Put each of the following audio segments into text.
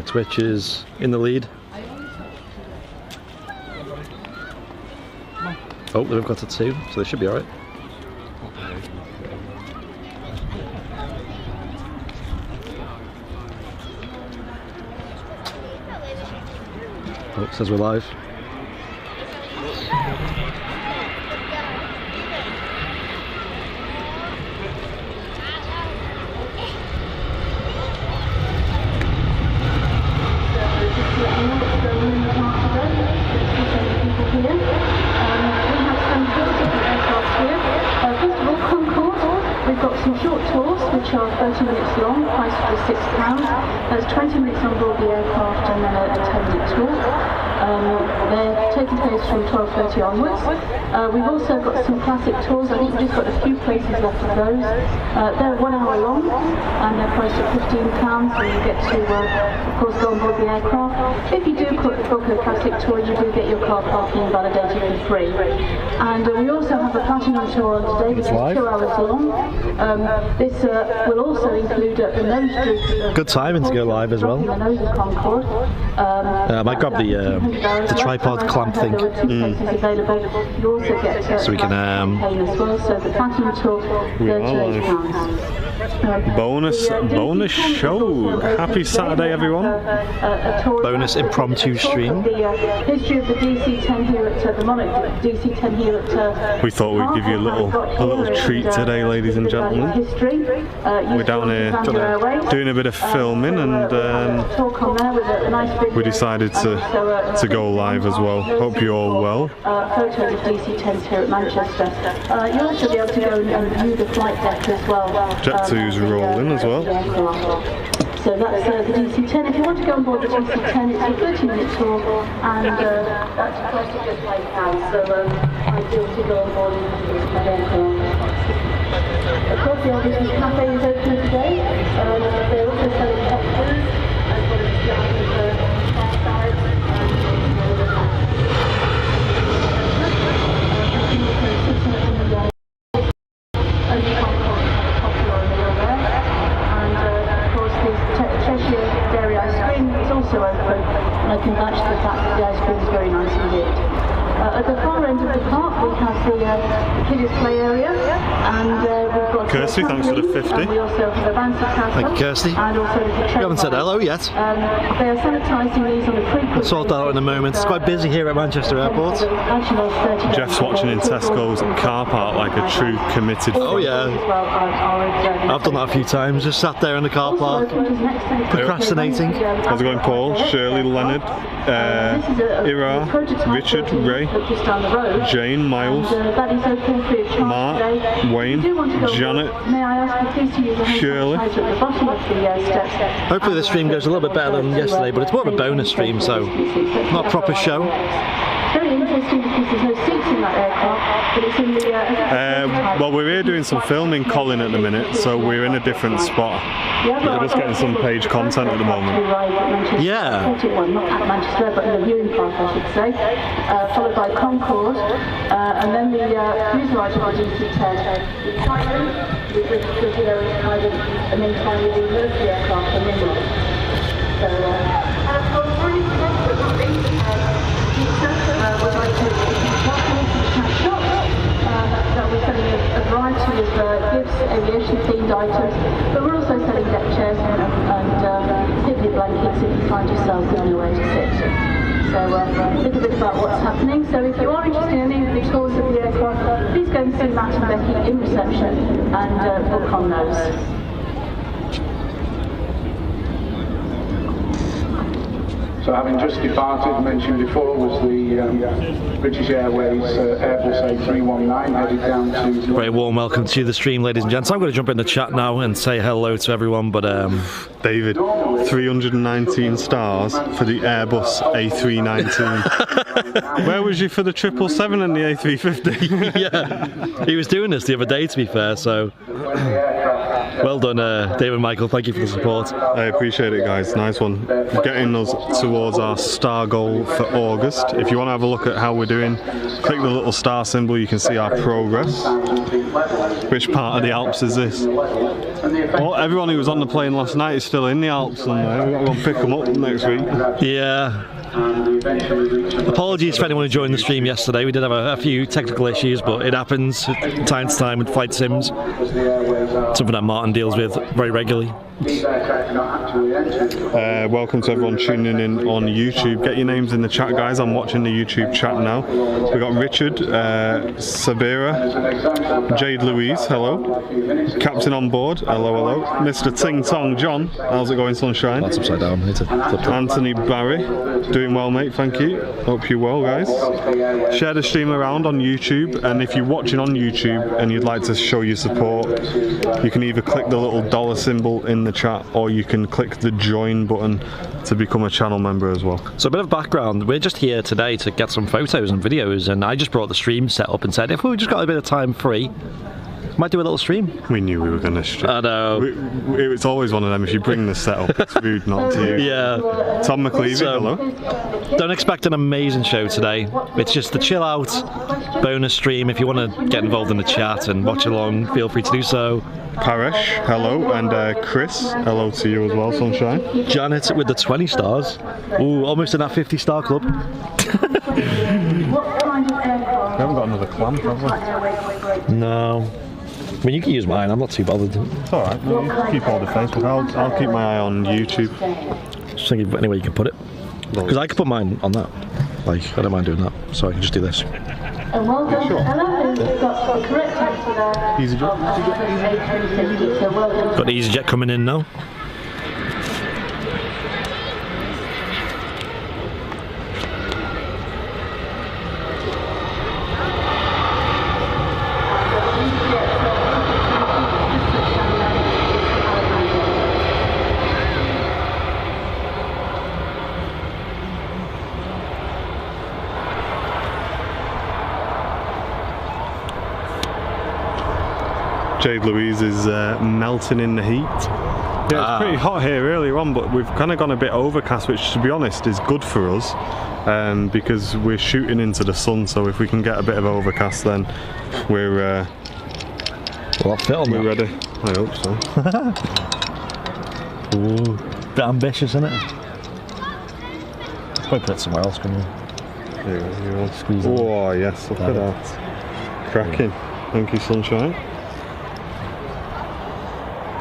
Twitch is in the lead. Oh, they've got to 2, so they should be alright. Oh, it says we're live. Some short tours which are 30 minutes long, priced for £6. There's 20 minutes on board the aircraft and then a 10-minute tour. They're taking place from 12:30 onwards. We've also got some classic tours. I think we've just got a few places left of those. They're 1 hour long and they're priced at £15, and you get to, of course, go on board the aircraft. If you do book a classic tour, you do get your car parking validated for free. And we also have a platinum tour on today, which is 2 hours long. This will also include the nose droop. Good timing to go live as well. The nose of Concorde. I might grab the tripod clamp thing. You also get so we can as well. So the platinum tour, £38. Bonus show. Happy Saturday, everyone. Bonus impromptu stream. The history of the DC-10 here at the Monarch DC-10 here at. We thought we'd give you a little treat today, ladies and gentlemen. We're down here doing a bit of filming, and we decided to go live as well. Hope you're all well. Photos of DC-10s here at Manchester. You'll also be able to go and view the flight deck as well. Jet 2's rolling as well. So that's the DC-10. If you want to go on board the DC-10, it's a 30-minute tour, and that's quite a good place now. So ideal to go on board the aircraft. Of course, the LBC Cafe is open today. They're also selling hot food as well as salads I can vouch for the fact that the ice cream is very nice indeed. At the far end of the park we have the kiddies play area, and we've got Kirsty, thanks for the 50. And we also have a bouncy castle. Thank you, Kirsty. And also the You haven't said hello yet. They are sanitising these on a frequent We'll sort that out in a moment. It's quite busy here at Manchester Airport. Jeff's watching in Tesco's car park like a true committed fan. Oh yeah, I've done that a few times. Just sat there in the car park, procrastinating. How's it going, Paul? Shirley, Leonard, Ira, Richard, Ray, Jane, Miles, Mark, Wayne, Janet, Shirley. Hopefully the stream goes a little bit better than yesterday, but it's more of a bonus stream, so not a proper show. Very interesting because there's no seats in that aircraft, but it's in the... well, we're here doing some filming, Colin, at the minute, so we're in a different spot. We're just getting some page content at the moment. Yeah. Well, not at Manchester, but in the viewing park, I should say. Followed by Concorde, and then the fuselage of the DC-10. The Titan, the British Airways Titan, and then finally the military aircraft, the Emirates. So, and of course, really would like to shop. That we're selling a variety of gifts, aviation-themed items, but we're also selling deck chairs and picnic blankets if you find yourself with nowhere to sit. So a little bit about what's happening. So if you are interested in any of the tours of the aircraft, please go and see Matt and Becky in reception and book on those. So having just departed, mentioned before, was the British Airways Airbus A350 headed down to... Very warm welcome to the stream, ladies and gents. I'm going to jump in the chat now and say hello to everyone, but David, 319 stars for the Airbus A319. Where was you for the 777 and the A350? Yeah, he was doing this the other day, to be fair, so... Well done, David and Michael. Thank you for the support. I appreciate it, guys. Nice one. Getting us towards our star goal for August. If you want to have a look at how we're doing, click the little star symbol. You can see our progress. Which part of the Alps is this? Well, everyone who was on the plane last night is still in the Alps somewhere. We've got to go and pick them up next week. Yeah. Apologies for anyone who joined the stream yesterday. We did have a few technical issues, but it happens time to time with flight sims. Something that Martin deals with very regularly. Welcome to everyone tuning in on YouTube. Get your names in the chat, guys. I'm watching the YouTube chat now. We've got Richard, Sabira, Jade Louise, hello. Captain on board, hello, hello. Mr. Ting Tong John, how's it going, sunshine? That's upside down. Anthony Barry, doing well, mate, thank you. Hope you're well, guys. Share the stream around on YouTube, and if you're watching on YouTube and you'd like to show your support, you can either click the little dollar symbol in the chat, or you can click the join button to become a channel member as well. So a bit of background, we're just here today to get some photos and videos, and I just brought the stream set up and said if we just got a bit of time free, might do a little stream. We knew we were going to stream. I know. It's always one of them, if you bring the setup, it's rude not to. Yeah. Tom McLeavy, hello. Don't expect an amazing show today. It's just the chill out bonus stream. If you want to get involved in the chat and watch along, feel free to do so. Paresh, hello, and Chris, hello to you as well, sunshine. Janet with the 20 stars. Ooh, almost in that 50-star club. We haven't got another clamp, have we? No. I mean, you can use mine, I'm not too bothered. It's alright, you keep all the Facebook. I'll keep my eye on YouTube. Just thinking anywhere you can put it. Because I could put mine on that. Like, I don't mind doing that. So I can just do this. And well done, Ella, who's got the correct answer there. EasyJet. A350, so well done. Got the EasyJet coming in now. Jade Louise is melting in the heat. Yeah, it's pretty hot here earlier on, but we've kind of gone a bit overcast, which to be honest is good for us because we're shooting into the sun, so if we can get a bit of overcast then we're ready. I hope so. Ooh, bit ambitious, isn't it? Probably put it somewhere else, couldn't you? Yeah, you want to squeeze it. Oh yes, look at that. Cracking. Thank you, sunshine.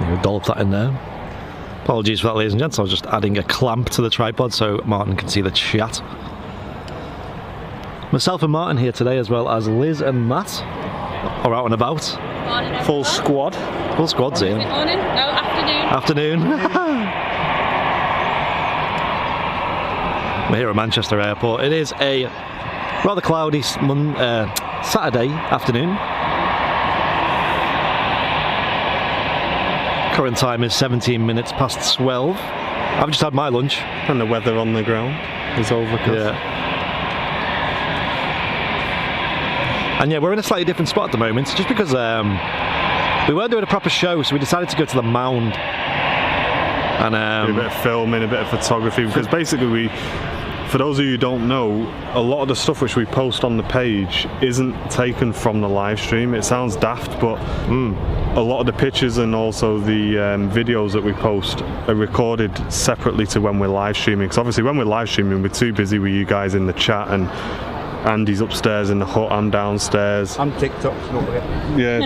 You dollop that in there. Apologies for that, ladies and gents. I was just adding a clamp to the tripod so Martin can see the chat. Myself and Martin here today, as well as Liz and Matt, are out and about. Morning, Full squad. Full squad's here. Good morning. No, afternoon. We're here at Manchester Airport. It is a rather cloudy Saturday afternoon. Current time is 17 minutes past 12. I've just had my lunch. And the weather on the ground is overcast. Yeah. And yeah, we're in a slightly different spot at the moment, just because we weren't doing a proper show, so we decided to go to the mound. And a bit of filming, a bit of photography, because basically for those of you who don't know, a lot of the stuff which we post on the page isn't taken from the live stream. It sounds daft, but a lot of the pictures and also the videos that we post are recorded separately to when we're live streaming. Because obviously when we're live streaming, we're too busy with you guys in the chat, and Andy's upstairs in the hut, I'm downstairs. I'm TikTok, don't forget. Yeah,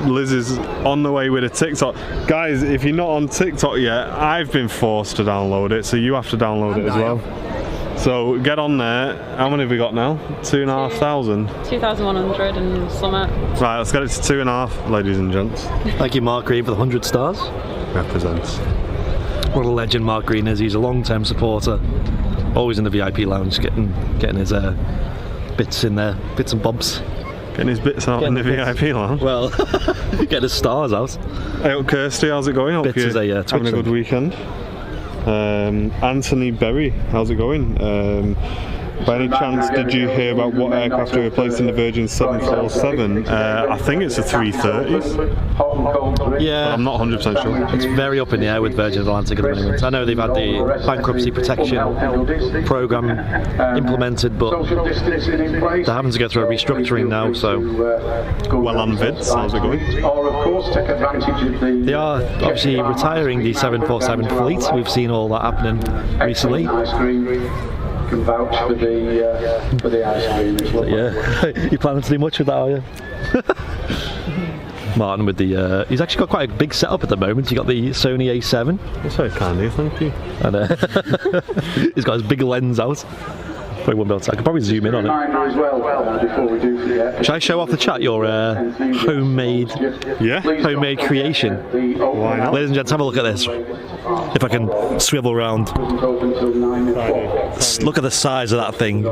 Liz is on the way with a TikTok. Guys, if you're not on TikTok yet, I've been forced to download it, so you have to download it as well. So get on there. How many have we got now? 2,500? 2,100 and something. Right, let's get it to 2.5, ladies and gents. thank you, Mark Green, for the 100 stars. Represents. What a legend Mark Green is. He's a long-term supporter. Always in the VIP lounge, getting his bits in there, bits and bobs. Getting his bits out in the VIP lounge. Well, getting his stars out. Hey up, Kirsty, how's it going? Hope Bits you're is a having a good weekend. Anthony Berry, how's it going? By any chance, did you hear about what aircraft are replacing the Virgin 747? I think it's the 330s. Yeah. I'm not 100% sure. It's very up in the air with Virgin Atlantic at the moment. I know they've had the bankruptcy protection program implemented, but they're having to go through a restructuring now, so... Well, on vids, how's it going? They are obviously retiring the 747 fleet. We've seen all that happening recently. Can vouch for the ice cream as well. Yeah, you planning to do much with that, are you? Martin with the, he's actually got quite a big setup at the moment. You got the Sony A7. That's very kind of you, thank you. And he's got his big lens out. Probably won't be able to. I could probably zoom in on it. As well, before we do forget. Shall I show off the chat your homemade creation? Why not? Ladies and gents, have a look at this. If I can swivel round. Look at the size of that thing.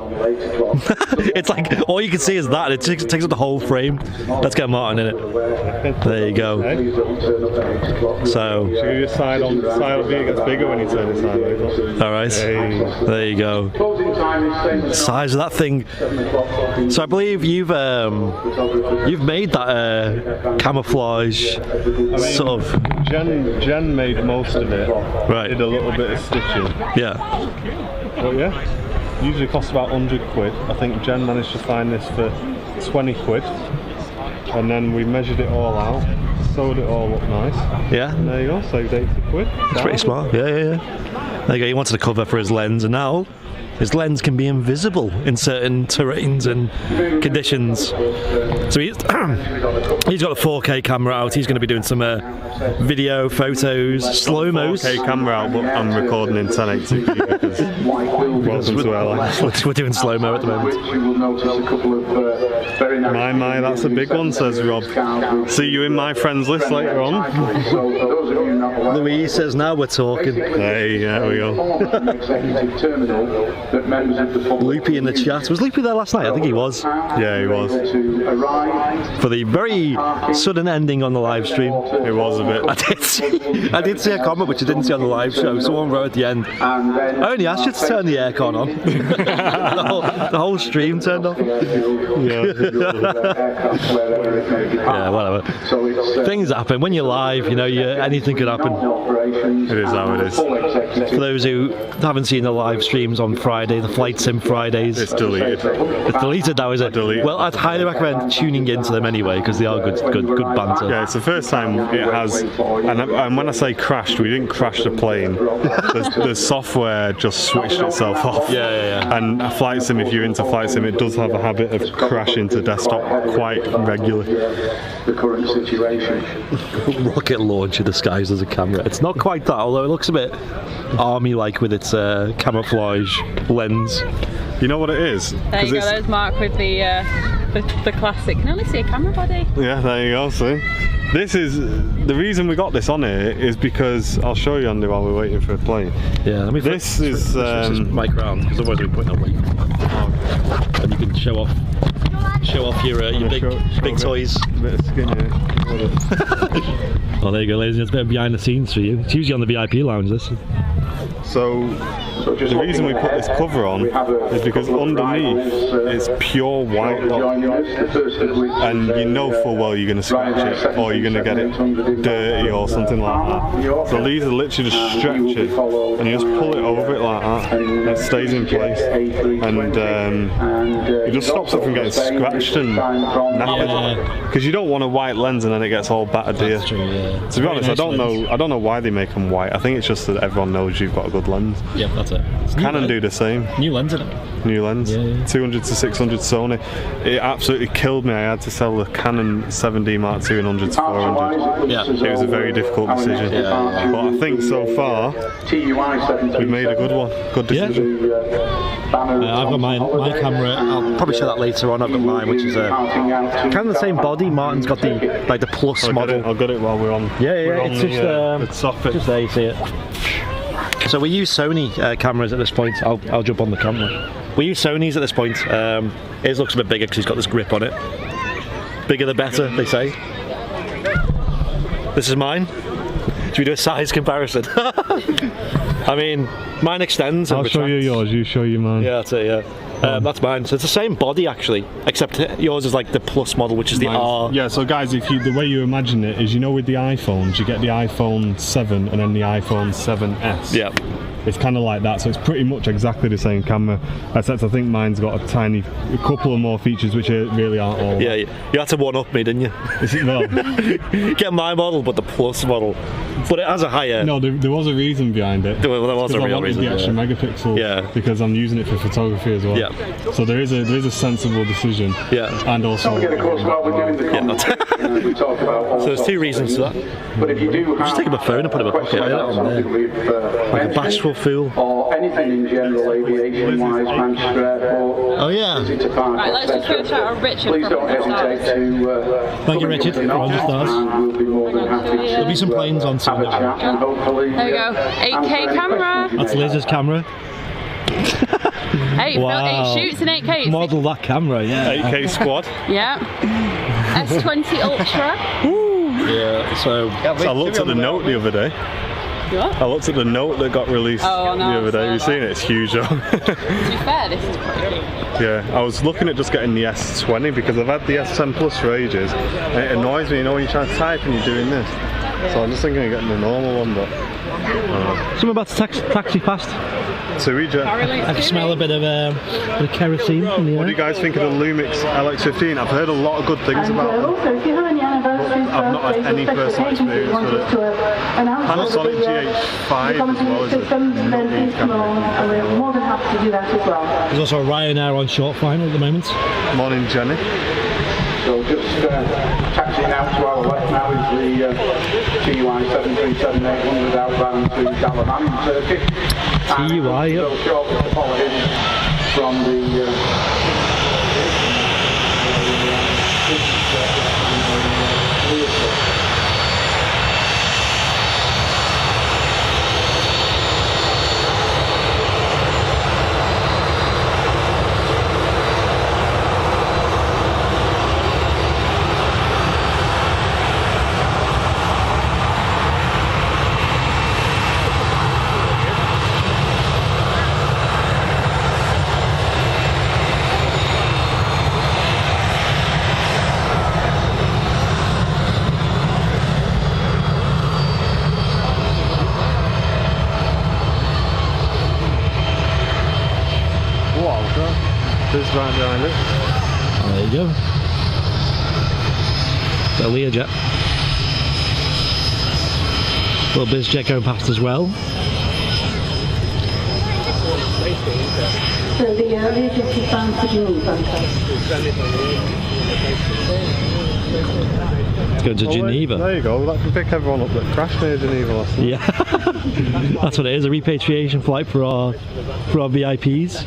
It's like, all you can see is that. It takes up the whole frame. Let's get Martin in it. There you go. So your side view gets bigger when you turn it sideways. Alright. There you go. Size of that thing. So I believe you've made that camouflage sort of. Jen made most of it. Right. Did a little bit of stitching. Yeah. But yeah, usually costs about 100 quid. I think Jen managed to find this for 20 quid. And then we measured it all out, sewed it all up nice. Yeah. And there you go, saved 80 quid. It's pretty smart. Yeah. There you go. He wanted a cover for his lens, and now his lens can be invisible in certain terrains and conditions. So he's got a 4K camera out. He's going to be doing some video, photos, slow-mos. 4K camera out, but I'm recording in 1080p because welcome to Airliners. We're doing slow-mo at the moment. My, that's a big one, says Rob. See you in my friends list later on. Louise says, now we're talking. Hey, there we go. Loopy in the chat. Was Loopy there last night? I think he was. Yeah, he was. For the very sudden ending on the live stream. It was a bit. I did see a comment which I didn't see on the live show. Someone wrote at the end, I only asked you to turn the aircon on. the whole stream turned off. Yeah, whatever. Things happen. When you're live, you know, anything could happen. It is how it is. For those who haven't seen the live streams on Friday, the Flight Sim Fridays. It's deleted. It's deleted now, is it? Well, I'd highly recommend tuning into them anyway, because they are good banter. Yeah, it's the first time it has, and when I say crashed, we didn't crash the plane. The software just switched itself off. Yeah. And a Flight Sim, if you're into Flight Sim, it does have a habit of crashing to desktop quite regularly. The current situation. Rocket launcher disguised as a camera. It's not quite that, although it looks a bit army-like with its camouflage lens. You know what it is? There you go, there's Mark with the classic. Can only see a camera body. Yeah, there you go, see? This is, the reason we got this on here is because, I'll show you Andy while we're waiting for a plane. Yeah, let me this is mic round, because otherwise we're putting away. And you can show off your big toys. A bit of skin here. Oh, there you go, ladies and gents, a bit of behind the scenes for you. It's usually on the VIP lounge, this. So the reason we put this cover on is because underneath it's pure white lock, and you know full well you're going to scratch it or you're going to get it dirty or something like that. So these are literally just stretch it and you just pull it over it like that and it stays in place, and it just stops it from getting scratched and knackered, because you don't want a white lens and then it gets all battered here. To be honest, I don't know why they make them white. I think it's just that everyone knows you've got a good lens. Yep, that's it. Canon do the same. New lens, isn't it? New lens. Yeah. 200 to 600 Sony. It absolutely killed me. I had to sell the Canon 7D Mark II in 100 to 400. Yeah. It was a very difficult decision. Yeah. But I think so far we've made a good one. Good decision. I've got my camera. I'll probably show that later on. I've got mine, which is kind of the same body. Martin's got the plus model. I've got it while we're on. Yeah. It's just just there. You see it. So we use Sony cameras at this point. I'll jump on the camera. We use Sony's at this point. His looks a bit bigger because he's got this grip on it. Bigger the better, they say. This is mine. Should we do a size comparison? I mean, mine extends. I'll show you yours, you show you mine. Yeah, that's it, yeah. That's mine. So it's the same body actually, except yours is like the Plus model, which is the R. Yeah, so guys, the way you imagine it is, you know, with the iPhones, you get the iPhone 7 and then the iPhone 7S. Yeah. It's kind of like that, so it's pretty much exactly the same camera, except I think mine's got a couple of more features which really aren't all. Yeah, you had to one-up me, didn't you? Well, get my model, but the Plus model. But it has a higher... No, there was a reason behind it. There was a real reason. The extra megapixels, because I'm using it for photography as well. Yeah. So there is a sensible decision. Yeah. And also... Don't forget, of course, while we're doing the content, we talk about all so there's two reasons to that. But if you do have... Just take my phone and put it in my pocket. Like a bashful fool. Or anything in general, aviation-wise, Manchester Airport... Oh, yeah. Right, let's just give a shout out Richard. Please don't hesitate to... Thank you, Richard, for 100 stars. We'll be more than happy to There'll be some planes on soon. have a chat and hopefully... There we go. 8K camera. That's Liz's camera. Hey, Wow. it shoots in 8K. Model that camera, yeah. 8K squad. Yeah. S20 Ultra. Yeah, so... I looked at the Note the other day. What? I looked at the Note that got released the other day. Have you seen it? It's huge. To be fair, this is pretty. Yeah, I was looking at just getting the S20 because I've had the S10 Plus for ages, and it annoys me, you know, when you're trying to type and you're doing this. So I'm just thinking of getting the normal one, but... Something about to taxi past. Suija. I can smell a bit of kerosene in the air. What do you guys think of the Lumix LX15? I've heard a lot of good things about them. Also, if you have any anniversaries, I've not had any personal experience with it. Panasonic GH5 as well, is it? Then please come along, and we're more than happy to do that as well. There's also a Ryanair on short final at the moment. Morning, Jenny. So just taxiing out to our left now is the TUI 737-800 outbound to Dalaman in Turkey. TUI, yep. So short apologies from the... This right behind it. There you go. The Learjet. Little BizJet going past as well. So the Learjet is bound for Geneva. It's going to Geneva. There you go, that can pick everyone up that crashed near Geneva last night. Yeah. That's what it is, a repatriation flight for our VIPs.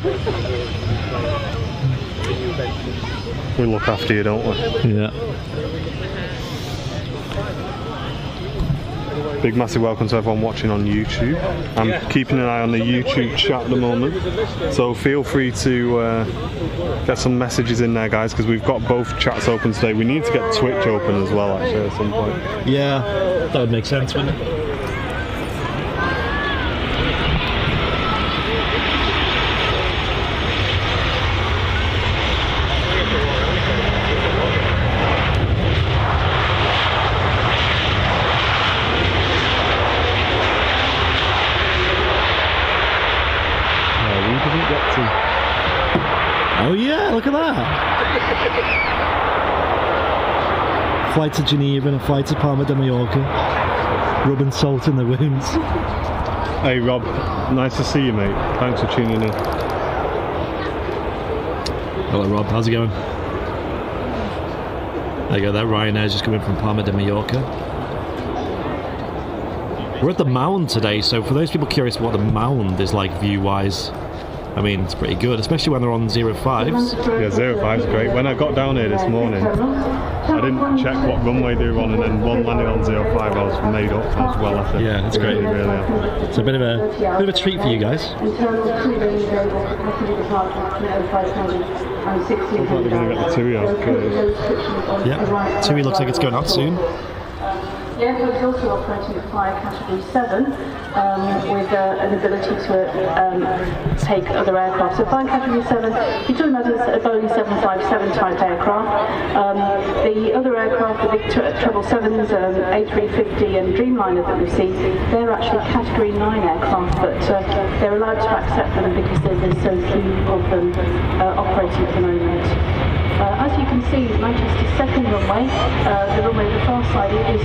We look after you, don't we? Yeah. Big massive welcome to everyone watching on YouTube. I'm keeping an eye on the YouTube chat at the moment, so feel free to get some messages in there, guys, because we've got both chats open today. We need to get Twitch open as well, actually, at some point. Yeah, that would make sense, wouldn't it? Oh yeah, look at that! Flight to Geneva and a flight to Palma de Mallorca. Rubbing salt in the wounds. Hey Rob, nice to see you, mate. Thanks for tuning in. Hello Rob, how's it going? There you go, that Ryanair's just coming from Palma de Mallorca. We're at the mound today, so for those people curious what the mound is like view-wise, I mean, it's pretty good, especially when they're on 05s. Yeah, 05's great. When I got down here this morning, I didn't check what runway they were on, and then one landing on 05, I was made up. I was well at it. Yeah, that's great. Really happy. It's a bit of a treat for you guys. Looks like they're going to get the TUI out. Yeah, TUI looks like it's going out soon. The airport is also operating at Flyer Category 7 with an ability to take other aircraft. So Flyer Category 7, you're talking about a Boeing 757 type aircraft. The other aircraft, the big 777s, A350 and Dreamliner that we've seen, they're actually Category 9 aircraft, but they're allowed to accept them because there's so few of them operating at the moment. As you can see, Manchester's second runway, the runway on the far side is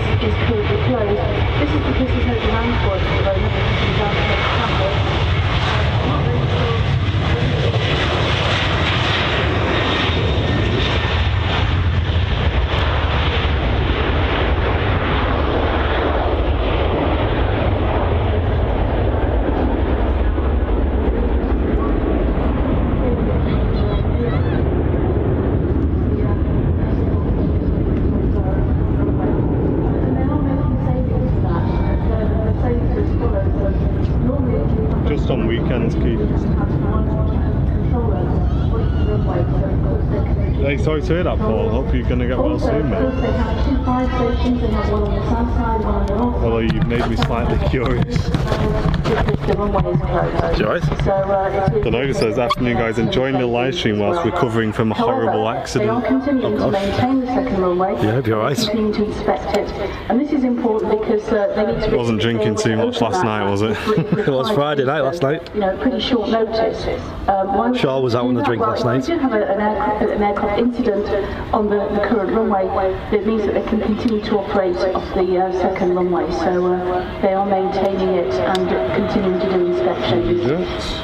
currently closed. This is because there's no demand for it at the moment. It's down to the campus. Just on weekends, Keith. Hey, sorry to hear that, Paul. Hope you're going to get well soon, mate. Although you've made me slightly curious. Right. The notice says, "Afternoon, guys. Enjoying the live stream whilst recovering from a horrible accident." They are continuing to maintain the second runway. Yeah, I hope you're right. Continuing to inspect it, and this is important because they need to. Wasn't drinking too much last night, was it? It was Friday night last night. You know, pretty short notice. Shaw was out on the drink last night. We did have an aircraft incident on the current runway. That means that they can continue to operate off the second runway. So they are maintaining it and continuing to do inspections. Yes.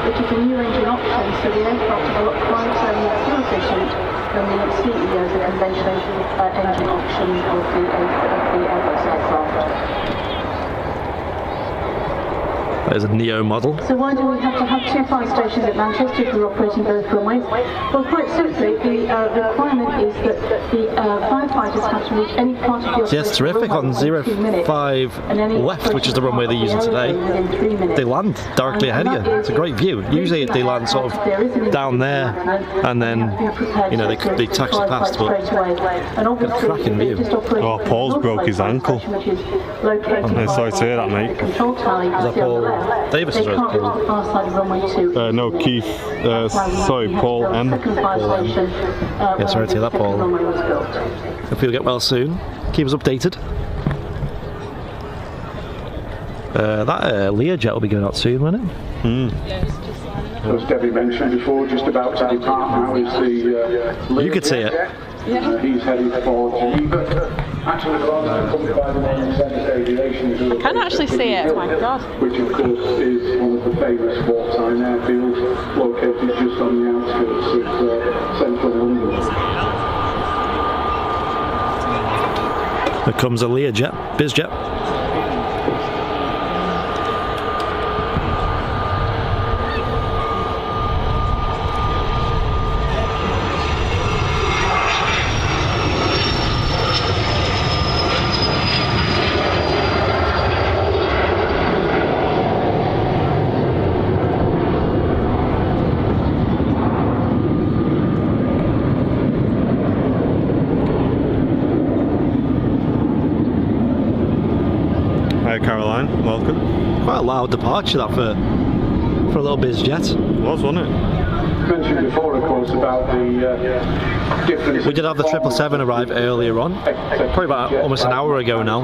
Which is a new engine option, so the aircraft is a lot quieter and more fuel efficient than the CEO, the conventional engine option of the Airbus aircraft. There's a Neo model. So why do we have to have two fire stations at Manchester if we're operating both runways? Well, quite simply, the requirement is that the firefighters have to reach any part of the So yes, terrific on 05 left, which is the runway they're using today. They land directly ahead of you. It's a great view. Usually they land sort of down there and then, you know, they taxi past, but a cracking view. Oh, Paul's broke his ankle. I'm sorry to hear that, mate. Is that Paul Davis is no, Keith. Sorry, Paul M. Yeah, sorry to hear that, Paul. Hope you'll get well soon. Keep us updated. That Learjet will be going out soon, won't it? As Debbie mentioned before, just about to depart now is the You could see it. He's heading for Geneva. Actually, accompanied by the main Centre Aviation. I can actually see it, oh my god. Which of course is one of the famous wartime airfields located just on the outskirts of central London. Here comes a Learjet, BizJet. Caroline, welcome. Quite a loud departure that for a little BizJet. It was, wasn't it? Mentioned before, of course, about the difference. We did have the 777 arrive earlier on, probably about almost an hour ago now.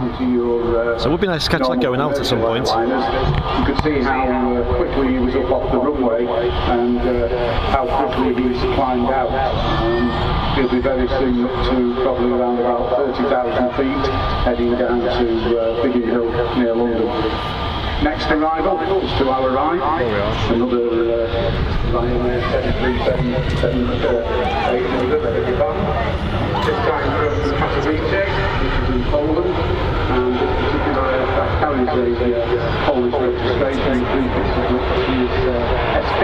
So it would be nice to catch that going out at some point. You could see how quickly he was up off the runway and how quickly he's climbed out. He'll be very soon up to probably around about 30,000 feet, heading down to Biggin Hill near London. Next arrival is to our right, another Ryanair 737-800, this time from Katowice, which is in Poland, and this particular aircraft carries a Polish registration, which is SP.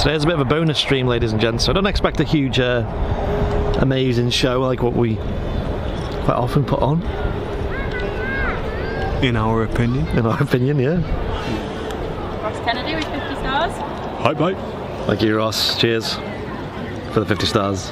today's a bit of a bonus stream, ladies and gents. So I don't expect a huge, amazing show like what we quite often put on. In our opinion. In our opinion, yeah. Ross Kennedy with 50 stars. Bye. Thank you, Ross. Cheers for the 50 stars.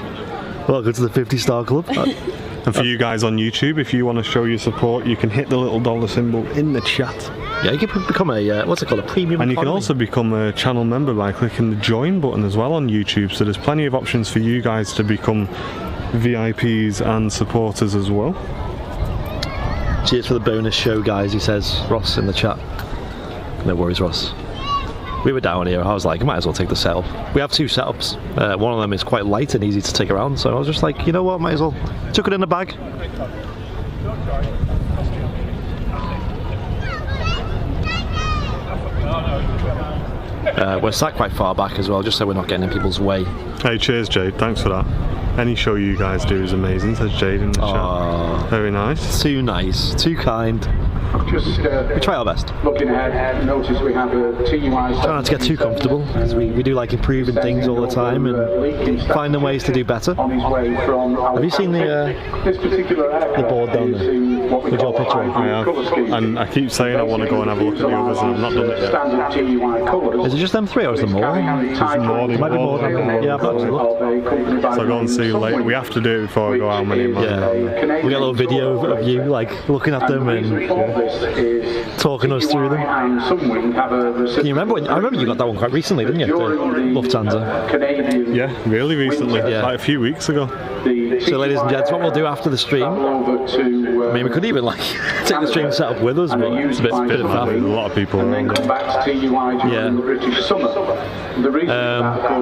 Welcome to the 50-star club. And for you guys on YouTube, if you want to show your support, you can hit the little dollar symbol in the chat. Yeah, you can become a, what's it called, a premium And you can economy. also become a channel member by clicking the join button as well on YouTube. So there's plenty of options for you guys to become VIPs and supporters as well. Cheers for the bonus show, guys, he says, Ross in the chat. No worries, Ross. We were down here, I was like, I might as well take the setup. We have 2 setups. One of them is quite light and easy to take around, so I was just like, you know what, might as well. Took it in a bag. We're sat quite far back as well, just so we're not getting in people's way. Hey, cheers, Jade. Thanks for that. Any show you guys do is amazing, says Jade in the chat. Very nice. Too nice, too kind. Just We try our best. looking ahead, notice we have a TUI. Try not to get too comfortable, because we do like improving things all the time and finding ways to do better. On his way from. Have you seen the board down there? With your picture on? I have. And I keep saying I want to go and have a look at the others, and I've not done it yet. Standard TUI colours. Is it just them 3 or is there more? There's more. Might be more than that. Yeah, I've not looked. So I'll go and see later. We have to do it before I go out many miles. Yeah, we got a little video of you like looking at them and talking us through them. Can you remember? I remember you got that one quite recently, didn't you? The Lufthansa. Yeah, really recently. Yeah. Like a few weeks ago. So, ladies and gents, what we'll do after the stream, I mean, we could even like take the stream set up with us, but it's a bit of There's a faff. lot of people around.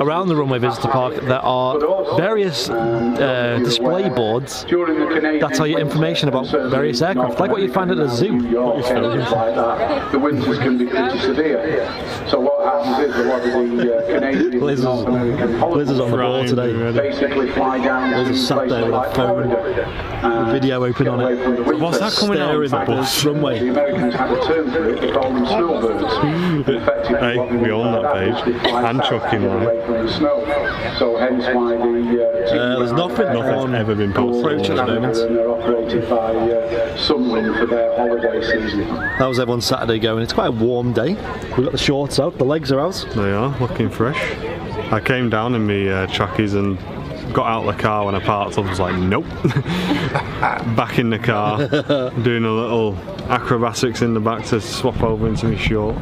Around the Runway Visitor Park, there are various display boards that tell you information about various aircraft, like what you'd find at a zoo. The winters can be pretty severe. So what happens is a lot of the Canadian Liz is on the ball today. basically fly down. Liz is sat there with a phone, a video open on it. What's that coming out Staring of the at the bus? The Americans had a term for it, they call them snowbirds. Hey, we own that page. And chucking line. So hence why There's nothing Nothing's ever been posted. approach at the moment. they're operated by Sunwing for their holiday season. How's everyone's Saturday going? It's quite a warm day. We've got the shorts out, the legs are out. They are, looking fresh. I came down in my trackies and got out of the car when I parked up. I was like, nope. Back in the car, doing a little acrobatics in the back to swap over into my short.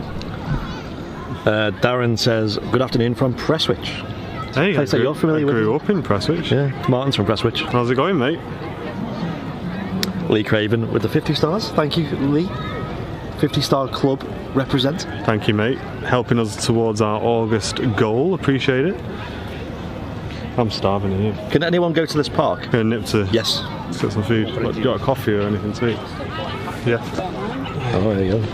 Darren says, good afternoon from Prestwich. Hey, Place that you're familiar with. I grew up in Prestwich. Yeah, Martin's from Prestwich. How's it going, mate? Lee Craven with the 50 stars. Thank you, Lee. 50-star club represent. Thank you, mate. Helping us towards our August goal. Appreciate it. I'm starving here. Can anyone go to this park? Gonna nip to Yes. get some food. What, you got a coffee or anything to eat? Yeah. Oh, there you go.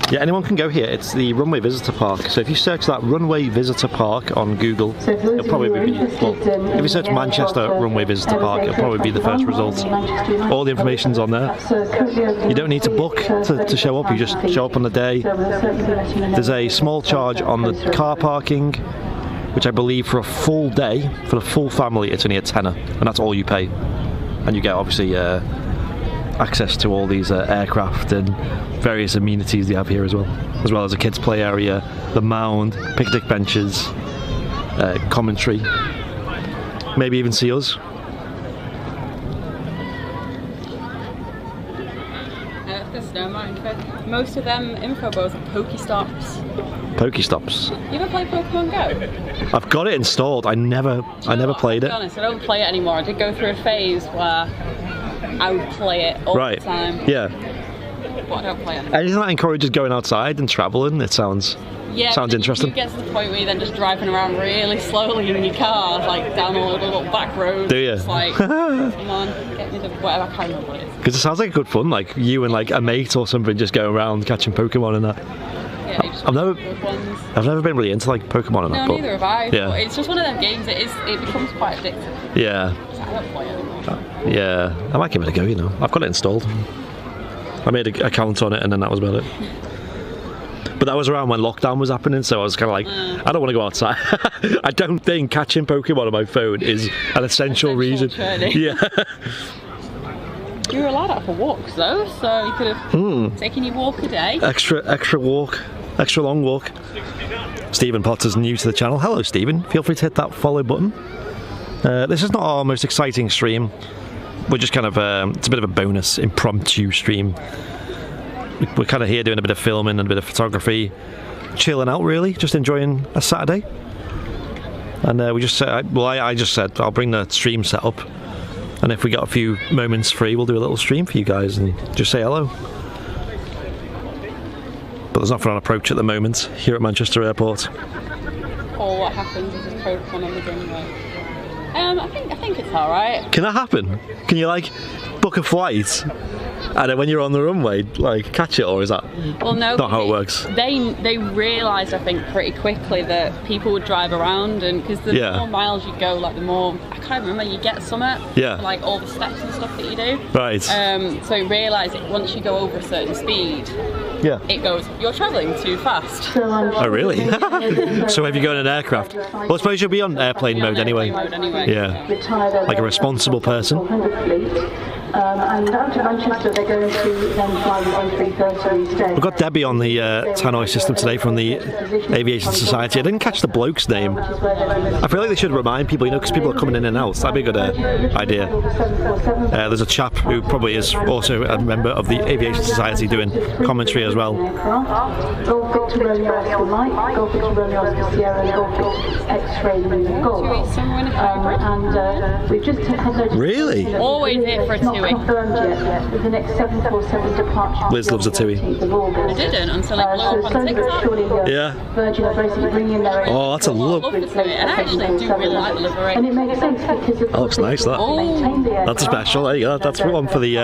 Yeah, anyone can go here. It's the Runway Visitor Park. So if you search that Runway Visitor Park on Google, it'll probably be, well, if you search Manchester Runway Visitor Park, it'll probably be the first result. All the information's on there. You don't need to book to show up, you just show up on the day. There's a small charge on the car parking, which I believe for a full day, for the full family, it's only a tenner, and that's all you pay. And you get obviously access to all these aircraft and various amenities they have here as well as a kids play area, the mound, picnic benches, commentary, maybe even see us. The snow mound. Most of them info boards are Pokestops. Pokestops. You ever play Pokemon Go? I've got it installed. I never played To it. be honest, I don't play it anymore. I did go through a phase where I would play it all Right. the time. Yeah. But I don't play it. Anything that encourages going outside and traveling, it sounds Yeah, sounds but interesting. You get to the point where you're then just driving around really slowly in your car, like down all the little back roads. Do you? It's like, come on, get me the whatever, I can't remember what it is. Because it sounds like good fun, like you and like a mate or something just going around catching Pokemon and that. Yeah, you just I've never- watch the good ones. I've never been really into like Pokemon and No, that, but neither have I. yeah. But it's just one of them games. It becomes quite addictive. yeah, So I don't play it anymore. yeah. I might give it a go. You know, I've got it installed. I made an account on it, and then that was about it. But that was around when lockdown was happening, so I was kind of like, I don't want to go outside. I don't think catching Pokemon on my phone is an essential reason. Training. Yeah. You were allowed out for walks though, so you could have taken your walk a day. Extra walk, extra long walk. Stephen Potter's new to the channel. Hello, Stephen. Feel free to hit that follow button. This is not our most exciting stream. We're just kind of, it's a bit of a bonus, impromptu stream. We're kind of here doing a bit of filming and a bit of photography, chilling out really, just enjoying a Saturday. And we just said, well, I just said I'll bring the stream set up, and if we got a few moments free, we'll do a little stream for you guys and just say hello. But there's nothing on approach at the moment here at Manchester Airport. Or what happens if there's Pokemon on the runway? I think it's alright. Can that happen? Can you like book a flight and then when you're on the runway, like catch it, or is that not how it works? They realised, I think, pretty quickly that people would drive around, and because the more miles you go, like the more, I can't remember, you get summit, like all the steps and stuff that you do. Right. So you realise that once you go over a certain speed, it goes, you're travelling too fast. Oh really? So if you go in an aircraft, well I suppose you'll be on airplane mode anyway. Yeah. Like a responsible person. And out to Manchester, they're going to then fly the A350 instead. We've got Debbie on the tannoy system today from the Aviation Society. I didn't catch the bloke's name. I feel like they should remind people, you know, because people are coming in and out. That'd be a good idea. There's a chap who probably is also a member of the Aviation Society doing commentary as well. Golf Victor Romeo Oscar Mike, Golf Victor Romeo Oscar Sierra, and Golf Victor X-Ray Golf. And we've just had notification. Really? Always here for a two-week. Confirmed yet with the next 747 departure. Liz loves a TUI. I didn't until it blew up on TikTok. Yeah. Virgin are basically bringing their own. Oh, that's a look. I love the TUI, and I actually do really like the livery. And it makes sense because of That looks nice, that. That's special. There you go. That's one for the.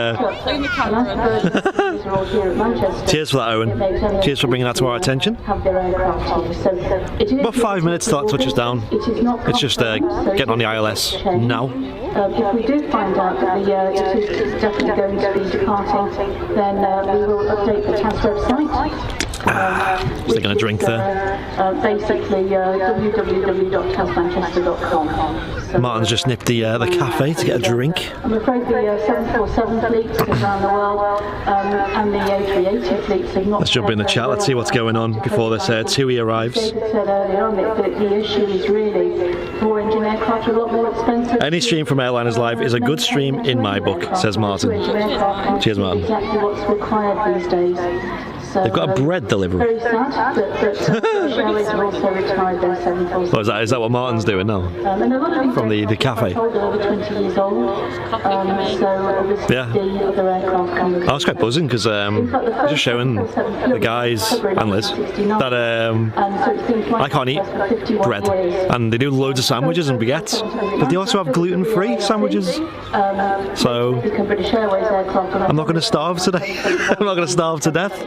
Clean the camera. Cheers for that, Owen. Cheers for bringing that to our attention. About 5 minutes till that touches down. It's just getting on the ILS now. If we do find out that it is definitely going to be departing, then we will update the TAS website. Is they going to drink there? Basically, www.tasmanchester.com. So, Martin's just nipped the cafe to get a drink. I'm afraid the 747 fleets around the world and the A380 fleets have not. Let's jump in the chat. Let's see what's going on before this TUI arrives. David said earlier on that the issue is really 4-engine aircraft are a lot more expensive. Any stream from Airliners Live is a good stream in my book, says Martin. Cheers, Martin. Exactly what's required these days. So, They've got a bread delivery. Very sad, but Airways have also retired their 747. Oh, is that what Martin's doing now? And a lot of these From the cafe. Older, over 20 years old. So obviously the other aircraft come with. I was quite buzzing because just showing the guys and Liz that I can't eat bread, and they do loads of sandwiches and baguettes, but they also have gluten-free sandwiches. So I'm not going to starve today. I'm not going to starve to death.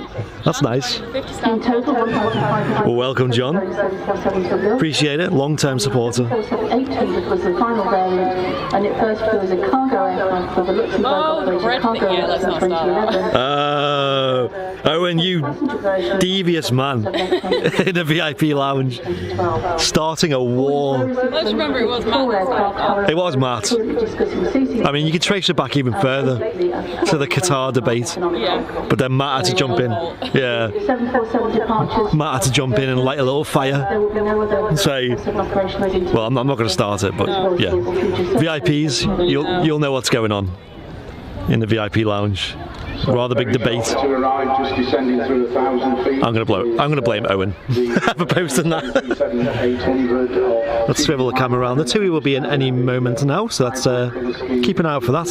That's nice. In total, Well, welcome, John. Appreciate it. Long-term supporter. 800 was the final variant, and it first flew as a cargo aircraft for the Luxembourg cargo in 2011. Owen, you devious man in a VIP lounge, starting a war. Let's remember it was Matt. It was Matt. I mean, you could trace it back even further to the Qatar debate, but then Matt had to jump in. Yeah, 747 departures. Matt had to jump in and light a little fire and say, well, I'm not going to start it, but yeah, VIPs, you'll know what's going on in the VIP lounge. Rather big debate. I'm going to blame Owen for posting that. Let's swivel the camera around. The TUI will be in any moment now, so let's keep an eye out for that.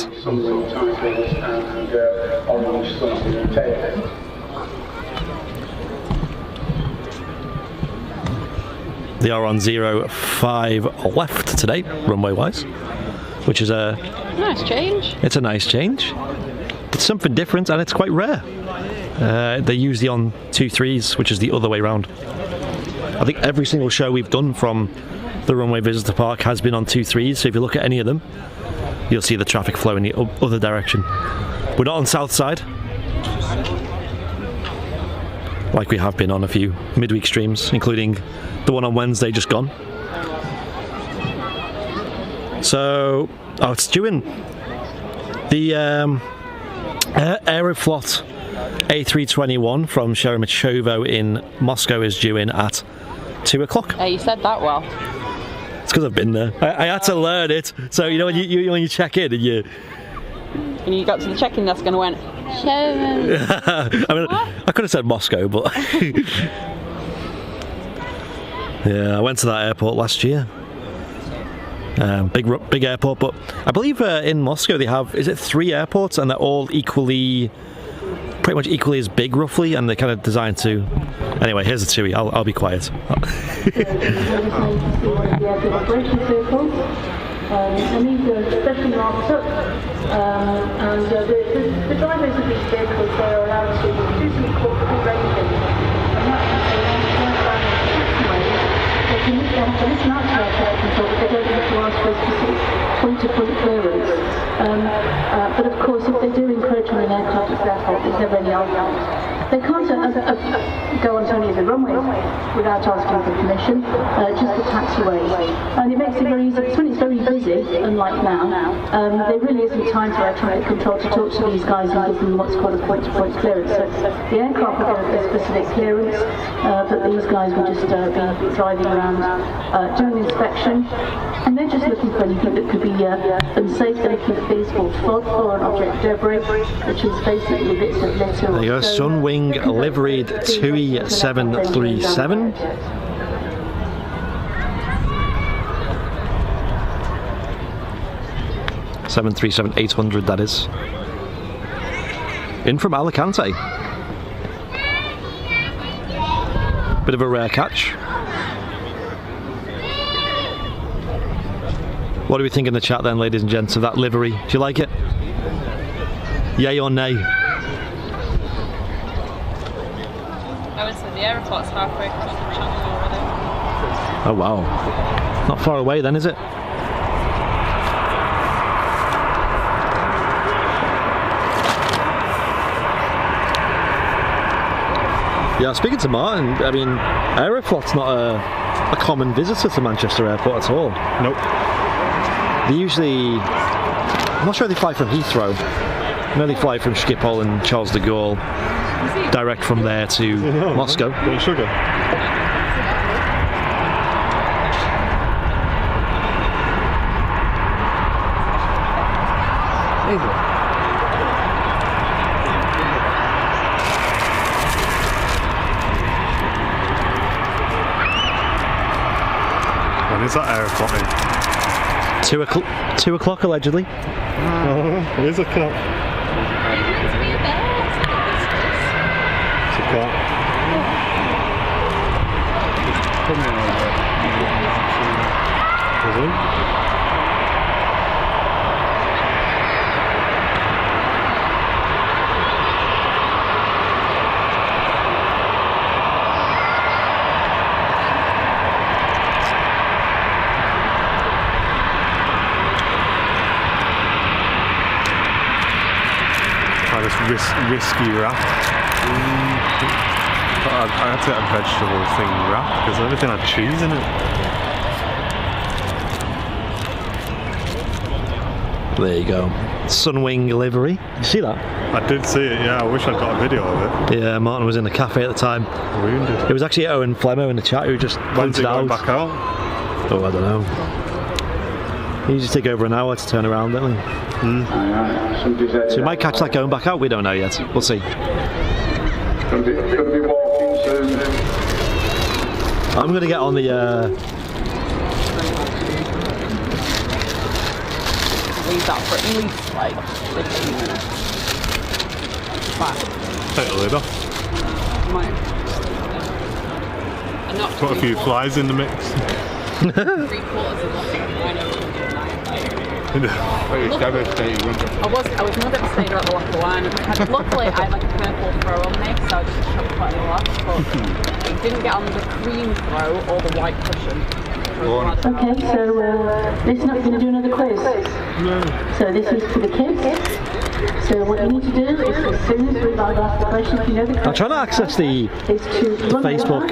They are on 05 left today, runway-wise, which is a nice change. It's a nice change. It's something different, and it's quite rare. They usually on 2-3s, which is the other way round. I think every single show we've done from the Runway Visitor Park has been on 2-3s, so if you look at any of them, you'll see the traffic flow in the other direction. We're not on south side. like we have been on a few midweek streams, including the one on Wednesday just gone. So, it's due in. The Aeroflot A321 from Sheremetyevo in Moscow is due in at 2 o'clock. Hey, you said that well. It's because I've been there. I had to learn it. So you know when you check in and you got to the check-in desk and went, Sherman. I mean, I could have said Moscow, but yeah, I went to that airport last year. Big airport, but I believe in Moscow they have, is it 3 airports, and they're all pretty much equally as big roughly, and they're kind of designed to. Anyway, here's a TUI. I'll be quiet. And these are specially marked up, and the drivers of these vehicles, they are allowed to do some corporate racing, and that they can listen out to our flight control, but they don't have to ask for a specific point-to-point clearance. But of course, if they do encroach on an aircraft, it's their fault. There's never any argument. They can't go onto any of the runways without asking for permission, just the taxiways. And it makes it very easy, because when it's very busy, unlike now, there really isn't time for air traffic control to talk to these guys and give them what's called a point-to-point clearance. So the aircraft will get a specific clearance, but these guys will just be driving around doing inspection. And they're just looking for anything that could be unsafe. They're looking for things called FOD, foreign object debris, which is basically bits of litter. There you go, Sunwing liveried TUI 737. (737-800) that is. In from Alicante. Bit of a rare catch. What do we think in the chat then, ladies and gents, of that livery? Do you like it? Yay or nay? I would say the Aeroflot's halfway across the channel already. Oh wow. Not far away then, is it? Yeah, speaking to Martin, I mean, Aeroflot's not a common visitor to Manchester Airport at all. Nope. They usually, I'm not sure they fly from Heathrow. I know they fly from Schiphol and Charles de Gaulle, direct from there to Moscow. Sugar. When is that Aeroflot in? 2 o'clock allegedly. It is a clock. It's a clock. Is it? This risky wrap. I had to get a vegetable thing wrap because everything had cheese in it. There you go. Sunwing livery. You see that? I did see it, yeah. I wish I'd got a video of it. Yeah, Martin was in the cafe at the time. Wounded. It was actually Owen Flemmo in the chat who just When's it pointed going out. back out? Oh, I don't know. They usually take over an hour to turn around, don't they? So we might catch that going back out, we don't know yet. We'll see. Could be walking soon. I'm going to get on the... Leave that for at least like 15 minutes. Fine. Take the lid off. Put a few flies in the mix. 3/4 of the wine over the night. I was more devastated about the lack of wine. Luckily, I had like a purple throw on me, so I just shoved quite a lot. But it didn't get on the cream throw or the white cushion. Okay, so listen up, we're going to do another quiz. So this is for the kids. So what you need to do is, as soon as we I've asked the question. If you know the correct I'm trying to access the Facebook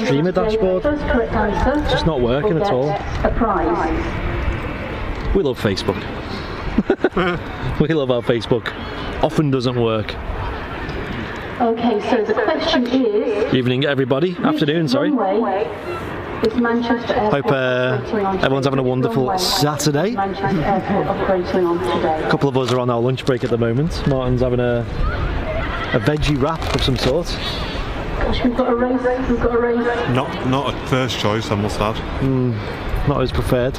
streamer dashboard. It's just not working at all. A prize. We love Facebook. We love our Facebook. Often doesn't work. Okay, so the question is... Evening, everybody. Afternoon, sorry. Is Manchester Airport Hope everyone's having a wonderful Saturday. Manchester Airport operating on today. A couple of us are on our lunch break at the moment. Martin's having a veggie wrap of some sort. Gosh, we've got a race. Not a first choice, I must add. Not as preferred.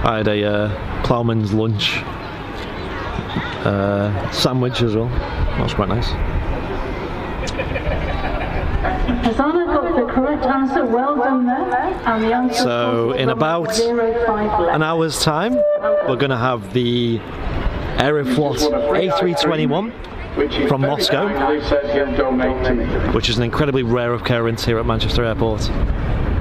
I had a ploughman's lunch sandwich as well. That was quite nice. Has Anna got the correct answer? Well done there. And the answer so in about an hour's time, we're going to have the Aeroflot A321 from Moscow, which is an incredibly rare occurrence here at Manchester Airport.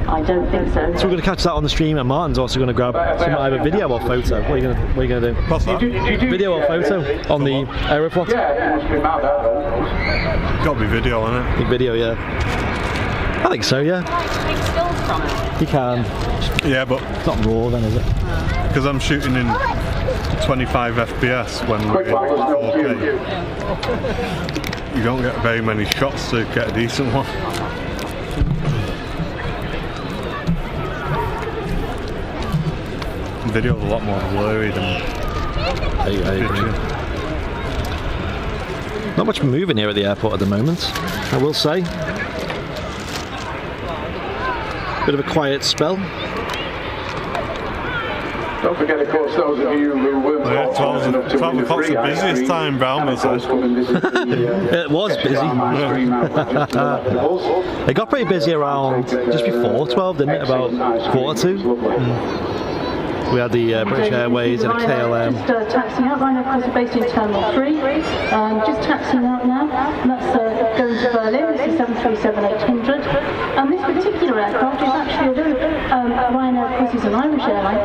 I don't think so. So we're going to catch that on the stream, and Martin's also going to grab some either video or photo. What are you going to do? What's that? Video or photo on the Aeroflot? Yeah, it must be mad, Got to be video on it. Video, yeah. I think so, yeah. Take stills from it. You can. Yeah, but It's not raw then, is it? because I'm shooting in 25 FPS when we're in 4K, you don't get very many shots to get a decent one. Video's a lot more blurry than picture. Not much moving here at the airport at the moment, I will say. Bit of a quiet spell. Don't forget, of course, those of you who weren't fortunate enough to win the free the busiest time round, of course, come and visit the, It was busy. It got pretty busy around just before 12, didn't it? About 1:45. We had the British Airways and a KLM. Just taxiing out. Ryanair, of course, is based in Terminal 3. Just taxiing out now. And that's going to Berlin. This is 737-800. And this particular aircraft is actually, although Ryanair, of course, is an Irish airline,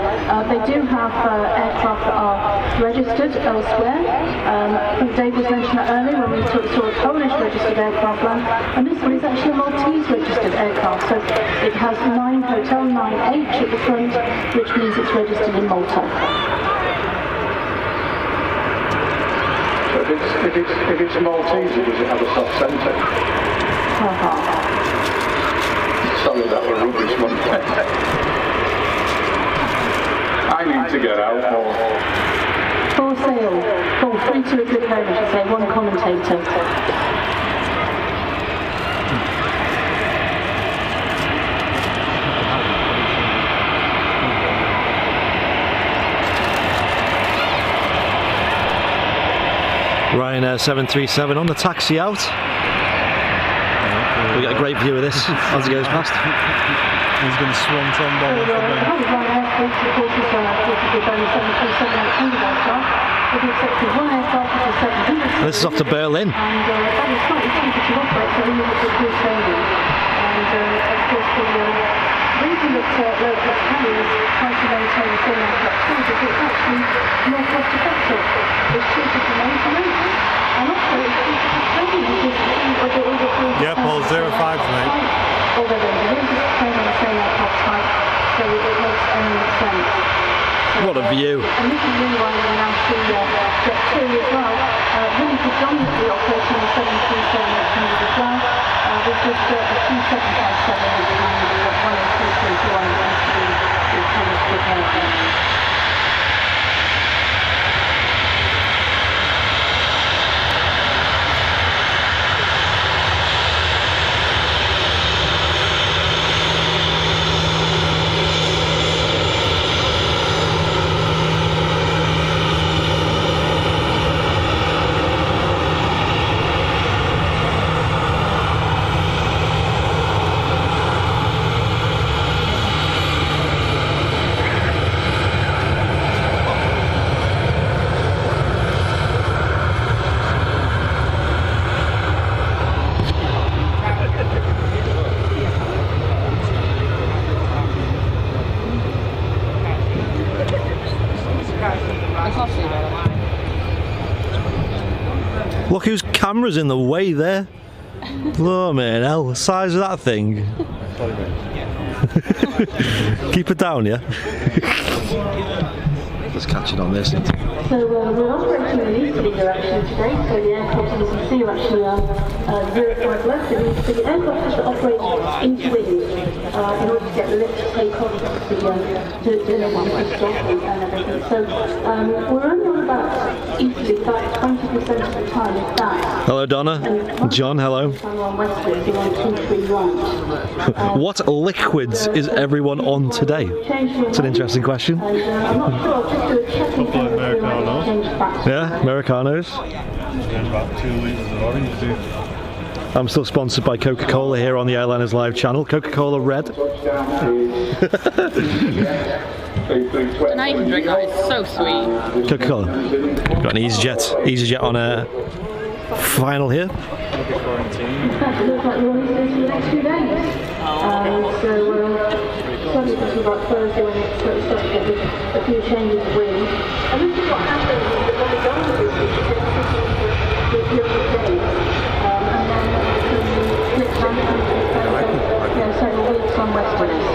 they do have aircraft that are registered elsewhere. I think Dave was mentioning that earlier when we saw a Polish registered aircraft land. And this one is actually a Maltese registered aircraft. So it has 9 Hotel 9H at the front, which means it's registered in Malta. So if it's Maltese, does it have a soft centre? Sorry, that was rubbish one. I need to get out more. For sale. Oh, 3 to a good home, I should say. 1 commentator. Ryanair 737 on the taxi out. We get a great view of this as it goes past. He's going to swan on board. This is off to Berlin. And that is slightly cheaper to operate, so we look at good training. And of course, the reason that low-cost carriers try to maintain the same aircraft is that it's actually more cost-effective. It's cheaper to maintenance, and also it's cheaper to training because all the crews... Yeah, Paul, 05, mate. Although they're just trained on the same aircraft type, so it makes any sense. What a view. And this is really why we're now to Jet 2 as well, really predominantly operating the 737-800 as well, with just a 2757 and 10221 that has to be kind of prepared. Look whose camera's in the way there. Oh man, hell, the size of that thing. Keep it down, yeah? Just catching on this. So we're operating in an easterly direction today, so the aircraft, as you can see, are actually 0 left. It means the aircraft has to operate into wind in order to get the lift to take off to stop and everything. So we're only on about easterly, about 20% of the time, if that. Hello, Donna. John, hello. What liquids is everyone on today? It's an interesting question. I'm not sure, just do a checking. Yeah, Americanos. About 2 litres of orange juice. I'm still sponsored by Coca-Cola here on the Airliners live channel. Coca-Cola Red. And I can drink that, it's so sweet. Coca-Cola. Got an EasyJet on a final here. In fact, it looks like we're only going to the next few days. Probably thinking about Thursday when it starts to get a few changes of wind. And this is what happens when we go to this, with the other days. And then flip back and several weeks on westerners.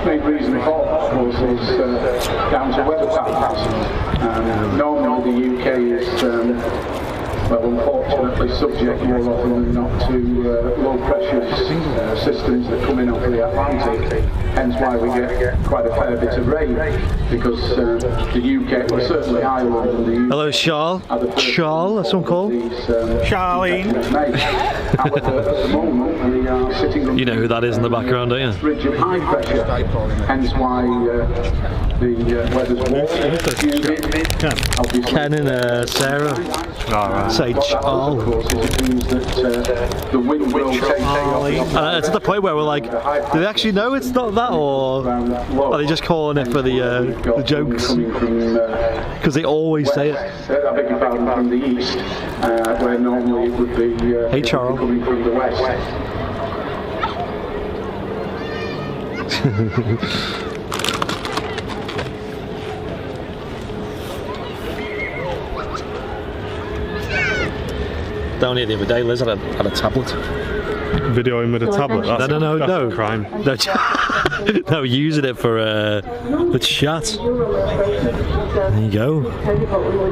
Main reason for that, of course, is down to weather patterns. Normally the UK is, well, unfortunately subject more often than not to low pressure systems that come in over the Atlantic. Hence why we get quite a fair bit of rain, because the UK, well, certainly Ireland and the UK. Hello, Charles. Charles, that's what I'm called. Charlene. However, at the moment we are sitting on, You know who that is in the background, don't you? ridge of high pressure. Hence why the weather's warm, humid. Obviously, Ken and Sarah say Charles. of course, it means that the wind will take off. It's at the point where we're like, do they actually know it's not that, or are they just calling it for the jokes? Because they always say it. I beg your pardon, from the east, where normally it would be Hey, Charles. coming from the west. Down here the other day, Liz had a tablet. Videoing with a tablet? That's No. a crime. No, using it for the chat. There you go.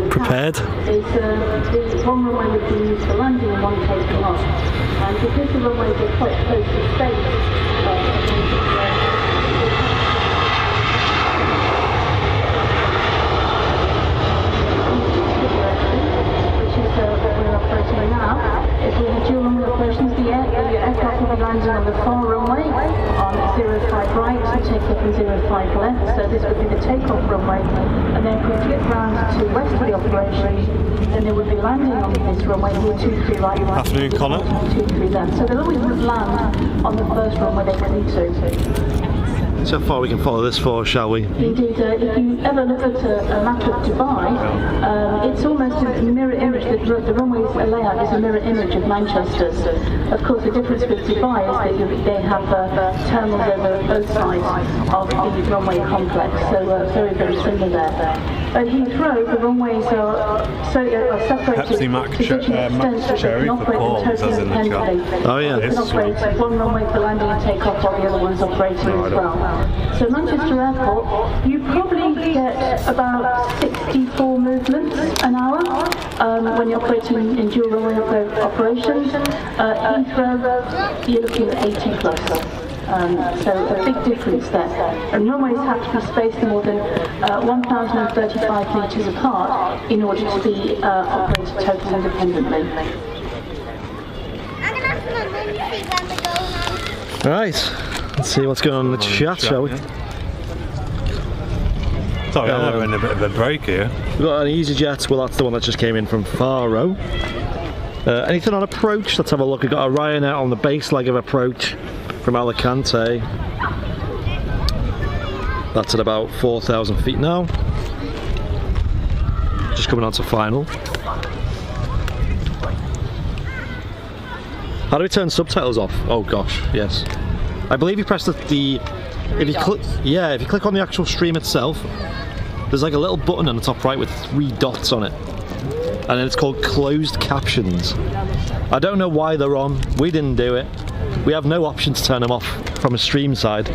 Prepared. It's one runway would be used for landing and one taking off. And because the runways are quite close to space, now, if we have dual runway operations, the aircraft will be landing on the far runway on 05 right and take off on 05 left. So this would be the takeoff runway. And then if we flip round to westerly operations, then they would be landing on this runway here 23 right. Afternoon, Connor. 23 left. So they'll always land on the first runway they come to. So far we can follow this for, shall we? Indeed, if you ever look at a map of Dubai, it's almost a mirror image. The runway's layout is a mirror image of Manchester's. Of course, the difference with Dubai is that they have terminals over both sides of the runway complex, so very, very similar there. At Heathrow, the runways are separated Pepsi Max to such an extent that they can operate totally independently. Oh yeah. They can operate one runway for landing and takeoff while the other one's operating as well. So Manchester Airport, you probably get about 64 movements an hour when you're operating in dual runway operations. Heathrow, you're looking at 80 plus. So a big difference there. And runways have to be spaced more than 1,035 metres apart in order to be operated totally independently. Right, let's see what's going on in the chat, shall we? Sorry, I'm having a bit of a break here. We've got an EasyJet, well that's the one that just came in from Faro. Anything on approach? Let's have a look. We've got a Ryanair on the base leg of approach from Alicante. That's at about 4,000 feet now. Just coming on to final. How do we turn subtitles off? Oh gosh, yes. I believe you press if you click on the actual stream itself, there's like a little button on the top right with 3 dots on it, and then it's called closed captions. I don't know why they're on. We didn't do it. We have no option to turn them off from a stream side.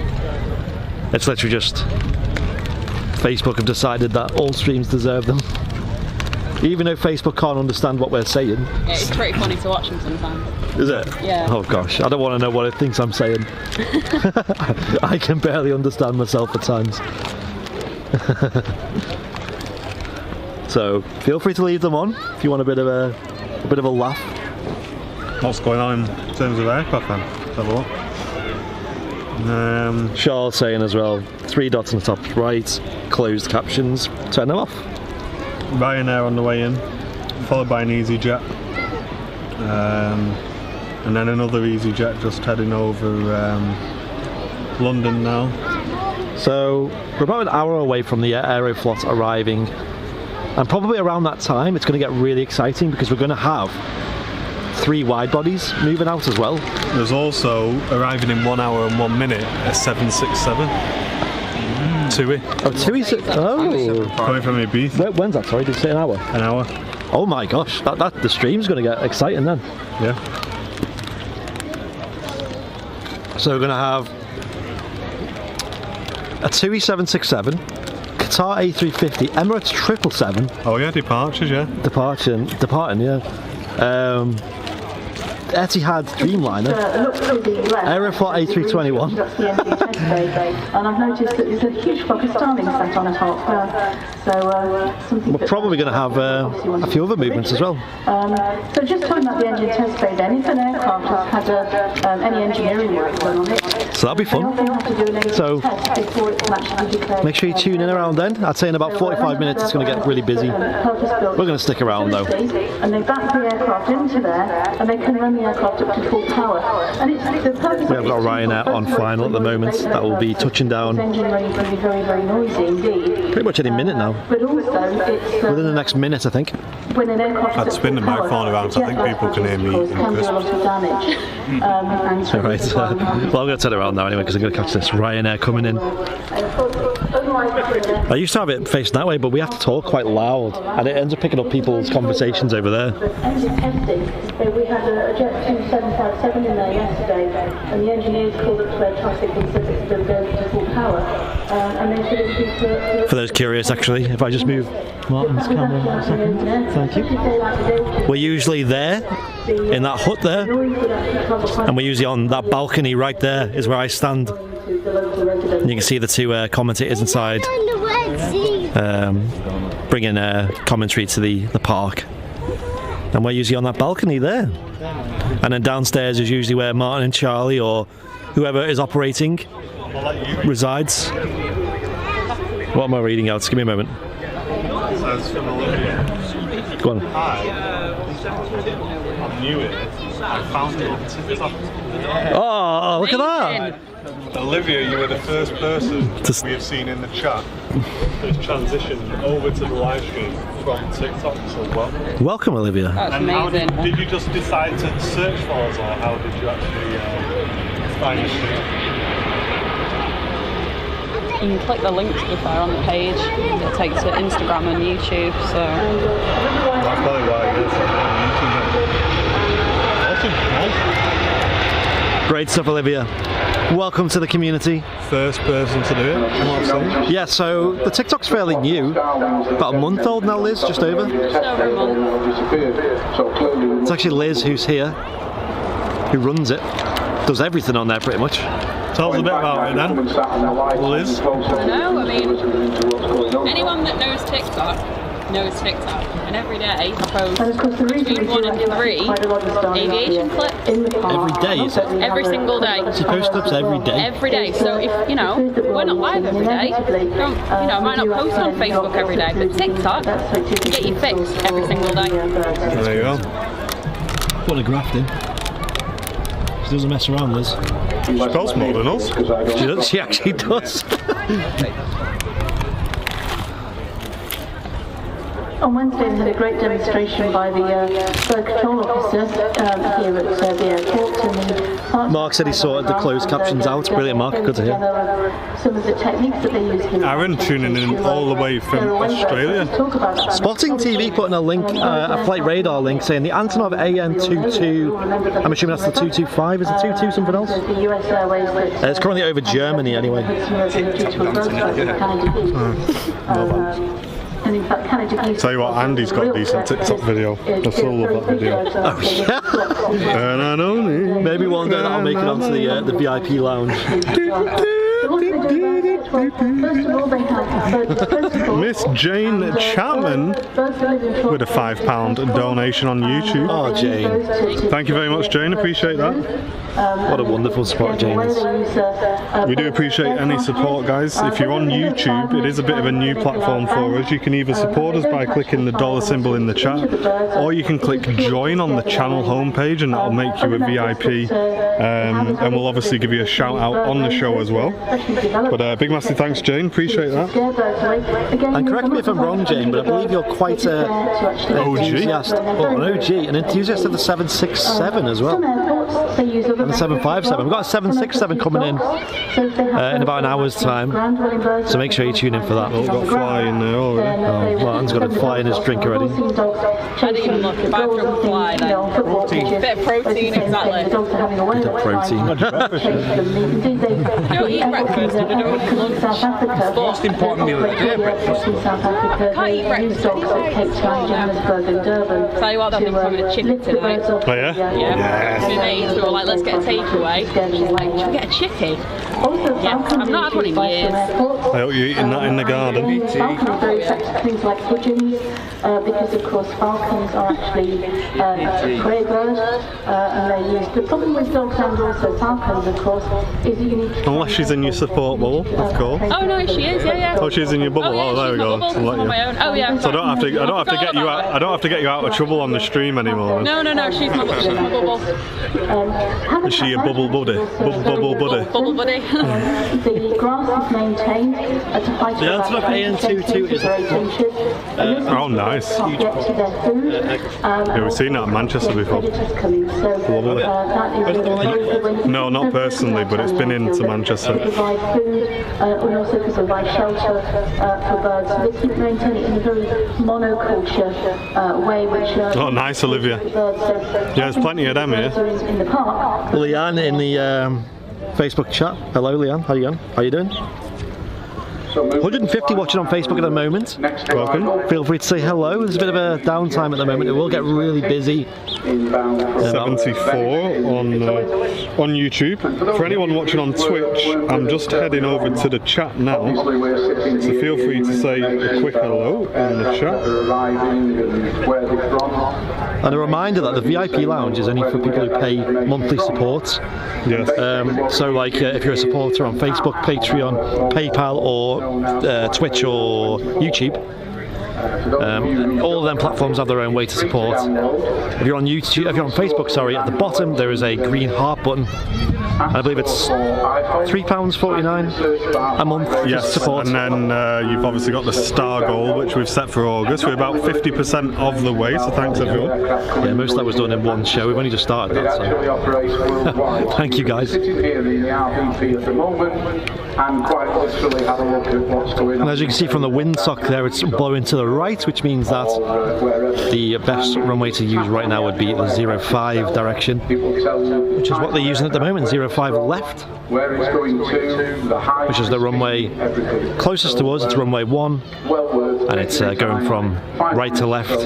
It's literally just Facebook have decided that all streams deserve them. Even though Facebook can't understand what we're saying. Yeah, it's pretty funny to watch them sometimes. Is it? Yeah. Oh gosh, I don't want to know what it thinks I'm saying. I can barely understand myself at times. So feel free to leave them on if you want a bit of a laugh. What's going on in terms of aircraft then? Let's have a look. Charles saying as well, 3 dots on the top right, closed captions, turn them off. Ryanair on the way in, followed by an EasyJet, and then another EasyJet just heading over London now. So we're about an hour away from the Aeroflot arriving, and probably around that time it's going to get really exciting because we're going to have 3 wide bodies moving out as well. There's also arriving in 1 hour and 1 minute a 767. TUI. Oh, TUI. Oh. Coming from Ibiza. When's that? Sorry, did you say an hour? An hour. Oh my gosh, the stream's going to get exciting then. Yeah. So we're going to have a TUI 767, Qatar A350, Emirates 777. Oh yeah, departures, yeah. Departing, yeah. Etihad Dreamliner, Aeroflot A321. And I've noticed that there's a huge Pakistani sat on top. We're probably going to have a few other movements as well. So just talking about the engine test bay then, if an aircraft has had any engineering work done on it, so that'll be fun. So make sure you tune in around then. I'd say in about 45 minutes it's going to get really busy. We're going to stick around though. And they back the aircraft into there and they can run the aircraft up to full power. And it's the purpose. We have got Ryanair on final at the moment. That will be touching down engine running can be very, very noisy indeed. pretty much any minute now. But also it's within the next minute, I think. When an aircraft I'd spin the microphone around so I think people can hear me in can do a lot of damage. Alright, well I'm going to turn it around now anyway because I'm going to catch this Ryanair coming in. I used to have it facing that way, but we have to talk quite loud and it ends up picking up people's conversations over there. Engine testing, we had a Jet 2757 in there yesterday and the engineers called up to air traffic and said that they were going to full power. And they said it was for those curious actually, if I just move Martin's camera for a second. Thank you. We're usually there, in that hut there, and we're usually on that balcony right there is where I stand. And you can see the 2 commentators inside bringing commentary to the park. And we're usually on that balcony there. And then downstairs is usually where Martin and Charlie or whoever is operating resides. What am I reading out? Just give me a moment. Go on. Hi. I'm new here. I found it on TikTok. Oh, look at that! Olivia, you were the first person we have seen in the chat that's transitioned over to the live stream from TikTok, so welcome. Welcome, Olivia. That's and amazing. How did you just decide to search for us, or how did you actually find the stream? You can click the links if they're on the page. It takes to Instagram and YouTube, so... That's probably why it is on YouTube. Awesome, Great stuff, Olivia. Welcome to the community. First person to do it. Yeah, so the TikTok's fairly new. About a month old now, Liz, just over. Just over a month. It's actually Liz who's here, who runs it. Does everything on there pretty much. Tell us a bit about it then, Liz. No, I mean, anyone that knows TikTok, and every day I post between 1 and 3 aviation clips. Every day, you said? Every single day. You post clips every day? Every day. So if, we're not live every day, I might not post on Facebook every day, but TikTok, you get your fix every single day. There you go. What a grafting. She doesn't mess around, Liz. She posts more than us. She does, she actually does. On Wednesday, we had a great demonstration by the bird control officer here at the airport. And Mark said he sorted the closed captions out. Brilliant, Mark. Good to hear. Some of the techniques that they use. Aaron tuning in all the way from Australia. Spotting TV putting a link, a flight radar link, saying the Antonov AN22. I'm assuming that's the 225. Is it 22 something else? It's currently over Germany anyway. And in fact, tell you what, Andy's got a decent TikTok video. I still love that video. Oh yeah. Maybe one day that'll make it onto the VIP lounge. Miss Jane Chapman with a £5 donation on YouTube. Oh, Jane. Thank you very much, Jane. Appreciate that. What a wonderful spot Jane is. We do appreciate any support, guys. If you're on YouTube, it is a bit of a new platform for us. You can either support us by clicking the dollar symbol in the chat, or you can click join on the channel homepage and that'll make you a VIP, and we'll obviously give you a shout out on the show as well. But big massive thanks, Jane. Appreciate that. And correct me if I'm wrong, Jane, but I believe you're quite an enthusiast, an enthusiast of the 767 as well. And the 757. We've got a 767 coming in about an hour's time, so make sure you tune in for that. We've got fly in there already. Oh, Martin's got a fly in his drink already. I didn't even look. If I threw a fly, then bit of protein, exactly. Bit of protein. You don't eat breakfast, you don't eat lunch. Most important meal of the day, breakfast. Can't eat breakfast. Tell you what, I've been having a chicken tonight. Oh yeah? Yeah. We were like, let's get a takeaway. She's like, should we get a chicken? Yeah, I've not had one in years. I hope you're eating that in the garden. Falcons are very effective things like pigeons, because of course falcons are actually a prey bird, and they're used. The problem with dogs and also falcons, of course, is that you need to... Unless she's in your support bubble, of course. Oh no, she is, yeah. Oh, she's in your bubble. Yeah, Oh, there we go. on my own. Oh yeah. So I don't have to get you out. I don't have to get you out of trouble on the stream anymore. No, she's my bubble. Is she a bubble buddy? Bubble buddy. Bubble buddy. The grass is maintained at a height of about AN22 is 8 inches. Oh, nice. Can't get to their food. Yeah, we've seen that in Manchester before. No, not personally, but it's been into Manchester. Provide food and also provide shelter for birds. So they keep maintaining it in a very monoculture way, which. Oh, nice, Olivia. Yeah, there's plenty of them here. In the park. Leanne in the Facebook chat. Hello, Leanne. How you doing? 150 watching on Facebook at the moment. Welcome. Feel free to say hello. There's a bit of a downtime at the moment. It will get really busy. 74 on YouTube. For anyone watching on Twitch, I'm just heading over to the chat now. So feel free to say a quick hello in the chat. And a reminder that the VIP lounge is only for people who pay monthly support. Yes. So like if you're a supporter on Facebook, Patreon, PayPal or Twitch or YouTube, all of them platforms have their own way to support. If you're on YouTube, if you're on Facebook, sorry, at the bottom there is a green heart button. And I believe it's £3.49 a month. Yes, support. and then you've obviously got the star goal, which we've set for August. We're about 50% of the way, so thanks everyone. Yeah, most of that was done in one show. We've only just started that, so thank you guys. And quite literally have a look at what's going on. And as you can see from the windsock there, it's blowing to the right, which means that the best runway to use right now would be the 05 direction, which is what they're using at the moment, 05 left, Where it's going to, the height, which is the runway closest to us. It's runway 1, and it's going from right to left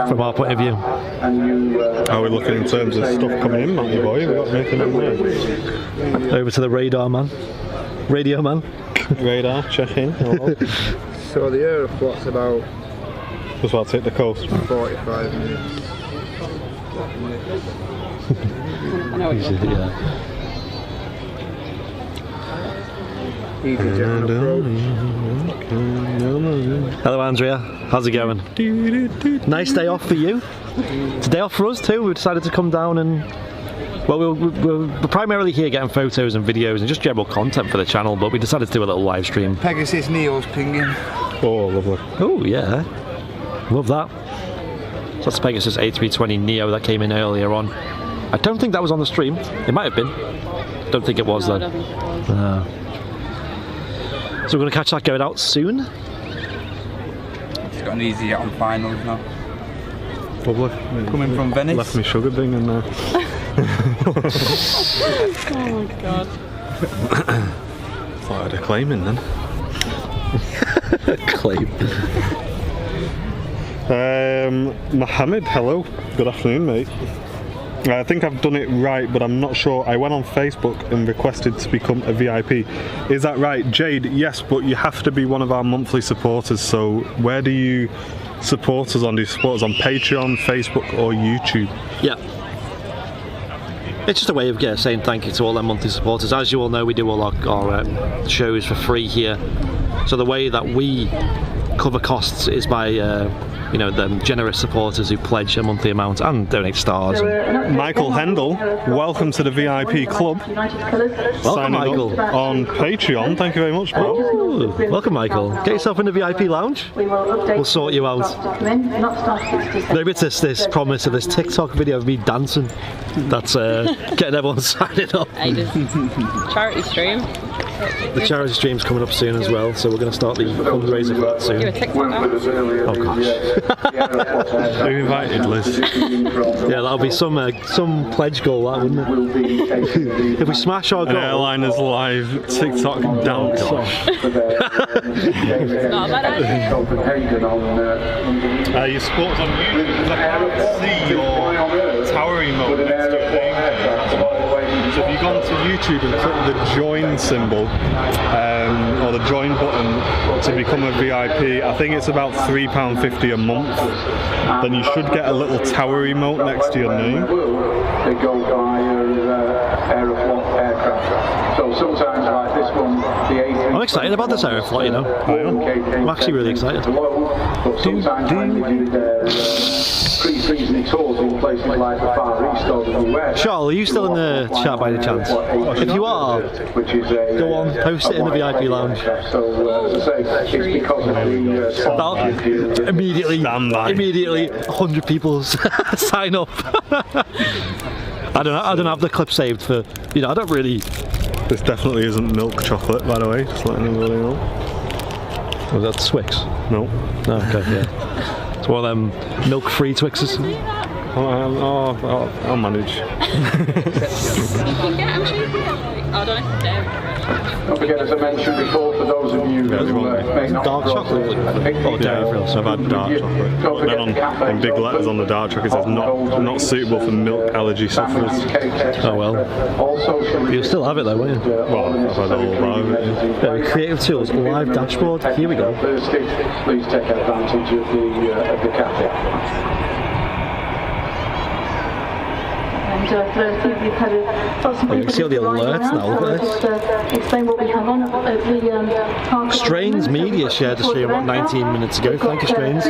from our point of view. How are we looking in terms of stuff coming in, Matty boy? We've got anything in there? Over to the radar man. Radio man. Radar, check in. So the Aeroflot's about Just about to hit the coast. 45 minutes. Hello Andrea, how's it going? Nice day off for you. It's a day off for us too. We decided to come down and, well, we're primarily here getting photos and videos and just general content for the channel, but we decided to do a little live stream. Pegasus Neo's pinging. Oh, lovely. Oh yeah. Love that. So that's Pegasus A320 Neo that came in earlier on. I don't think that was on the stream. It might have been. Don't think it was though. I don't think it was. So we're going to catch that going out soon. It's got an easy out on finals now. Probably. Coming from Venice. Left me sugar bing in there. Oh my god. Thought I had a claim in then. Claim. Mohammed, hello. Good afternoon, mate. I think I've done it right, but I'm not sure. I went on Facebook and requested to become a VIP. Is that right? Jade, yes, but you have to be one of our monthly supporters. So where do you support us on? Do you support us on Patreon, Facebook or YouTube? Yeah. It's just a way of saying thank you to all our monthly supporters. As you all know, we do all our shows for free here. So the way that we cover costs is by the generous supporters who pledge a monthly amount and donate stars. Michael Hendel, welcome to the VIP club. Welcome, Michael. On Patreon, thank you very much, bro. Ooh, welcome, Michael. Get yourself in the VIP lounge. We'll sort you out. Maybe it's this promise of this TikTok video of me dancing that's getting everyone signing up. Charity stream. The charity stream's coming up soon as well, so we're going to start the fundraiser for that soon. You're a TikTok now? Oh gosh. Who invited Liz? Yeah, that'll be some pledge goal, that, wouldn't it? If we smash our goal. An Airliners live TikTok dance. Not a bad idea. Your sports on YouTube, because I can't see your tower emote next to it. So if you go onto YouTube and click the join symbol, or the join button to become a VIP, I think it's about £3.50 a month, then you should get a little tower emote next to your name. They go by Aeroflot aircraft. So sometimes like this one, the A350. I'm excited about this Aeroflot, you know. I'm actually really excited. But sometimes when they do their pre-season tours in places like the Far East or the US. Charles, are you still in the chat by any chance? If you are, go on, post it in the VIP lounge. So as I say, it's because of the immediately 100 people sign up. I don't have the clip saved for, I don't really. This definitely isn't milk chocolate, by the way, just letting everybody know. Was that Twix? No. Oh, okay, yeah. It's one of them milk-free Twixes. I'll manage. Don't forget, as I mentioned before, for those of you who may not dark chocolate. Oh, dairy free. So I've had dark chocolate. And then in big letters on the dark chocolate it says not suitable for milk allergy sufferers. Oh well. You'll still have it though, won't you? Well, I've had a whole bar of it. Yeah, Creative Tools live dashboard. Here we go. Please take advantage of the cafe. You can see all the alerts now, look at this. Explain what we have on the Strains Media shared the stream about 19 minutes ago. Thank you, Strains.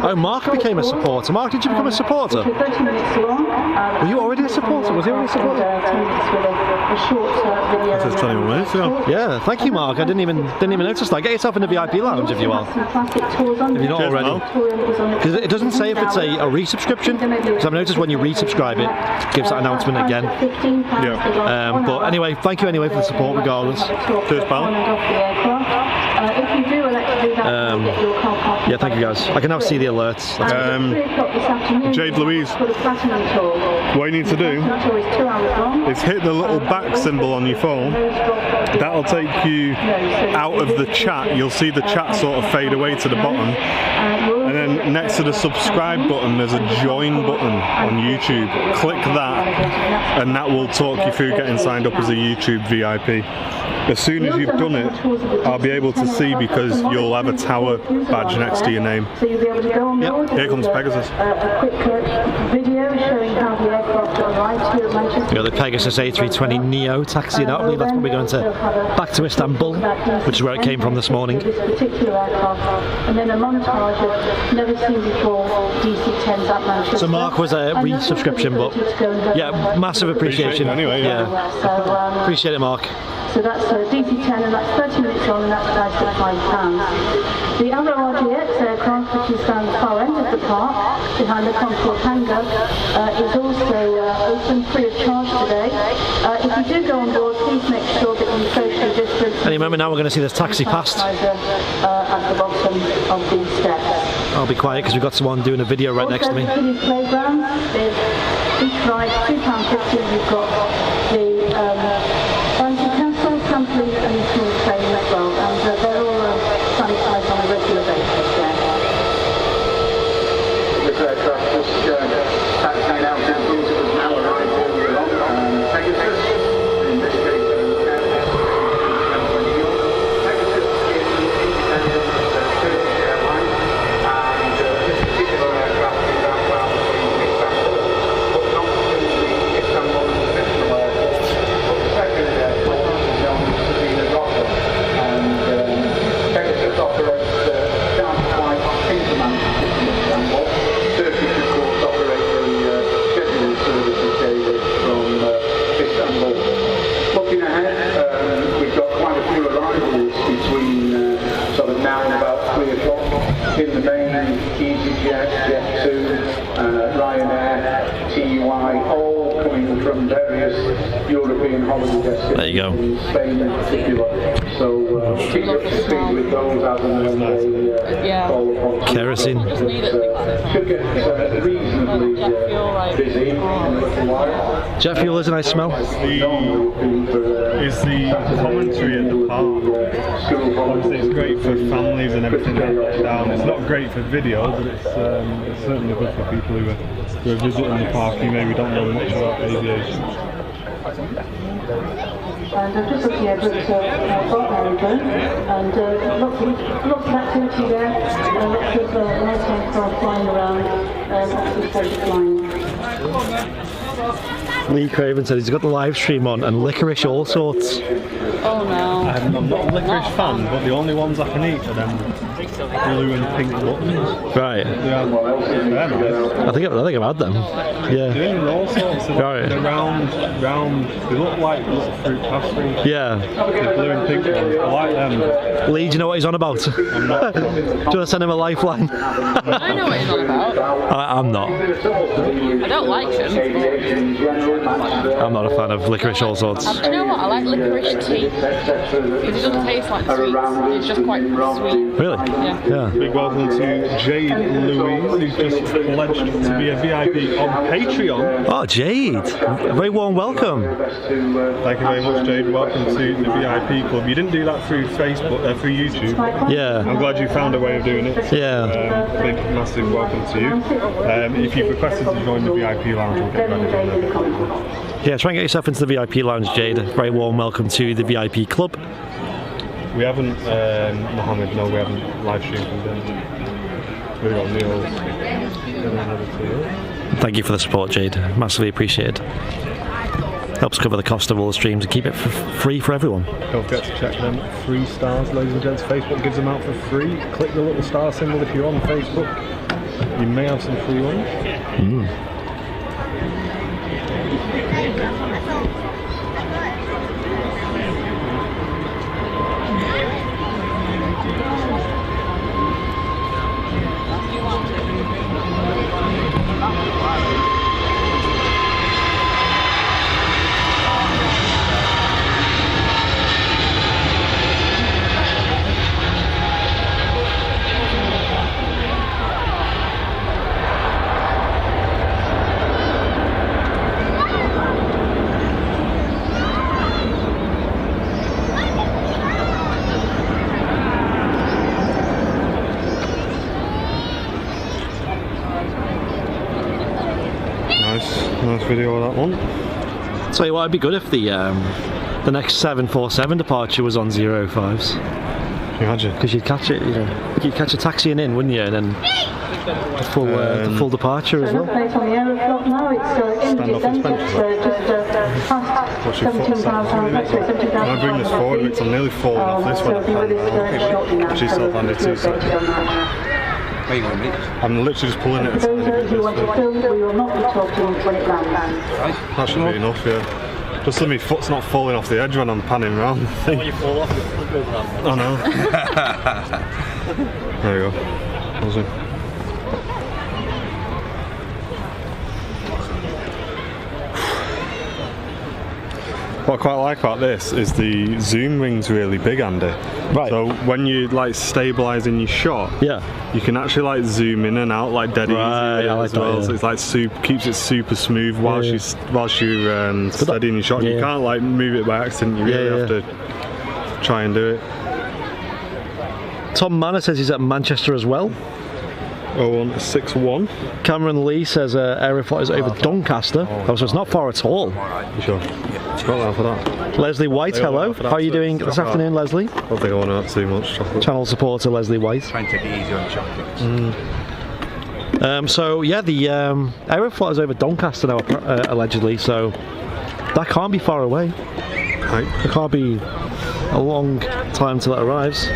Oh, Mark became a supporter. Mark, did you become a supporter? Were you already a supporter? Was he already a supporter? This is 21 minutes ago. Yeah, thank you, Mark. I didn't even notice that. Get yourself in the VIP lounge if you are. If you're not already. Because it doesn't say if it's a resubscription. Because I've noticed when you resubscribe it gives that announcement again. Yeah. But anyway, thank you anyway for the support regardless. Cheers, pal. Yeah, thank you guys. I can now see the alerts. Jade Louise, what you need to do is hit the little back symbol on your phone. That'll take you out of the chat. You'll see the chat sort of fade away to the bottom. And then next to the subscribe button there's a join button on YouTube. Click that and that will talk you through getting signed up as a YouTube VIP. As soon as you've done it, I'll be able to see because you'll have a tower badge next to your name. Yep, here comes Pegasus. A quick video showing how the aircraft arrived here at Manchester. We've got the Pegasus A320 Neo taxiing out. I believe that's when we're going to back to Istanbul, which is where it came from this morning. This particular aircraft, and then a montage of never seen before DC-10s at Manchester. So Mark was a resubscription, but yeah, massive appreciation. Anyway, yeah. Appreciate it, Mark. So So that's DC-10, and that's 30 minutes long, and that's priced at £5. The other RGX aircraft, which is down the far end of the park, behind the Concourse hangar, is also open free of charge today. If you do go on board, please make sure that you socially distance. Any moment now we're going to see this taxi past. At the bottom of the steps. I'll be quiet because we've got someone doing a video right next to me. Kids playground is each ride £2.50. You've got the Bouncy Castle, trampoline and small train as well, and they're all sanitised on a regular basis there. This aircraft just taxiing out now, it was now arrived along Pegasus. In this case, Pegasus is an independent Turkish airline, and this particular aircraft is outbound between Istanbul, but not to the Istanbul International Airport, but the second airport is known as Sabina Gotha, and Pegasus operates charter flights into Manchester from Istanbul. Turkish, of course, operate the scheduled services daily from Istanbul. Looking ahead, we've got quite a few arrivals between sort of now and about 3 o'clock. In the main, EasyJet, Jet2, Ryanair, TUI, all coming from various European holiday destinations. There you go. Spain in particular. So keep up to speed with those as and when they call upon. Kerosene. Should get reasonably busy in a little while. Jet fuel is a nice smell. Is the commentary at the park. Obviously it's great for families and everything like down. It's not great for video, but it's certainly good for people who are visiting the park who maybe don't know much about aviation. And I'm just looking over at Boeing and lots of activity there, lots of nice aircraft flying around, lots of pleasure flying. Lee Craven said he's got the live stream on and licorice all sorts. Oh no. I'm not a licorice fan, but the only ones I can eat are them blue and pink buttons. Right. Yeah, they're nice. I think I've had them. Yeah. They're all sorts of they're round, they look like little fruit pastries. Yeah. The blue and pink ones, I like them. Lee, do you know what he's on about? I'm not. Do you want to send him a lifeline? I know what he's on about. I'm not. I don't like them. I'm not a fan of licorice all sorts. Do you know what? I like licorice tea. It doesn't taste like sweets. It's just quite sweet. Really? Yeah. Big welcome to Jade Louise, who's just pledged to be a VIP on Patreon. Oh, Jade. A very warm welcome. Thank you very much, Jade. Welcome to the VIP club. You didn't do that through Facebook, through YouTube. Yeah. I'm glad you found a way of doing it. Yeah. Big, massive welcome to you. If you've requested to join the VIP lounge, we'll get ready on that. Yeah, try and get yourself into the VIP lounge, Jade. Very warm welcome to the VIP club. We haven't, Mohammed, no, we haven't live streamed from them. We've got meals. Thank you for the support, Jade. Massively appreciated. Helps cover the cost of all the streams and keep it free for everyone. Don't forget to check them 3 stars, ladies and gents. Facebook gives them out for free. Click the little star symbol if you're on Facebook. You may have some free ones. Nice video of that one. Tell you what, it'd be good if the next 747 departure was on 05s. Can you imagine? Because you'd catch it, you'd catch a taxi in, wouldn't you? And then the full departure as well. Place on the Aeroflot now, it's in the descent, just past 17,000. Can I bring this forward? Because I'm nearly falling off this one. She's self-handed too, so. Where are you going, mate? I'm literally just pulling it. For those of you who want to film, we will not be talking when it lands. That should be enough, yeah. Just so my foot's not falling off the edge when I'm panning round the thing. You fall off, I know. There you go. Awesome. What I quite like about this is the zoom ring's really big, Andy. Right. So when you like stabilising your shot, you can actually like zoom in and out like dead easy as well. So it's like keeps it super smooth whilst you're steadying your shot. You can't like move it by accident. You really have to try and do it. Tom Manor says he's at Manchester as well. 0161. Cameron Lee says Aeroflot is over Doncaster. So it's not far at all. You sure? Got that for that. Leslie White, hello. How are you doing this afternoon, Leslie? I don't think I want to have too much chocolate. Channel supporter Leslie White. Try and take it easy on chocolate. So yeah, the Aeroflot is over Doncaster now, allegedly. So that can't be far away. It can't be a long time till it arrives.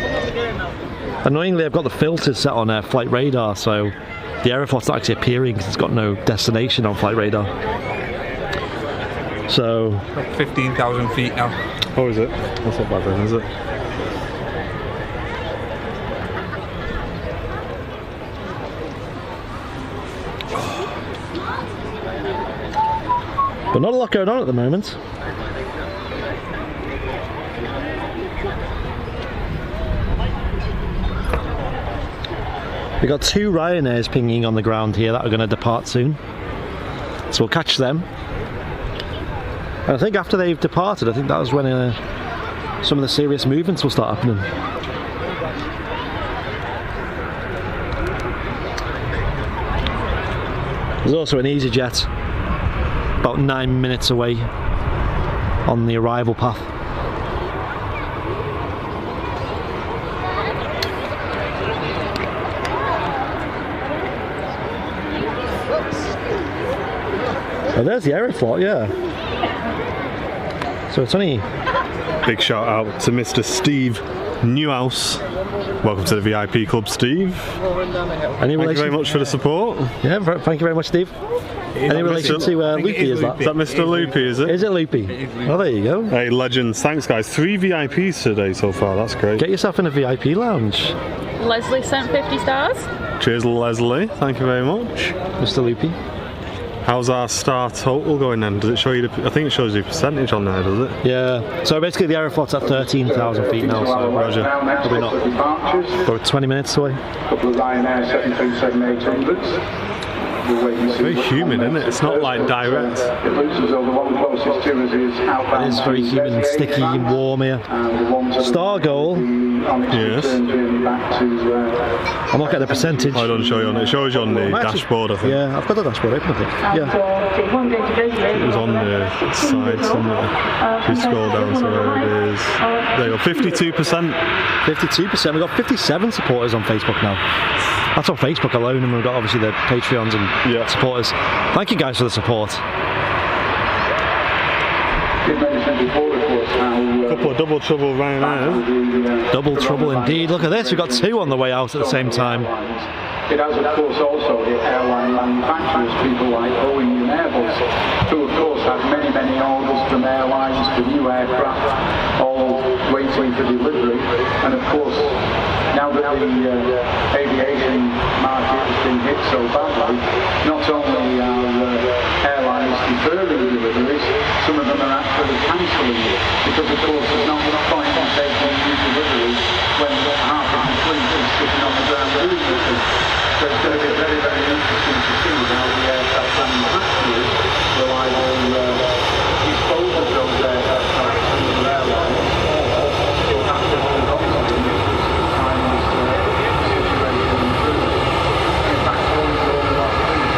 Annoyingly, I've got the filters set on flight radar, so the Aeroflot's not actually appearing because it's got no destination on flight radar. So 15,000 feet now. Oh, is it? That's not bad then, is it? But not a lot going on at the moment. We've got 2 Ryanairs pinging on the ground here that are going to depart soon. So we'll catch them. And I think after they've departed, I think that was when some of the serious movements will start happening. There's also an EasyJet about 9 minutes away on the arrival path. Oh, there's the Aeroflot, yeah. So it's only... Big shout out to Mr. Steve Newhouse. Welcome to the VIP club, Steve. Thank you very much for the support. Yeah, thank you very much, Steve. Any relation to Loopy, is that? Is that Mr. Loopy, is it? Is it Loopy? Oh, there you go. Hey, legends. Thanks, guys. 3 VIPs today so far. That's great. Get yourself in a VIP lounge. Leslie sent 50 stars. Cheers, Leslie. Thank you very much. Mr. Loopy. How's our star total going then? Does it show you I think it shows you percentage on there, does it? Yeah. So basically the Aeroflot's at 13,000 feet now, so Roger. Probably not. We're 20 minutes away. A couple of Ryanair 737-800s. It's very humid, isn't it? It's not like direct. It looks as though the one closest to us is outbound. It is very humid and sticky and warm here. Star goal. Yes. I'm not getting a percentage. I don't show you on it. It shows you on the dashboard, I think. Yeah, I've got the dashboard open, I think. Yeah. It was on the side somewhere. If you scroll down to where it is. There you go, 52%. 52%. We've got 57 supporters on Facebook now. That's on Facebook alone, and we've got obviously the Patreons and supporters. Thank you guys for the support. A couple of double trouble Ryanairs. Double trouble indeed. Look at this, we've got 2 on the way out at the same time. It has, of course, also hit airline manufacturers, people like Boeing and Airbus, who, of course, have many, many orders from airlines for new aircraft, all waiting for delivery. And, of course, now that the aviation market has been hit so badly, not only are airlines deferring deliveries, some of them are actually cancelling it, because, of course, there's not much point in taking new deliveries when half of the fleet is sitting on the ground doing nothing. So it's going to be very, very interesting to see how the aircraft manufacturers will either dispose of those aircraft to other airlines, or will have to hold on to them because time is situation improves. In fact, one of the last things the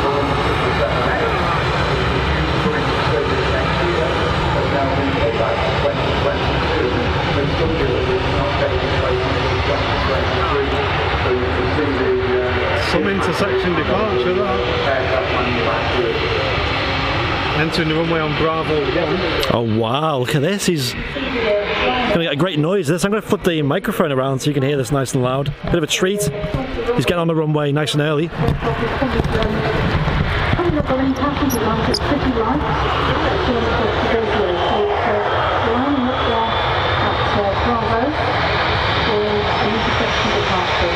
Boeing 777 going to service next year has now been put back to 2022. With some deliveries not taking place until 2023. So you can see Some intersection departure that. aircraft manufacturers. Entering the runway on Bravo 1. Oh wow, look at this. He's going to get a great noise. I'm going to flip the microphone around so you can hear this nice and loud. Bit of a treat. He's getting on the runway nice and early. Coming up the any passengers on, it's pretty light. So it's lining up there at Bravo for an intersection departure.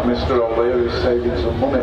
Mr. O'Leary is saving some money.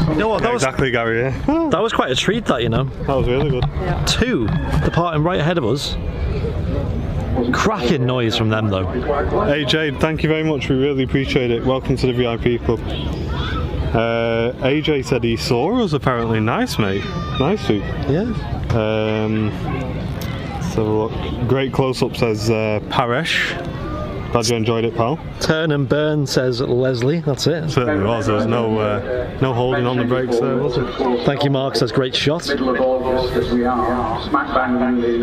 You know what, that was exactly, Gary. Yeah. That was quite a treat, that, you know. That was really good. Yeah. 2 departing right ahead of us. Cracking noise from them, though. Hey Jade, thank you very much. We really appreciate it. Welcome to the VIP Club. AJ said he saw us. Apparently, nice, mate. Nice, dude. Yeah. So look, great close-up, says Paresh. Glad you enjoyed it, pal. Turn and burn, says Leslie. That's it. Certainly was. There was no holding on the brakes there, was it? Thank you, Mark. Says great shot. Middle of August, as we are, smack bang in the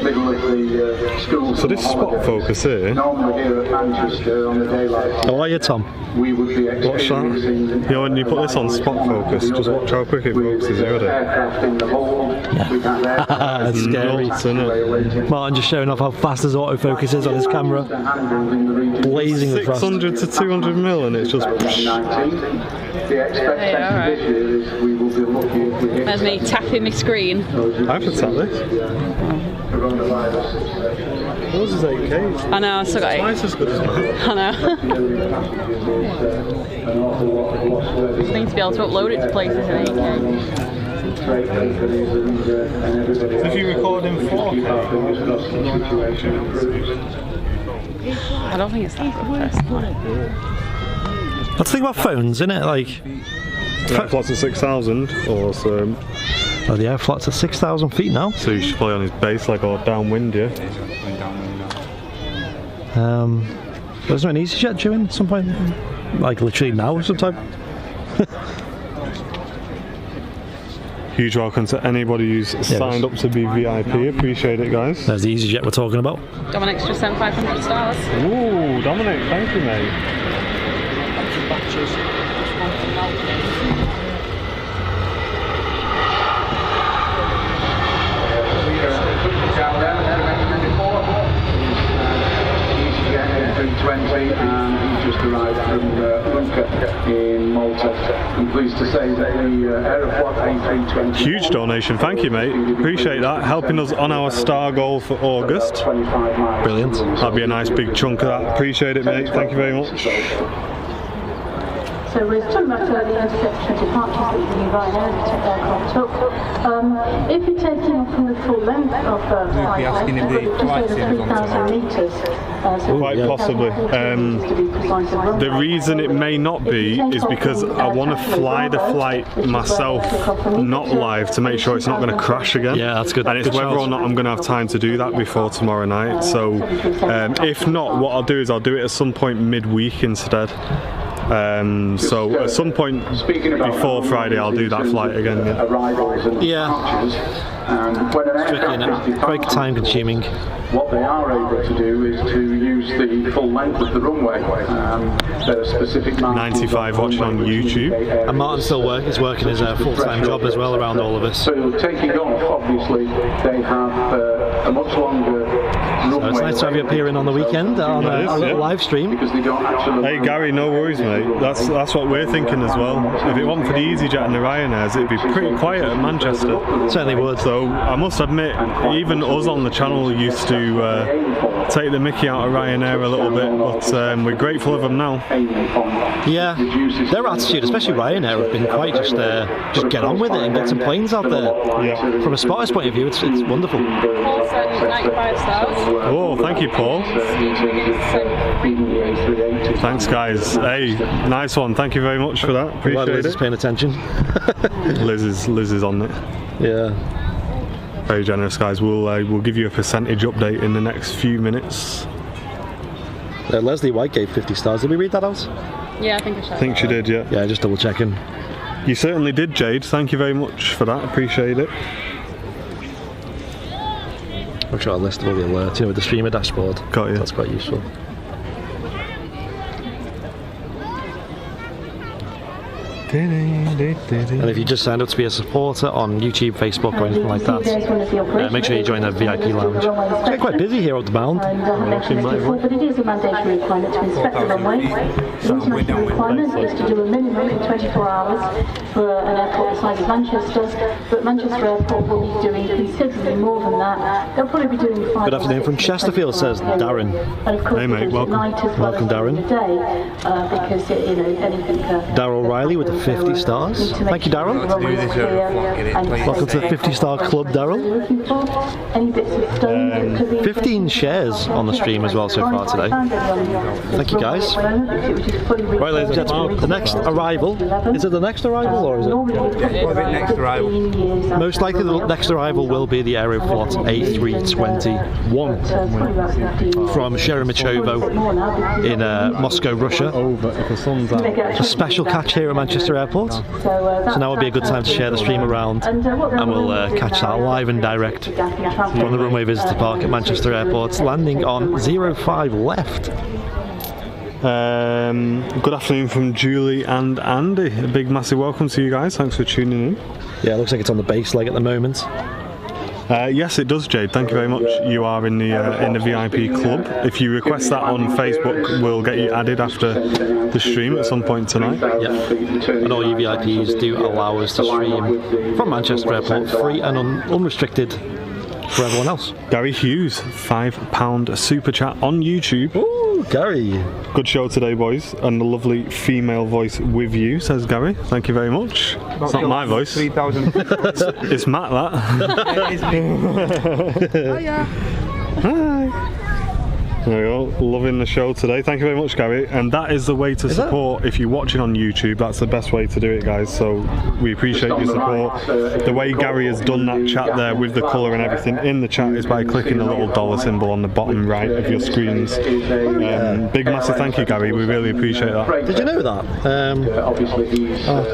middle of the school. So this spot focus here. Normally here at Manchester on the daylight. How are you, Tom? We would be Watch that. You know, when you put this on spot focus, just watch how quick it focuses. You got it. Aircraft in the hold. That's scary. Nuts, isn't it? Martin just showing off how fast his autofocus is on his camera. Blazing with frost. 600 to 200 mil, and it's just. The expectation this year is we will be lucky if we hit. There's me tapping my screen. I have to tap this. Yours is 8K. I know, I still got 8. Twice as good as mine. I know. Just need to be able to upload it to places in 8K. If you record in 4K, I don't think it's that good personally. That's the thing about phones, isn't it? Like, Airflots at 6,000, or so. oh, the Airflot's at 6,000 feet now. So you should play on his base, like, or downwind, yeah. Was there an EasyJet due in at some point? Like literally now, sometime. Huge welcome to anybody who's signed up to be VIP. Appreciate it, guys. There's the EasyJet we're talking about. Dominic's just sent 500 stars. Ooh, Dominic, thank you, mate. pictures. Just want to melt. Down there, as I mentioned before, he's A320 and he just arrived from Lucca in Malta. I'm pleased to say that the Aeroflot A320... Huge donation, thank you mate, appreciate that, helping us on our star goal for August. Brilliant. That'd be a nice big chunk of that, appreciate it mate, thank you very much. So we're talking about the intersection departures that the Ryanair aircraft took. If you're taking off from the full length of flight length, just over 3,000 metres. Quite possibly. The reason it may not be is because I want to fly the flight myself, not live, to make sure it's not going to crash again. Yeah, that's good. And it's good whether or not I'm going to have time to do that before tomorrow night. So if not, what I'll do is I'll do it at some point midweek instead. So at some point before Friday I'll do that flight again. Yeah. It's tricky, isn't it? Very time consuming. What they are able to do is to use the full length of the runway. There are specific 95 watching on YouTube. And Martin still is working his full-time job as well around all of us. So taking off, obviously, they have a much longer runway. So it's nice to have you appearing on the weekend on a little live stream. Because they don't actually... Hey Gary, no worries mate, that's what we're thinking as well. If it wasn't for the EasyJet and the Ryanairs, it'd be pretty quiet at Manchester. Certainly would. So I must admit, even us on the channel used to take the mickey out of Ryanair a little bit, but we're grateful of them now. Yeah, their attitude, especially Ryanair, have been quite just get on with it and get some planes out there. Yeah. From a spotter's point of view, it's wonderful. Paul said 95 stars. Oh, thank you, Paul. Thanks, guys. Hey, nice one. Thank you very much for that. Appreciate Liz it. is paying attention. Liz is on it. Yeah. Very generous, guys. We'll give you a percentage update in the next few minutes. Leslie White gave 50 stars. Did we read that out? Yeah, I think I should. I think she did, yeah. Yeah, just double checking. You certainly did, Jade. Thank you very much for that. Appreciate it. I've got a list of all the alerts, with the streamer dashboard. Got you. That's quite useful. And if you just signed up to be a supporter on YouTube, Facebook or anything like that, make sure you join the VIP lounge. It's getting quite busy here at the mound. But it is a mandatory requirement to inspect the runway. The international requirement is to do a minimum in 24 hours for an airport the size of Manchester, but Manchester Airport will be doing considerably more than that. They'll probably be doing 5 Good afternoon from Chesterfield, says Darren. And of course, hey mate, welcome. Welcome, Darren. Because anything. Darryl Riley with the 50 stars. Thank you, Darryl. Welcome to the 50-star club, Darryl. 15 shares on the stream as well so far today. Thank you, guys. Right, ladies and gentlemen, the next arrival. Is it the next arrival or is it? Next arrival. Most likely the next arrival will be the Aeroflot A321 from Sheremetyevo in Moscow, Russia. A special catch here at Manchester Airport. So now would be a good time to share the stream around, and we'll catch that live and direct from the runway visitor park at Manchester Airport, landing on 05 left. Good afternoon from Julie and Andy. A big massive welcome to you guys. Thanks for tuning in. Yeah, it looks like it's on the base leg at the moment. Yes, it does, Jade. Thank you very much. You are in the VIP club. If you request that on Facebook, we'll get you added after the stream at some point tonight. Yeah, and all you VIPs do allow us to stream from Manchester Airport, free and unrestricted for everyone else. Gary Hughes, £5 super chat on YouTube. Ooh, Gary. Good show today, boys, and a lovely female voice with you, says Gary. Thank you very much. It's not my voice. 3,000. It's Matt, that. It is me. Hiya. Hi. There we go, loving the show today. Thank you very much, Gary. And that is the way to support. If you're watching on YouTube, that's the best way to do it, guys. So we appreciate your support. The way Gary has done that chat there with the colour and everything in the chat is by clicking the little dollar symbol on the bottom right of your screens. Big massive thank you, Gary. We really appreciate that. Did you know that? Trying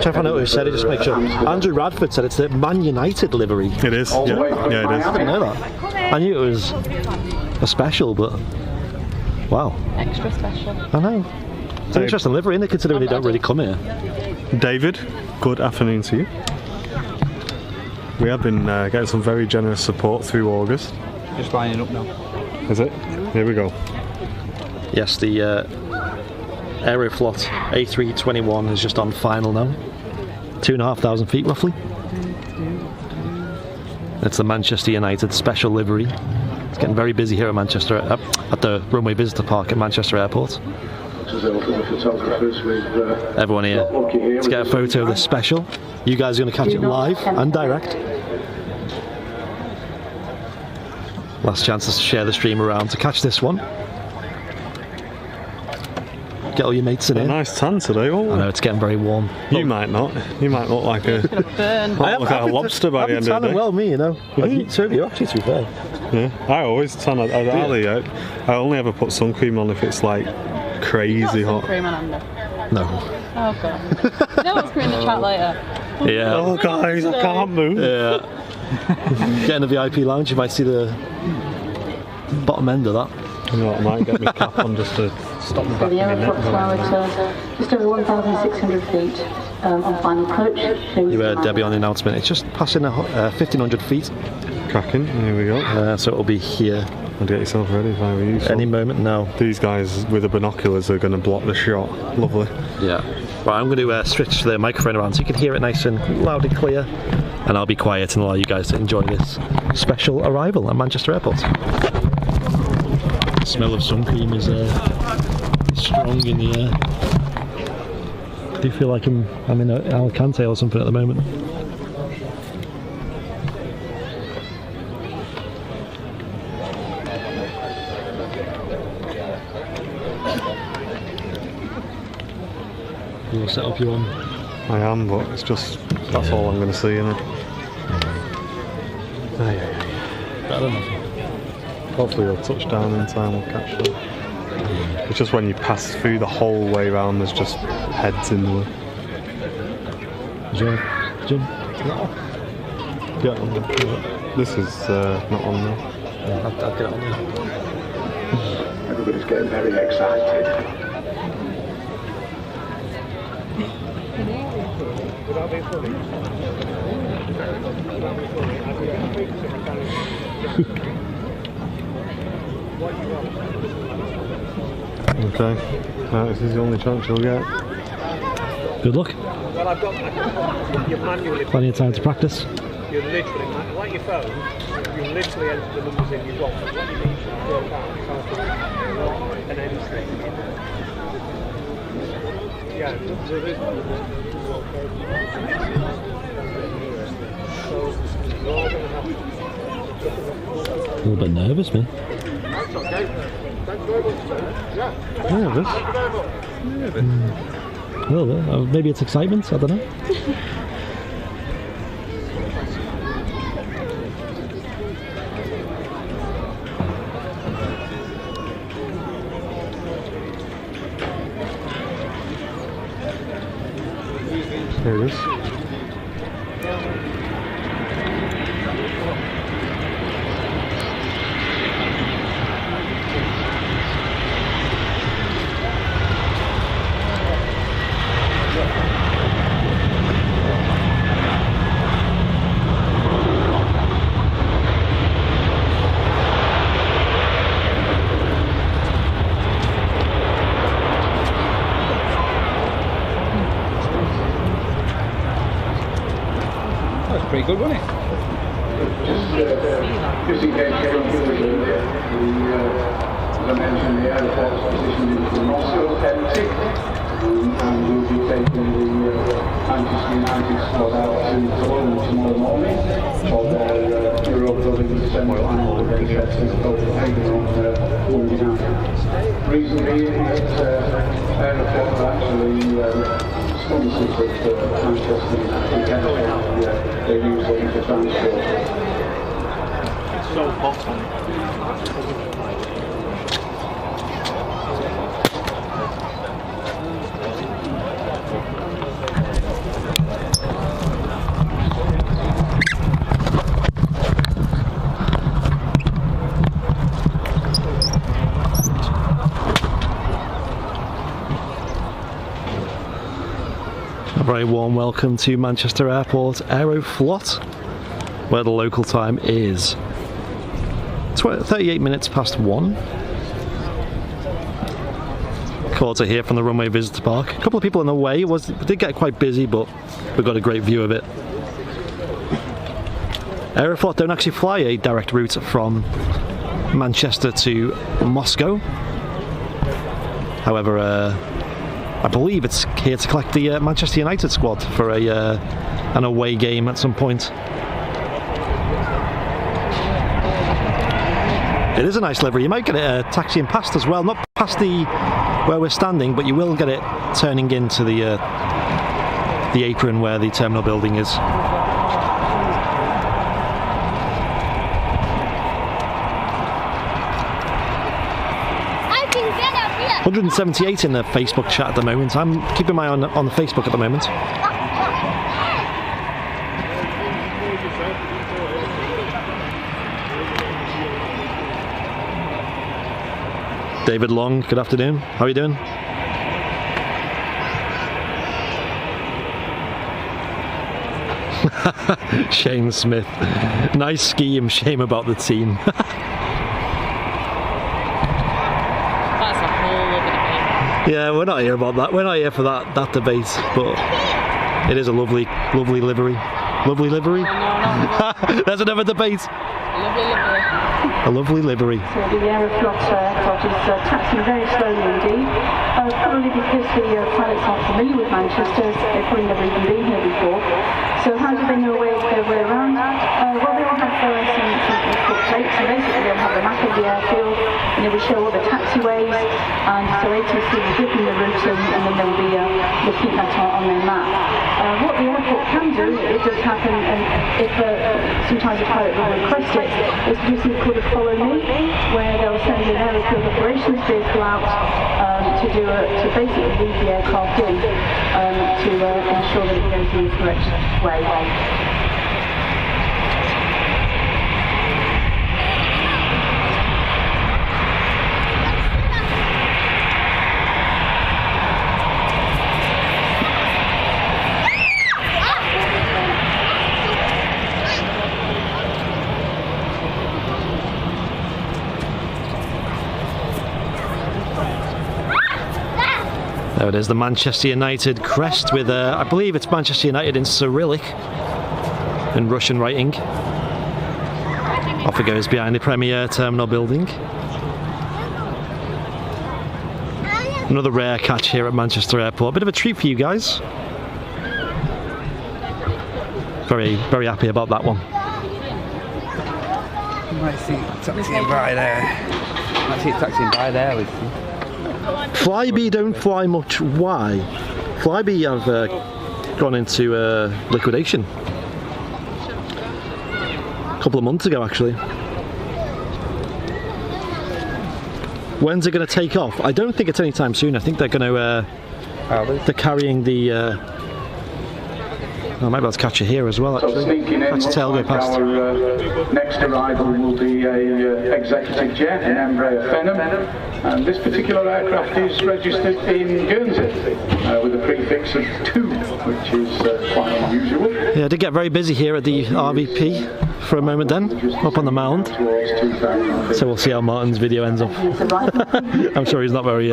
to find out who said it, just make sure. Andrew Radford said it's the Man United livery. It is, yeah, it is. I didn't know that. I knew it was a special, but wow. Extra special. I know. It's an interesting livery, isn't it, considering they don't really come here. David, good afternoon to you. We have been getting some very generous support through August. Just lining up now. Is it? Here we go. Yes, the Aeroflot A321 is just on final now. 2,500 feet roughly. It's the Manchester United special livery. It's getting very busy here at Manchester, at the Runway Visitor Park at Manchester Airport. Everyone here to get a photo of this special. You guys are going to catch it live and direct. Last chance to share the stream around to catch this one. Get all your mates in here. Nice tan today, won't we? I know, it's getting very warm. You might not. You might look like a look like a lobster by the end of the day. Well, me, you know. Two of you actually, to be fair. Yeah, I always tan. I only ever put sun cream on if it's like crazy hot. Cream on under. No. Oh god. You know what's going in the chat later? Yeah. Oh guys, I can't move. Yeah. Get in the VIP lounge, you might see the bottom end of that. You know what, I might get my cap on just to stop the back of The my Aeroflot's now at just over 1,600 feet on final approach. You heard Debbie on the announcement. It's just passing 1,500 feet. Cracking, here we go. So it'll be here. I'll get yourself ready if I were you. Any moment now. These guys with the binoculars are going to block the shot. Lovely. Yeah. Right, I'm going to switch the microphone around so you can hear it nice and loud and clear. And I'll be quiet and allow you guys to enjoy this special arrival at Manchester Airport. The smell of sun cream is strong in the air. I do feel like I'm in Alicante or something at the moment. You'll set up your one? I am, but it's just, that's all I'm going to see, innit? Better than nothing. Hopefully we'll touch down in time, we'll catch them. It's just when you pass through the whole way around, there's just heads in the way. Jim? Yeah, this is not on there. Yeah, I'll get it on there. Everybody's getting very excited. Okay, this is the only chance you'll get. Good luck. Well, I've got you manually. Plenty of time to practice. You literally, like your phone, you literally enter the numbers in you want. What you need to work out an end string. Yeah, there is so you're going to have A little bit nervous, man. That's okay. Thanks very much. Yeah. Nervous? A little bit. Maybe it's excitement, I don't know. There it is. Pretty good, wasn't it? Just in case you don't feel it, as I mentioned, the airport's positioned into the Moscow-Kentic, and we'll be taking the Manchester United squad out to Cologne tomorrow morning for their Euro-Building semi-final against Copenhagen on Monday night. Reason being that Airport actually sponsors of Manchester United. They use it for transport. It's so hot on it. very warm welcome to Manchester Airport Aeroflot, where the local time is 38 minutes past 1. Quarter here from the Runway Visitor Park. A couple of people on the way. It did get quite busy, but we got a great view of it. Aeroflot don't actually fly a direct route from Manchester to Moscow. However, I believe it's here to collect the Manchester United squad for an away game at some point. It is a nice livery. You might get it taxiing past as well, not past where we're standing, but you will get it turning into the apron where the terminal building is. 178 in the Facebook chat at the moment. I'm keeping my eye on the Facebook at the moment. David Long, good afternoon. How are you doing? Shane Smith. Nice scheme, shame about the team. Yeah, we're not here about that. We're not here for that debate, but it is a lovely livery. Lovely livery? There's another debate. A lovely livery. So the Aeroflot aircraft is taxiing very slowly indeed. Probably because the pilots aren't familiar with Manchester. They've probably never even been here before. So how do they know their way around? Well, they all have some plates, and basically they'll have a map of the airfield, and it will show all the taxiways, and so ATC will give them the route, and then they'll be looking at that on their map. What the airport can do, it does happen, and if sometimes a pilot will request it, is to do something called a follow me, where they'll send an airfield operations vehicle out to basically lead the aircraft in to ensure that it goes in the correct way. There it is, the Manchester United crest with, I believe it's Manchester United in Cyrillic, in Russian writing. Off it goes behind the Premier Terminal building. Another rare catch here at Manchester Airport. A bit of a treat for you guys. Very, very happy about that one. You might see taxiing by there. Might see taxiing by there with you. Flybe don't fly much. Why? Flybe have gone into liquidation a couple of months ago, actually. When's it going to take off? I don't think it's anytime soon. I think they're going to. They're carrying the. I might be able to catch you here as well, actually. Catch the tail go past. Our next arrival will be a executive jet, an Embraer Phenom, and this particular aircraft is registered in Guernsey with a prefix of 2, which is quite unusual. Yeah, I did get very busy here at the RVP for a moment then, up on the mound. So we'll see how Martin's video ends up. I'm sure he's not very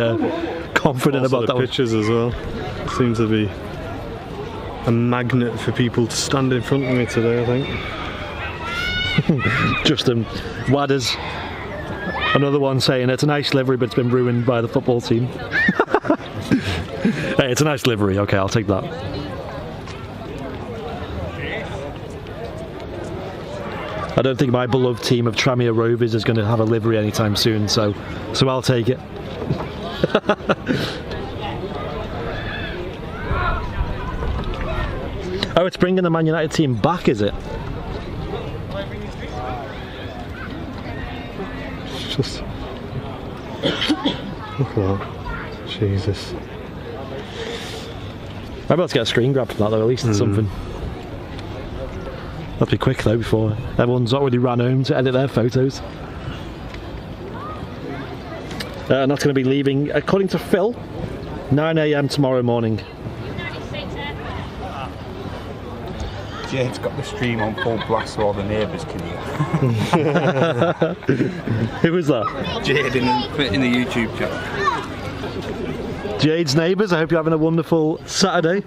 confident also about that the pictures as well. Seems to be a magnet for people to stand in front of me today, I think. Justin Wadders, another one saying it's a nice livery but it's been ruined by the football team. Hey, it's a nice livery, okay, I'll take that. I don't think my beloved team of Tranmere Rovers is going to have a livery anytime soon, so I'll take it. Oh, it's bringing the Man United team back, is it? Just look at that. Jesus. I'm about to get a screen grab from that though, at least it's something. That'll be quick though before everyone's already ran home to edit their photos. And that's going to be leaving, according to Phil, 9 AM tomorrow morning. Jade's got the stream on full blast so all the neighbours can hear. Who was that? Jade in the YouTube channel. Jade's neighbours, I hope you're having a wonderful Saturday.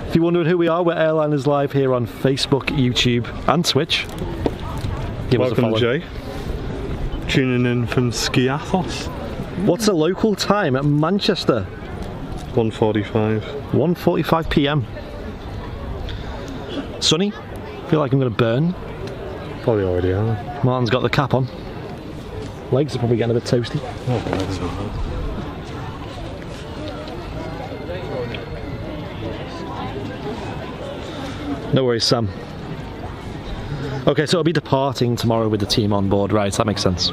If you're wondering who we are, we're Airliners Live here on Facebook, YouTube and Twitch. Give us a follow. Welcome, Jay. Tuning in from Skiathos. What's the local time at Manchester? 1:45. 1:45 PM. Sunny? Feel like I'm going to burn. Probably already are. Martin's got the cap on. Legs are probably getting a bit toasty. No worries, Sam. Okay, so it'll be departing tomorrow with the team on board, right? That makes sense.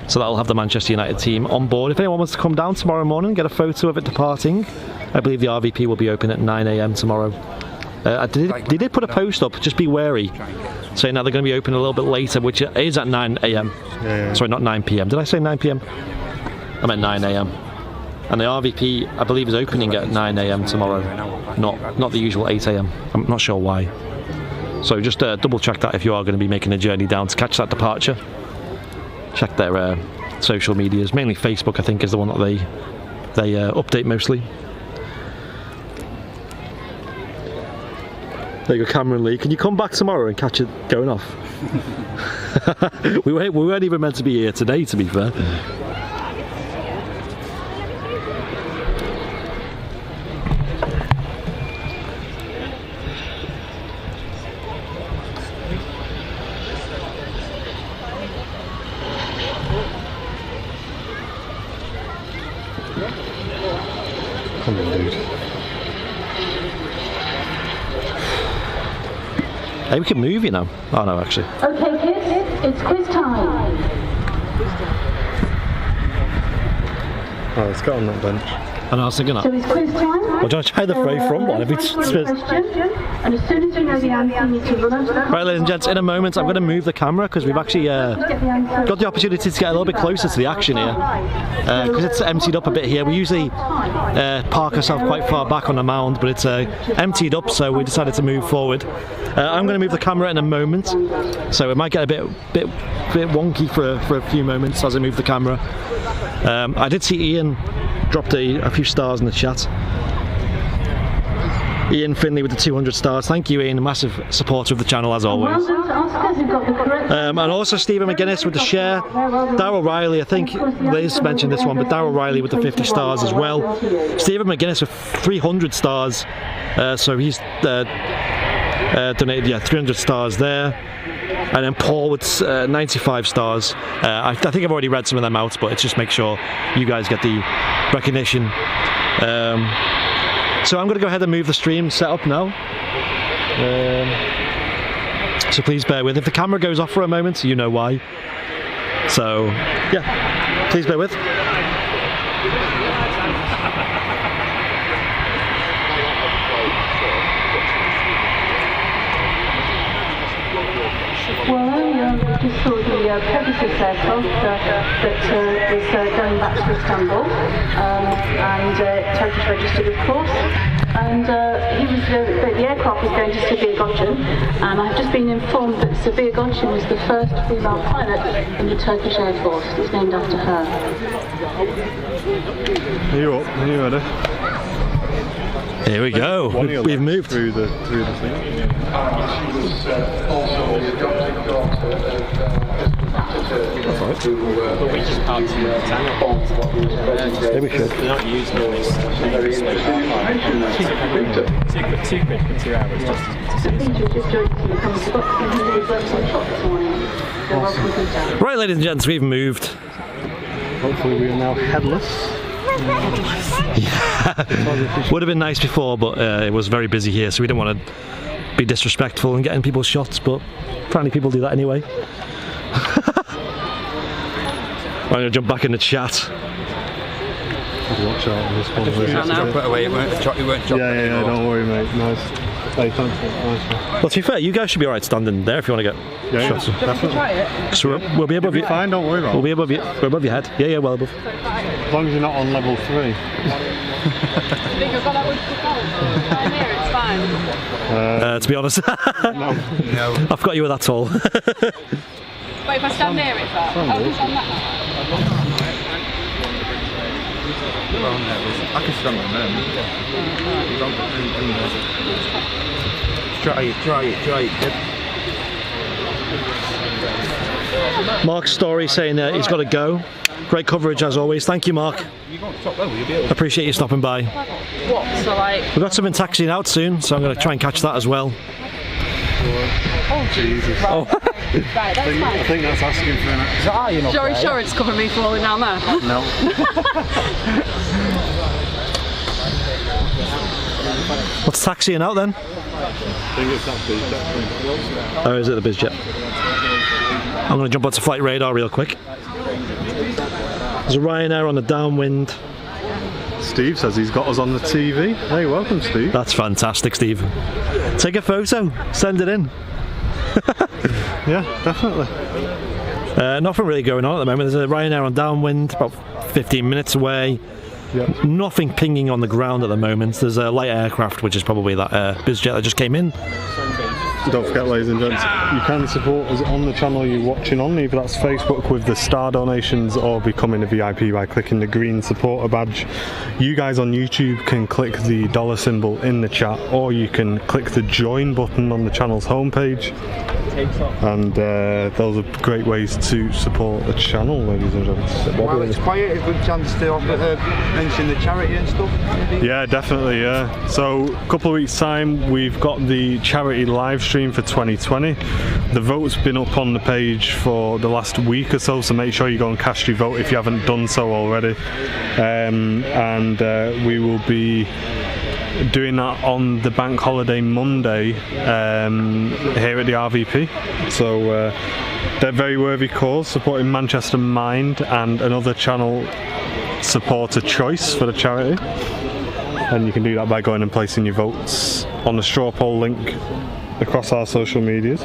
So that'll have the Manchester United team on board. If anyone wants to come down tomorrow morning and get a photo of it departing, I believe the RVP will be open at 9 AM tomorrow. They did put a post up, just be wary, saying that they're going to be open a little bit later, which is at 9 AM. Yeah. Sorry, not 9 PM. Did I say 9 PM? I meant 9 AM. And the RVP, I believe, is opening at 9 AM tomorrow, not the usual 8 AM. I'm not sure why. So just double check that if you are going to be making a journey down to catch that departure. Check their social medias, mainly Facebook I think is the one that they update mostly. There you go, Cameron Lee. Can you come back tomorrow and catch it going off? we weren't even meant to be here today, to be fair. Come on, dude. Hey, we can move, you know. Oh no, actually. Okay, kids, it's quiz time. Oh, let's get on that bench. And I was thinking that. So it's quiz time. Well, do I try the very front one? Every question, and as soon as you know the answer, you need to run over. Right, ladies and gents, in a moment I'm going to move the camera because we've actually got the opportunity to get a little bit closer to the action here. Because it's emptied up a bit here. We usually park ourselves quite far back on the mound, but it's emptied up, so we decided to move forward. I'm going to move the camera in a moment, so it might get a bit wonky for a few moments as I move the camera. I did see Ian dropped a few stars in the chat. Ian Finley with the 200 stars. Thank you, Ian. A massive supporter of the channel as always. And also Stephen McGuinness with the share. Darryl Riley, I think Liz mentioned this one, but Darryl Riley with the 50 stars as well. Stephen McGuinness with 300 stars. So he's donated 300 stars there. And then Paul with 95 stars. I think I've already read some of them out, but it's just make sure you guys get the recognition. So I'm going to go ahead and move the stream set up now. So please bear with. If the camera goes off for a moment, you know why. So yeah, please bear with. Well, we just saw the Pegasus aircraft that is going back to Istanbul, and Turkish registered, of course. And the aircraft was going to Sabiha, and I've just been informed that Sabiha was the first female pilot in the Turkish Air Force. It's named after her. Are you up? Are you ready? Here we go. We've moved through the thing. That's right. But we just parked in the town. Yeah, we should. We're not using all this. Two quid for 2 hours just to see. Right, ladies and gents, we've moved. Hopefully we are now headless. Yeah. Would have been nice before, but it was very busy here, so we didn't want to be disrespectful and getting people's shots, but apparently people do that anyway. I'm going to jump back in the chat. Watch out on this one. Drop it away, it won't drop Yeah, don't worry, mate. Nice. Hey, thanks, nice. Well, to be fair, you guys should be alright standing there if you want to get shots. Definitely. So we'll be above you. Fine, don't worry about it. We'll be above you. We're above your head. Yeah, well above. As long as you're not on level 3. I think I've got that one to go. Down here, it's fine. time? To be honest. No. I've got you with that tall. Wait, if I stand near it, that? Oh, just on that I can stand on them. Try it. Mark's story saying that he's got to go. Great coverage as always. Thank you, Mark. Appreciate you stopping by. What? So like... We've got something taxiing out soon, so I'm going to try and catch that as well. Oh, Jesus. Oh. Right, that's fine. I think that's asking for an Is your insurance covering me falling down there? No. What's taxiing out then? I think it's that BizJet. Oh, is it the BizJet? I'm going to jump onto flight radar real quick. There's a Ryanair on the downwind. Steve says he's got us on the TV. Hey, welcome, Steve. That's fantastic, Steve. Take a photo, send it in. Yeah, definitely. Nothing really going on at the moment. There's a Ryanair on downwind, about 15 minutes away. Yep. Nothing pinging on the ground at the moment. There's a light aircraft, which is probably that BizJet that just came in. Don't forget, ladies and gents, you can support us on the channel you're watching on, either that's Facebook with the star donations or becoming a VIP by clicking the green supporter badge. You guys on YouTube can click the dollar symbol in the chat, or you can click the join button on the channel's homepage. And those are great ways to support the channel, ladies and gents. While it's quiet, it's a good chance to mention the charity and stuff, maybe? Yeah, definitely, yeah. So, a couple of weeks' time, we've got the charity live stream for 2020. The vote's been up on the page for the last week or so make sure you go and cast your vote if you haven't done so already. We will be doing that on the bank holiday Monday here at the RVP. So they're very worthy cause, supporting Manchester Mind and another channel supporter choice for the charity. And you can do that by going and placing your votes on the straw poll link across our social medias.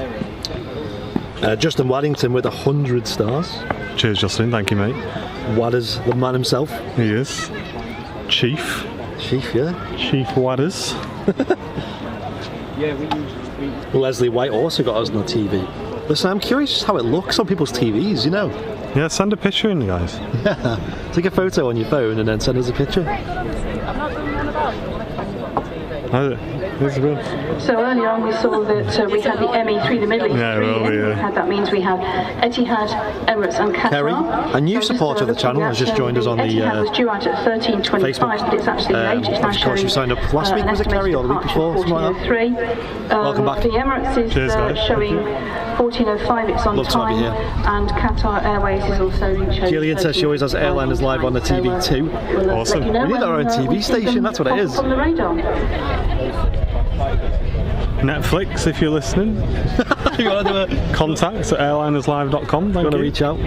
Justin Waddington with 100 stars. Cheers, Justin. Thank you, mate. Wadders, the man himself. He is. Chief, yeah. Chief Wadders. Leslie White also got us on the TV. Listen, I'm curious how it looks on people's TVs, you know. Yeah, send a picture in, guys. Yeah. Take a photo on your phone and then send us a picture. I'm not doing one about it. So earlier on we saw that we had the ME3, the Middle East. That means we have Etihad, Emirates and Qatar. Kerry, a new supporter of the channel, has just joined us on the Etihad was due out at 13:25, Facebook. but it's actually late. It's now showing. You signed up last week, was it, Kerry, or the week before? Welcome back. The Emirates is showing 14:05. It's on time, and Qatar Airways is also showing. Gillian says she always has Airliners live on the TV too. Awesome. We need our own TV station. That's what it is. On the radar. Netflix, if you're listening. You want to do a contacts at airlinerslive.com. You want to reach out?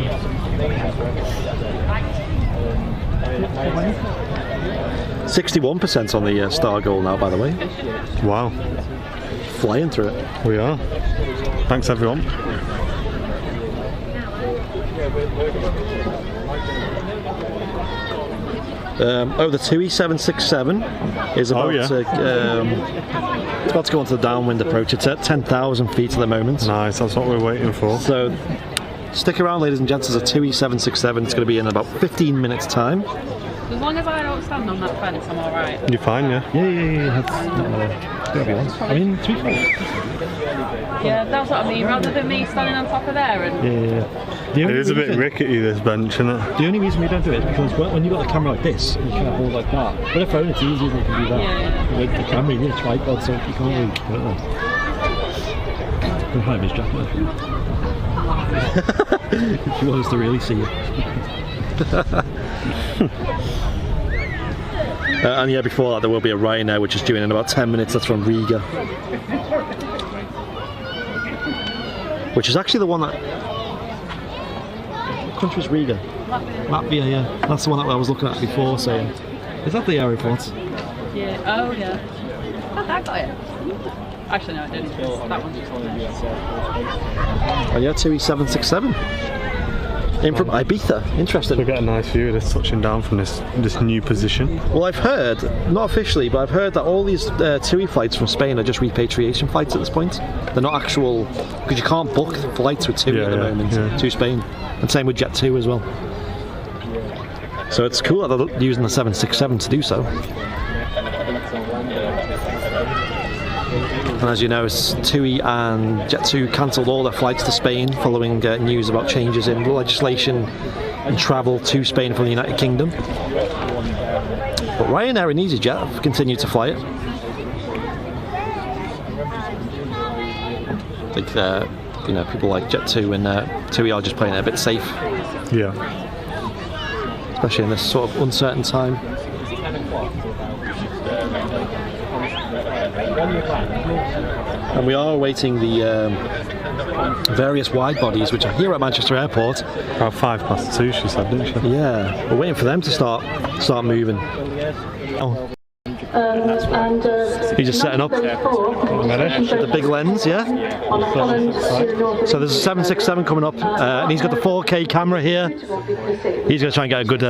61% on the star goal now, by the way. Wow. Flying through it. We are. Thanks, everyone. The TUI 767 is about it's about to go onto the downwind approach. It's at 10,000 feet at the moment. Nice, that's what we're waiting for. So stick around, ladies and gents. There's a TUI 767. It's going to be in about 15 minutes time. As long as I don't stand on that fence, I'm alright. You're fine, yeah? Yeah. Gotta be honest. I mean, to be fair. Yeah, that's what I mean. Rather than me standing on top of there and... Yeah. It is a bit rickety, this bench, isn't it? The only reason we don't do it is because when you've got the camera like this, you can't hold like that. With a phone, it's easier than you can do that. Yeah. With the camera, you need a tripod, so you can't really do it there. Hi, Miss Jacqueline. If you want us to really see you. And yeah, before that there will be a Ryanair which is due in about 10 minutes. That's from Riga, which is actually the one that... What country is Riga? Latvia, yeah. That's the one that I was looking at before, saying, is that the airport? Yeah, oh yeah. I got it. Actually no, I didn't. That one. Oh yeah, TUI 767. Ibiza, interesting. We get a nice view of this touching down from this new position. Well, I've heard, not officially, but I've heard that all these TUI flights from Spain are just repatriation flights at this point. They're not actual, because you can't book flights with TUI at the moment to Spain, and same with Jet2 as well. So it's cool that they're using the 767 to do so. And as you know, TUI and Jet2 cancelled all their flights to Spain following news about changes in legislation and travel to Spain from the United Kingdom. But Ryanair and EasyJet have continued to fly it. I think you know, people like Jet2 and TUI are just playing it a bit safe. Yeah. Especially in this sort of uncertain time. And we are awaiting the various wide bodies which are here at Manchester Airport. About 2:05, she said, didn't she? Yeah, we're waiting for them to start moving. Oh. He's just setting up with the big lens, yeah? So there's a 767 coming up, and he's got the 4K camera here. He's going to try and get a good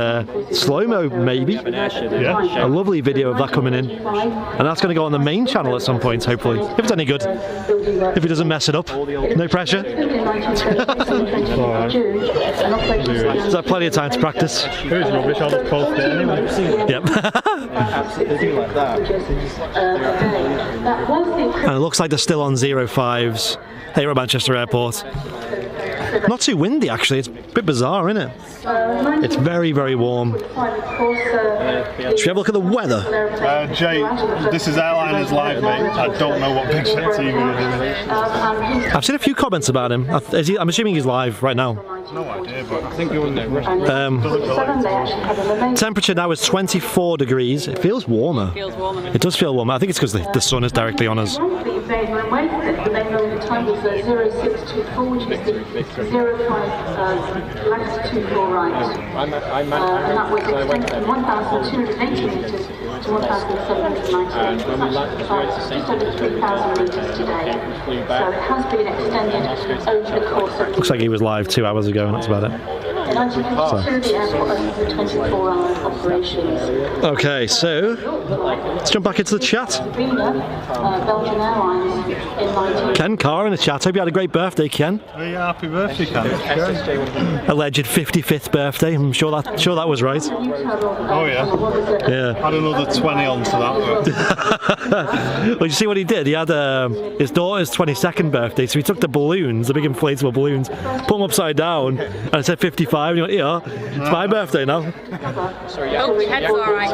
slow-mo, maybe. Yeah. A lovely video of that coming in. And that's going to go on the main channel at some point, hopefully. If it's any good. If he doesn't mess it up. No pressure. Is that plenty of time to practice? It is rubbish, I'll just post it anyway. Yep. And it looks like they're still on 05s here at Manchester Airport. Not too windy actually, it's a bit bizarre, isn't it? It's very, very warm. Should we have a look at the weather? Jay, this is Airliners live, mate. I don't know what big shit TV you're doing. I've seen a few comments about him. I'm assuming he's live right now. No idea, but I think you're temperature now is 24 degrees. It feels warmer. It does feel warmer. I think it's because the sun is directly on us. And that was extended from 1,280 metres to 1,798. Just over 3,000 metres today. So it has been extended over the course of... Looks like he was live 2 hours ago, and that's about it. In 1952, the airport opened for 24-hour operations. Okay, so let's jump back into the chat. Belgian Airlines in Ken Carr in the chat. Hope you had a great birthday, Ken. Oh yeah, happy birthday, Ken. Alleged 55th birthday. I'm sure that was right. Oh yeah. Yeah. Add another 20 onto that. Well, you see what he did? He had his daughter's 22nd birthday, so he took the balloons, the big inflatable balloons, put them upside down, and it said 55. And he went, yeah, it's my birthday now. Oh, Ken's alright,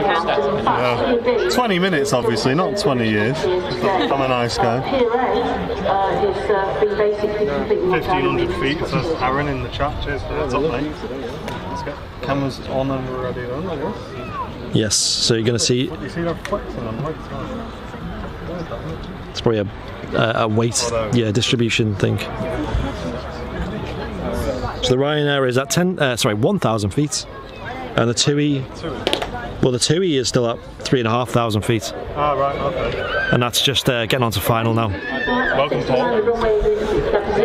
Ken. 20 minutes, obviously, not 20 years. I'm a nice guy. 1,500 feet, says Aaron in the chat. Cheers for that, top mate. Let's get cameras on and we're ready then, I guess. Yes, so you're going to see... You see that flexing on right side? It's probably a weight distribution thing. So the Ryanair is at 1,000 feet, and the TUI, well, the TUI is still at 3,500 feet. Ah, right, okay. And that's just getting on to final now. Welcome, Paul.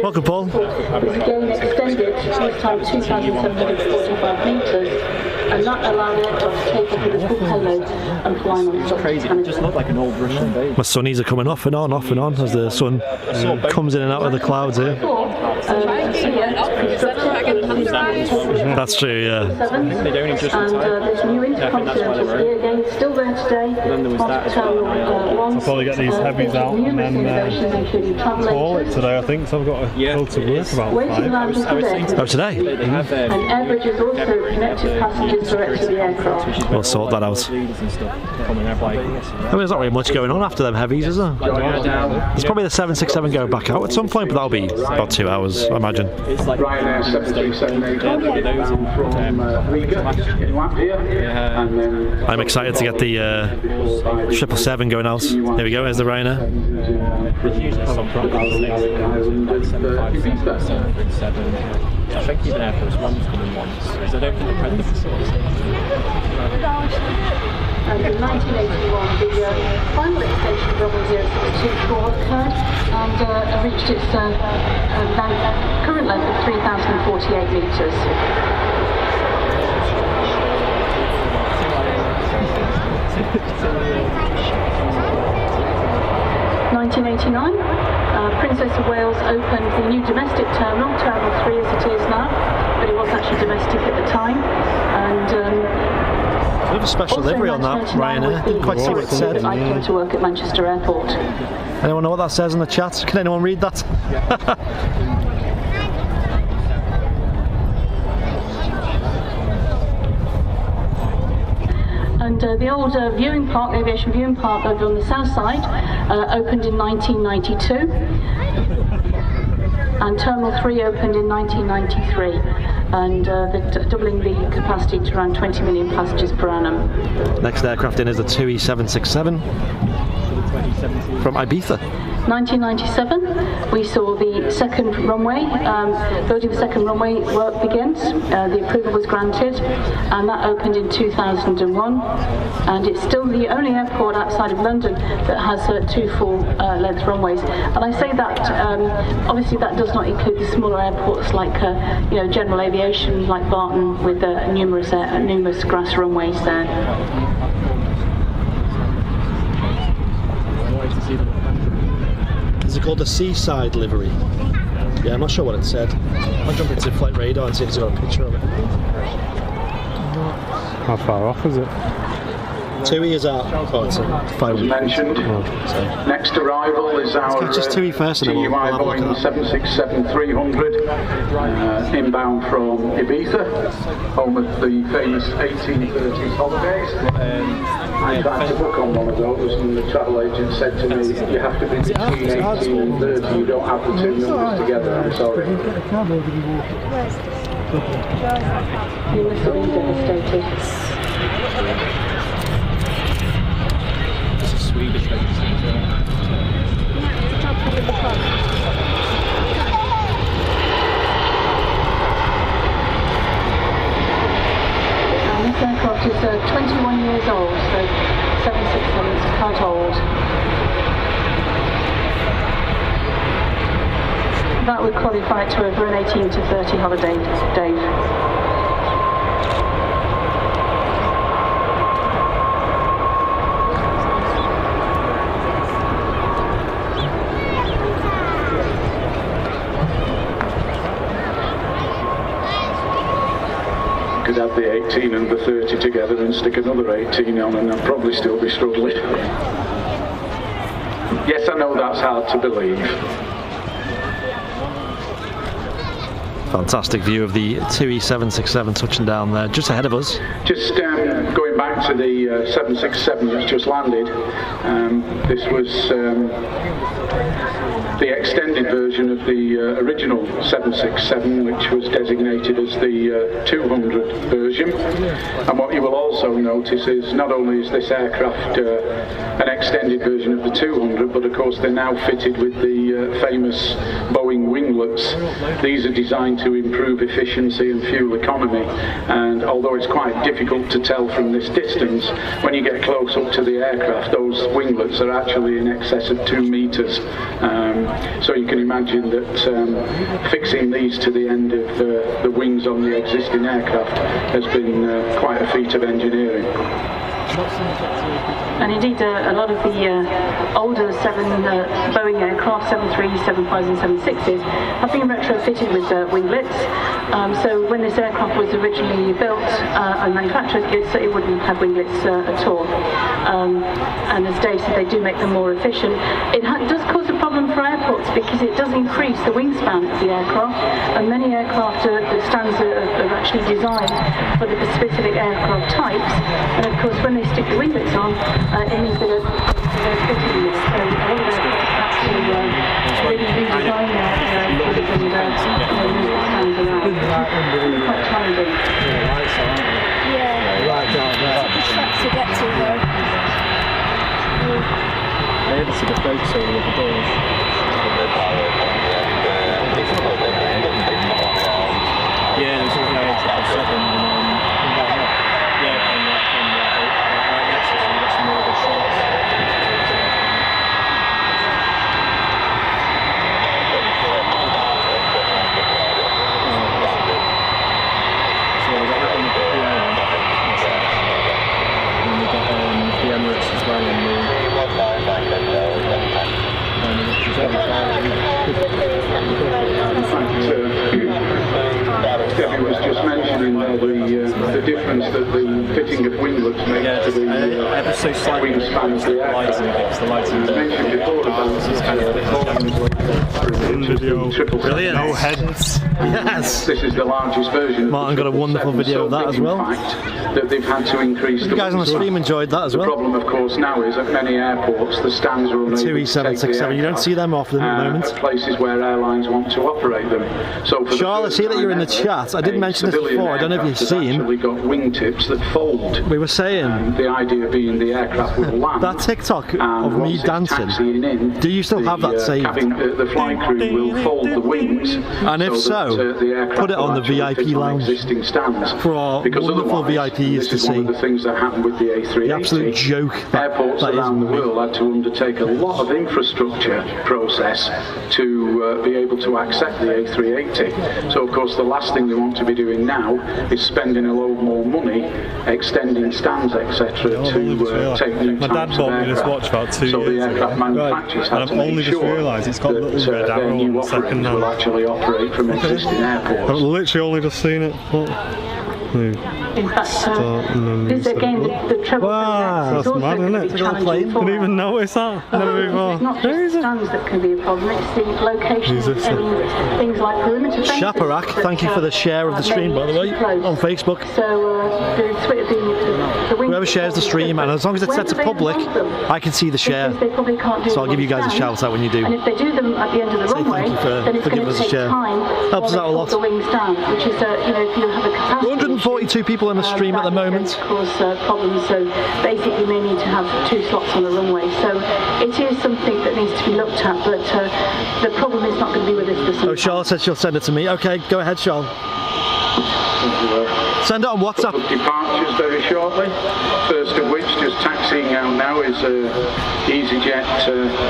Welcome, Paul. It's again extended this time 2,745 metres, and that allowed it to take up with a full payload and fly on. It's crazy, it just looked like an old Russian base. My sunnies are coming off and on as the sun comes in and out of the clouds here. That's true, yeah. They'd only just and there's new intercontinental here again, still there today. Then there was that I'll probably get these heavies out and then call it today, I think, so I've got to go to work about 5. Oh, today? And averages also connected passengers direct to the aircraft. We'll sort that out. I mean, there's not really much going on after them heavies, is there? There's probably the 767 going back out at some point, but that'll be about 2 hours, I imagine. Ryanair 737 from Riga in Latvia. And then I'm excited to get the 777 going out. Here we go, there's the Ryanair. I think even Air Force One's coming once, because I don't think they've had the facility. And in 1981, the final extension of Runway 062 occurred, and reached its current length of 3,048 metres. 1989, Princess of Wales opened the new domestic terminal, Terminal 3 as it is now, but it was actually domestic at the time. And we have a special livery on that, Ryanair. Didn't quite see what it said. I came to work at Manchester Airport. Anyone know what that says in the chat? Can anyone read that? And the old viewing park, the aviation viewing park over on the south side, opened in 1992. And Terminal 3 opened in 1993. And doubling the capacity to around 20 million passengers per annum. Next aircraft in is the 2E767 from Ibiza. 1997, we saw the second runway, building the second runway work begins. The approval was granted, and that opened in 2001. And it's still the only airport outside of London that has two full-length runways. And I say that obviously that does not include the smaller airports like general aviation, like Barton, with numerous grass runways there. Is it called a seaside livery? Yeah, I'm not sure what it said. I'll jump into Flight Radar and see if it's got a picture of it. How far off is it? 2E is out. Oh, it's 5 mentioned. Next arrival is our just 2E first and then we'll have a look Boeing at that. 767-300 inbound from Ibiza, home of the famous 1830s holidays. I tried to book on one of those and the travel agent said to me, you have to be between 18 and 30, you don't have the two numbers together, I'm sorry. You must have been devastated. Swedish legislature. This aircraft is 21 years old, so 767 is quite old. That would qualify it to over an 18 to 30 holiday, Dave. Could add the 18 and the 30 together and stick another 18 on and I'd probably still be struggling. Yes, I know that's hard to believe. Fantastic view of the 2E767 touching down there, just ahead of us. Just going back to the 767 that's just landed, this was the extended version of the original 767, which was designated as the 200 version. And what you will also notice is not only is this aircraft an extended version of the 200, but of course they're now fitted with the famous Boeing winglets. These are designed to improve efficiency and fuel economy, and although it's quite difficult to tell from this distance, when you get close up to the aircraft, those winglets are actually in excess of 2 meters. So you can imagine that fixing these to the end of the wings on the existing aircraft has been quite a feat of engineering. And indeed, a lot of the older Boeing aircraft, 73s, 75s and 76s, have been retrofitted with winglets. So when this aircraft was originally built and manufactured, it wouldn't have winglets at all. And as Dave said, they do make them more efficient. It does cause a problem for airports because it does increase the wingspan of the aircraft, and many aircraft, the stands are actually designed for the specific aircraft types. And of course, when they stick the winglets on, it means they don't fit in this. So a lot of aircraft have to really redesign their winglets and move the stands around. It's quite challenging. Yeah, right down there. It's a track to get to though. They had to see the folks over the doors. Yeah, there's also an 7 right next to us, we've got some really good shots. that the fitting of winglets makes to the ever so slightly wingspan of the aircraft. the lighting. As mentioned before about It's kind of Brilliant. No heads. Yes. This is the largest version. Martin got a wonderful video of that as well. That they've had to increase. You guys on the stream enjoyed that as The well. problem, of course, now is at many airports the stands are unable to take the 2E767. You don't see them often at the moment. at places where airlines want to operate them. So for Charles, I see that you're in the chat. I didn't mention this before. I don't know if you've seen. We've got wingtips that fold. We were saying The idea being the aircraft will land. that TikTok of me once it's dancing. taxiing in, Do you still have that saved? The flight crew will fold the wings. And if so, that, the aircraft put it on will the actually VIP fit on lounge existing stands. for our Because wonderful otherwise, VIPs this to is one see. of the things that happened with the A380. The absolute joke that, Airports that around the is. world had to undertake a lot of infrastructure process to be able to accept the A380. So of course the last thing they want to be doing now is spending a load more money extending stands etc. to take new My dad types of bought me this aircraft. watch about 2 So the years aircraft ago. manufacturers And had I've to make only just sure realised it's got that little red their arrow new on the offerings second will hand. actually operate from existing I've airports. literally only just seen it. Look. In fact, this again, the trouble Wow, is that's also mad, going isn't to it? be challenging for Didn't even notice that. Never It's before. not just stands that can be a problem, it's the locations and things like perimeter fences. Shaparak, thank you for the share of the stream, by the way, on Facebook. So the wings Whoever shares the stream, and as long as it's set to public, I can see the share. They probably can't do So I'll give you one guys a stand. shout out when you do. And if they do them at the end of the runway, thank you for then it's giving going us to a take share. time Helps us while out a they lot. put the wings down, which is, if you have a capacity 142 people in the stream at the moment. cause problems, so basically you may need to have 2 slots on the runway. So it is something that needs to be looked at, but the problem is not going to be with us for some Oh, Charlotte says she'll send it to me. Okay, go ahead, Charlotte. Send it on WhatsApp. Departures very shortly. First of which, just taxiing out now, is EasyJet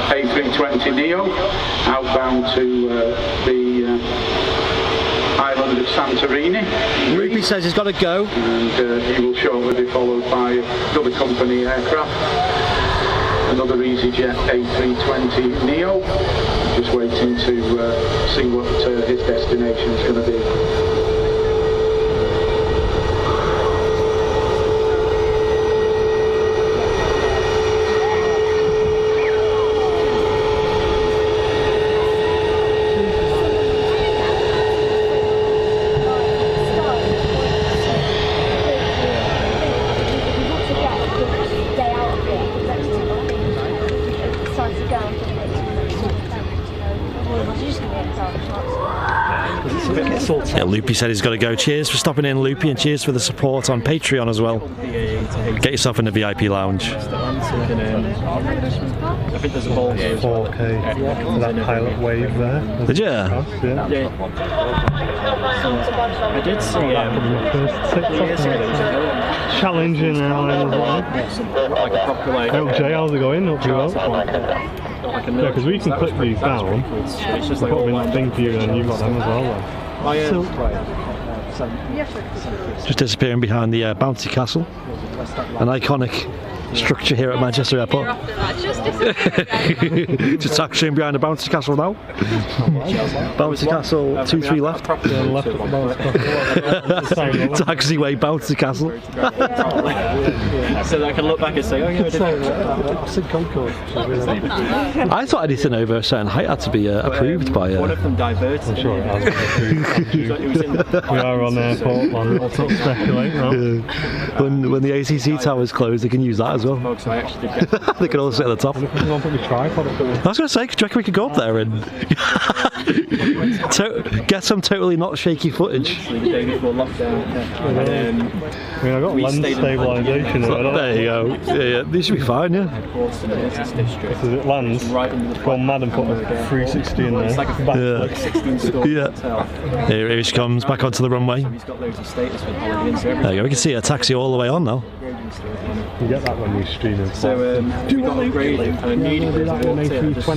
A320 Neo, outbound to the island of Santorini. Ruby says he's got to go. And he will shortly be followed by another company aircraft, another EasyJet A320 Neo. Just waiting to see what his destination is going to be. Yeah, Loopy said he's got to go. Cheers for stopping in, Loopy, and cheers for the support on Patreon as well. Get yourself in the VIP lounge. I think there's a ball game. 4K for that pilot wave there. Did you? Yeah. I did see Challenging airline as well. like a proper like. Oh, Jay, how's it going? Hope you're well. Like a Yeah, because we can click these down. It's just I've like got them in the thing for you, and you've got them as well. Then. Just disappearing behind the bouncy castle. An iconic structure here at Manchester Airport. Just taxiing behind the bouncy castle now. Bouncy castle, 2-3 left. Left at the bouncy castle. Taxiway bouncy castle. So that I can look back and say, oh yeah, I did that. I thought anything over a certain height had to be approved by. One of them diverted. I'm sure it has been approved. We are on airport land. Let's not speculate now. When the ACC towers close, they can use that as well. So I actually did get They can all sit at the top. Put the tripod up there. I was going to say, do you reckon we could go up there and get some totally not shaky footage? the day before lockdown. I mean, I got lens stabilisation. There you go. Yeah, these should be fine, yeah. Because it lands, gone mad and put a 360 in there. It's like a Yeah. 16-story Yeah. hotel. Here she comes back onto the runway. He's got loads of status with holiday Inn, so There you go. We can see a taxi all the way on now. You get that when you stream it. So we got upgraded and I needed to walk in. I just saw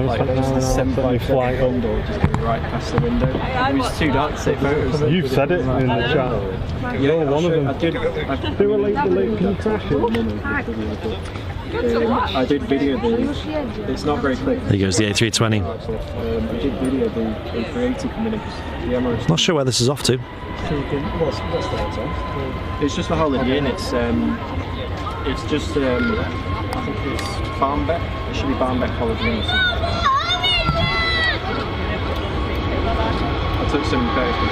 like a 7 flight window just going right past the window. It was too dark to take photos. You've said it in the chat. Yeah, You're one of them. I did. They were late, can you crash it? I did video the. It's not very quick. There goes the A320. I did video the A380 coming in because the Emirates. Not sure where this is off to. What's the hotel? It's just a holiday inn. It's just I think it's Barmbek. It should be Barmbek Holiday Inn. I took some photos.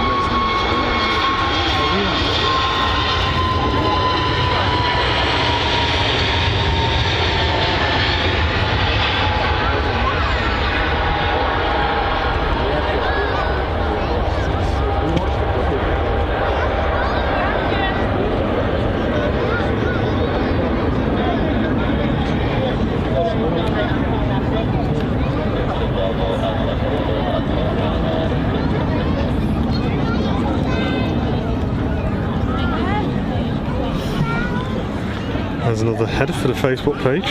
There's another header for the Facebook page.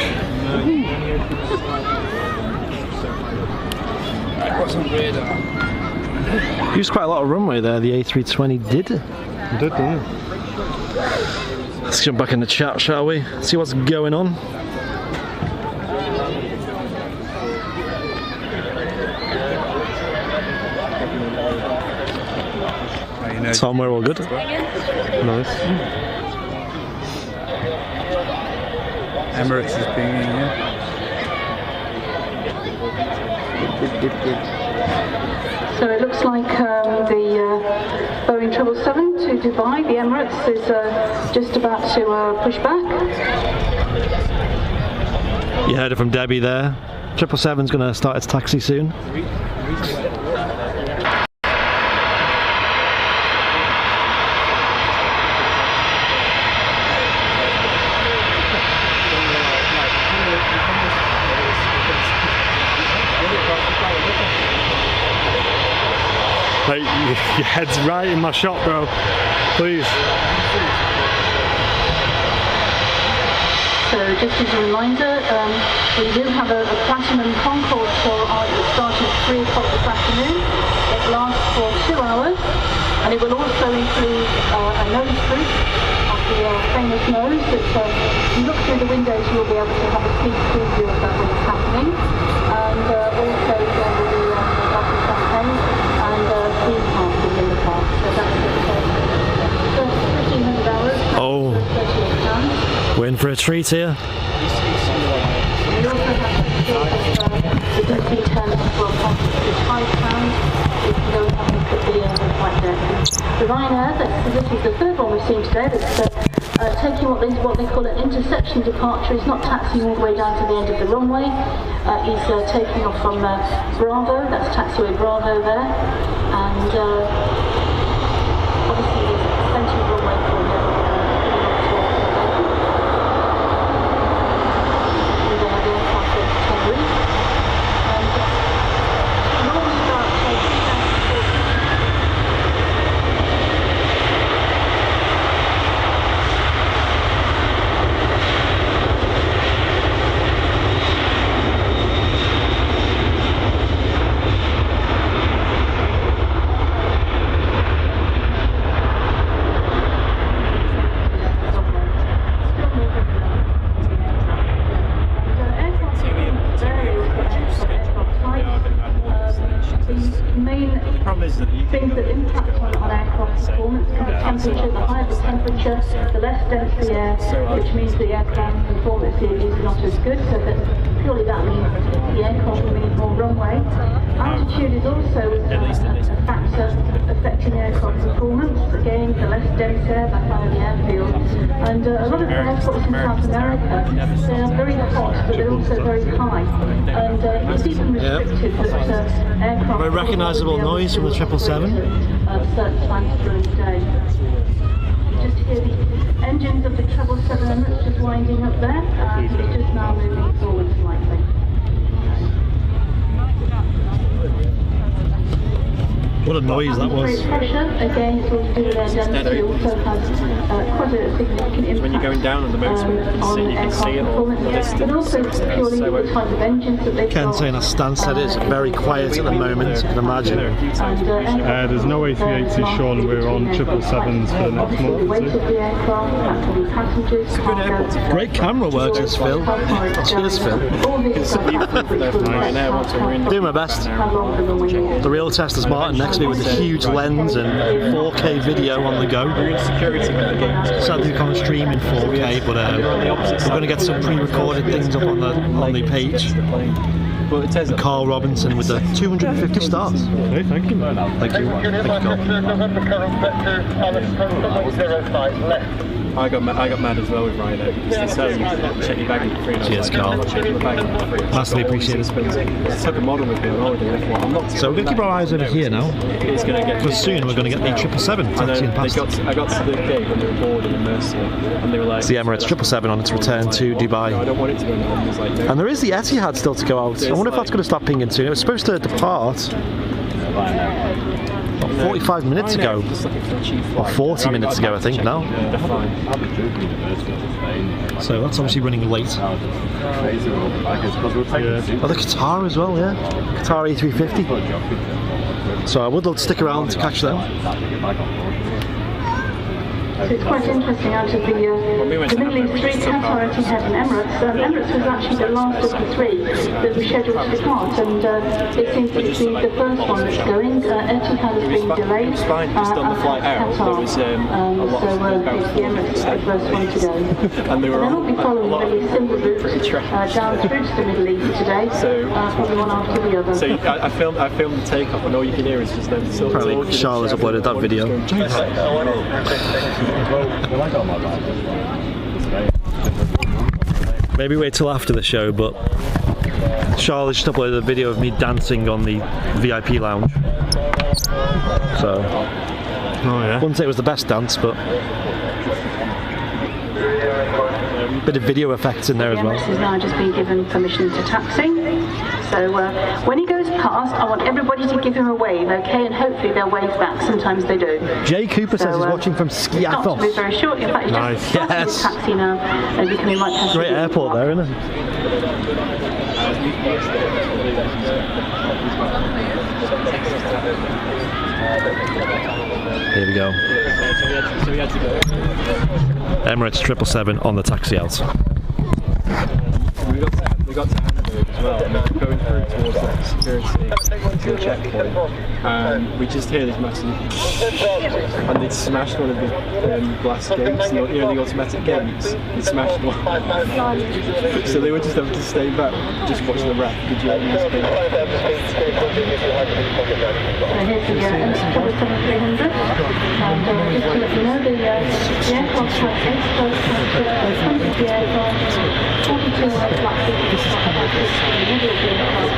Used quite a lot of runway there, the A320 did. It did, didn't it? Let's jump back in the chat, shall we? See what's going on. Tom, we're all good. Nice. Emirates is being in here. So it looks like the Boeing 777 to Dubai, the Emirates, is just about to push back. You heard it from Debbie there. 777's going to start its taxi soon. Hey, your head's right in my shot, bro. Please. So just as a reminder, we do have a Platinum Concorde tour starting at 3 o'clock this afternoon. It lasts for 2 hours, and it will also include a nose group of the famous nose that you look through the windows, you'll be able to have a sneak preview of that when it's happening. And also there will be a glass of champagne and theme park within the park. So that's it. 1,500 hours. Oh, we're in for a treat here. We also have the DC-10 for a cost of £5 if you don't have to put the flight there. The Ryanair, this is the third one we've seen today, that's taking what they call an interception departure. He's not taxiing all the way down to the end of the runway. He's taking off from Bravo, that's taxiway Bravo there, and obviously there's plenty of runway for him. Things that impact on aircraft performance can be temperature. The higher the temperature, the less dense the air, which means the aircraft performance is not as good. So that purely that means the aircraft will need more runway. Altitude is also a factor affecting aircraft performance. Again, the less dense air, the higher the airfield. And a lot of the airports in South America, they are very hot, but they're also very high. And it's even restricted that aircraft. Very recognisable noise from the 777. Certain times during the day. You just hear the engines of the 777 that's just winding up there, and it's just now moving forward slightly. What a noise that was. Pressure, again, it's all to do with air density, also has quite a significant impact. When you're going down on the motorway, you can see it all the distance. But also purely the type of engines that they've Ken got. saying our Stansted is very quiet at the moment, you can imagine. There's no A380, Sean, and we're on 777s for the next month. The weight of the aircraft, factory passengers, cargo. Great camera work, this Phil. Cheers, Phil. Doing my best. The real test is Martin next to me with a huge lens and 4K video on the go. Sadly we can't stream in 4K, but we're going to get some pre-recorded things up on the page. And Carl Robinson with the 250 stars. Hey, thank you. Thank you. I got mad as well with Ryanair because they said check your bag in free. Cheers, Carl. Massively appreciated. I took a model with me on holiday. I'm not. So we're going to keep our eyes over here now. It's going to get. Because soon we're going to get the 777 taxiing past. I got to the gate when they were boarding in Mercia, and they were like. It's the Emirates 777 on its return to Dubai. I don't want it to go now. Like, no. And there is the Etihad still to go out. I wonder if that's going to start pinging soon. It was supposed to depart 45 minutes ago. Or 40 minutes ago, I think, now. So that's obviously running late. Oh, the Qatar as well, yeah. Qatar A350. So I would love to stick around to catch them. So it's quite interesting, out of the Middle East three, Qatar, Etihad and Emirates. Emirates was actually the last of the three that was scheduled to depart, and it seems to be the first one that's going. Etihad has been delayed. Just on the flight out, there was a lot of the Emirates is the first one to go. And they were will be following a really similar route down through to the Middle East today, probably one after the other. So I filmed the takeoff, and all you can hear is just them sort of apparently Charlotte's uploaded that video. Maybe wait till after the show, but Charlotte just uploaded a video of me dancing on the VIP lounge. So, I wouldn't say it was the best dance, but a bit of video effects in there as well. Emirates has now just been given permission to taxi. So when he goes past, I want everybody to give him a wave, okay? And hopefully they'll wave back. Sometimes they do. Jay Cooper says he's watching from Skiathos. It's very short. In fact, he's just started his taxi now and becoming right past. Great airport there, isn't it? Here we go. Emirates 777 on the taxi out. We got to Hamburg as well, and going through towards the security checkpoint, and we just hear this massive, and they smashed one of the glass gates, the automatic gates. They smashed one, so they were just having to stay back, just watching the wreck. Could you So here's the Emirates 7300, and just to let you know, the aircraft has 8 close transfers, 20 of the aircraft, 42 flat seats. This is about 6 in the middle of the aircraft,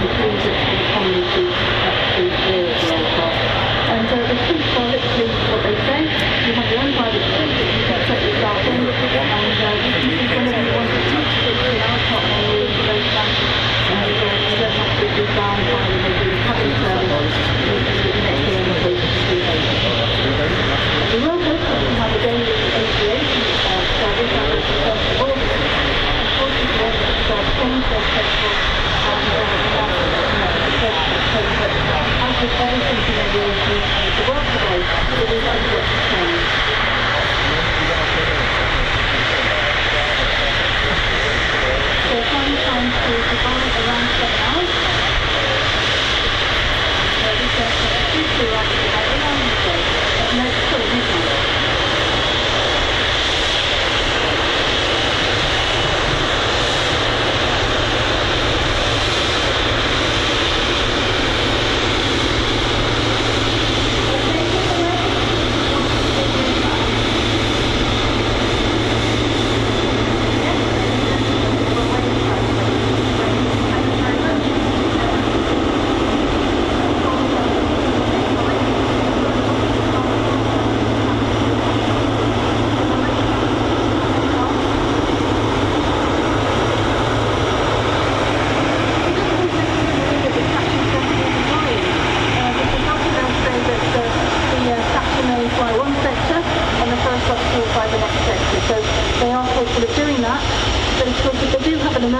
includes the economy seats at the rear of the aircraft. And the seats are literally what they say. You have your own private seat that you can set yourself in, and you can choose whenever you want to touch the aircraft on the reservation, and you don't have to be down by the cabin service. We will hope that we have a daily aviation service on the 1st of August. Change their schedule and as with everything in aviation and the world today, it is subject to change. So flying time to Dubai around 7 hours. This aircraft is due to arrive at Airliners at midnight.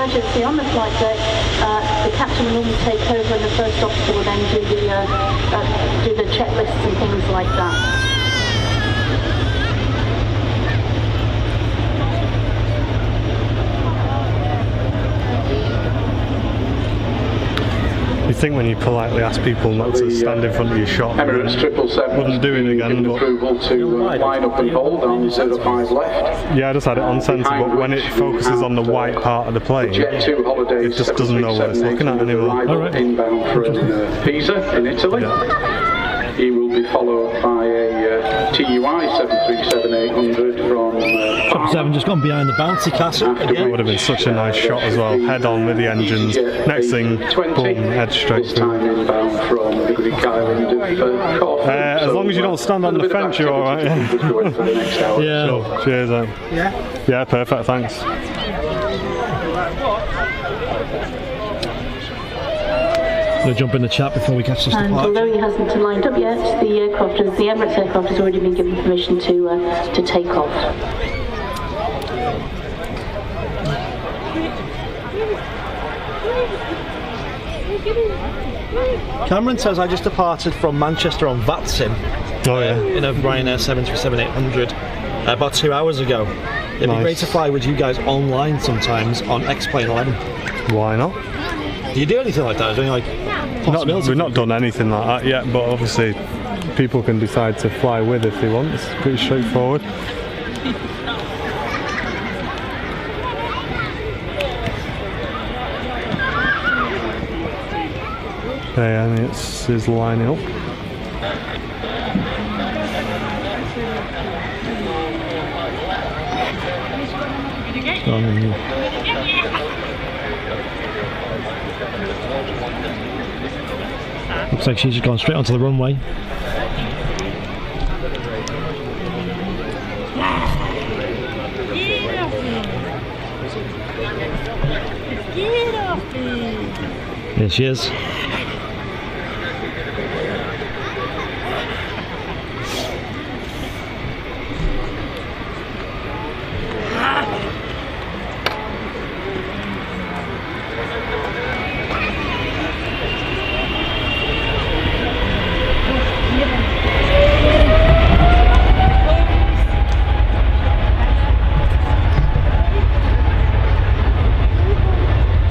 emergency on the flight deck, the captain will normally take over and the first officer will then do the checklists and things like that. You think when you politely ask people not to stand in front of your shop, Emirates 777 wouldn't do it again. But approval to line up and hold on 05 left. yeah, I just had it on centre, but when it focuses on the white part of the plane, Jet 2 Holidays it just doesn't know what it's looking at anymore. Right. Inbound from Pisa in Italy. Yeah. He will be followed by a TUI 737-800 from 777 just gone behind the bouncy castle. That would have been such a nice shot as well. Head on with the engines. Next thing, boom, head straight through. Inbound from the Greek island of Corfu. As long as you don't stand on the fence, you're alright. Yeah. Sure. Cheers, Yeah, perfect, thanks. We'll jump in the chat before we catch this And departure. although he hasn't lined up yet, the Emirates aircraft has already been given permission to take off. Cameron says I just departed from Manchester on VATSIM. Oh yeah. In a Ryanair 737-800 about 2 hours ago. It'd be great to fly with you guys online sometimes on X-Plane 11. Why not? Do you do anything like that? Is there any We've not done anything like that yet, but obviously people can decide to fly with if they want. It's pretty straightforward. Okay, and it's lining up. Looks like she's just gone straight onto the runway. Here she is.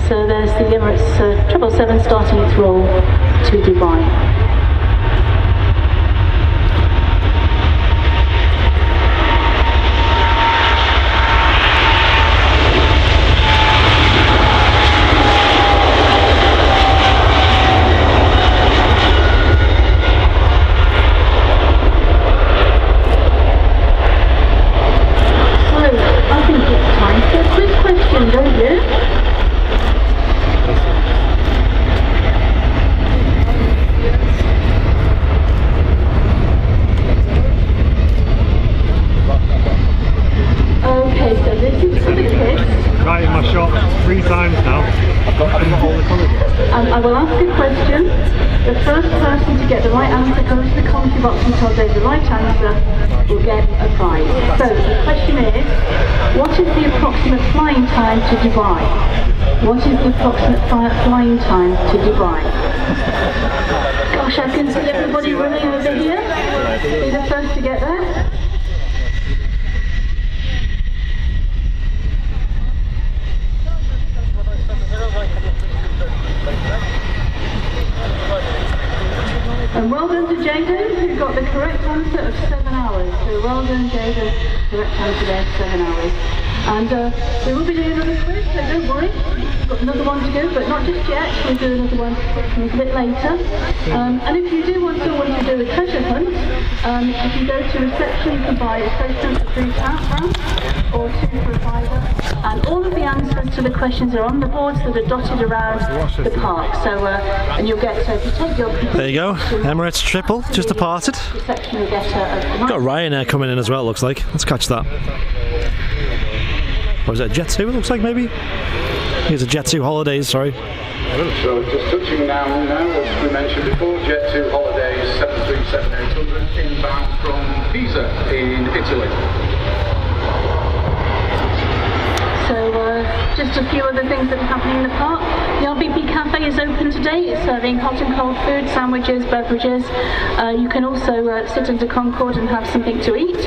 So there's the Emirates 777 starting its roll to Dubai. I think it's time for a quick question, don't you? Okay, so this is for the kids. Right in my shot 3 times now. I will ask a question. The first person to get the right answer goes to the commentary box and tells them the right answer will get a prize. So the question is, what is the approximate flying time to Dubai? What is the approximate flying time to Dubai? Gosh, I can see everybody running over here. Be the first to get there. And well done to Jaden, who got the correct answer of 7 hours. So well done, Jaden, correct answer there, 7 hours. And we will be doing another quiz, so don't worry. We've got another one to go, but not just yet. We'll do another one a bit later. And if you do want someone to do a treasure hunt, if you go to reception, you can buy a treasure hunt for £3 or 2 for a £5. And all of the answers to the questions are on the boards that are dotted around the park. So, and you'll get, so if you take your... There you go, Emirates triple, just departed. Reception will get Got Ryanair coming in as well, looks like. Let's catch that. What is that, Jet 2 it looks like maybe? I think it's a Jet 2 Holidays, sorry. So just touching now, as we mentioned before, Jet 2 Holidays 737-800 inbound from Pisa in Italy. So Just a few other things that are happening in the park. The RBP Cafe is open today. It's serving hot and cold food, sandwiches, beverages. You can also sit under Concorde and have something to eat.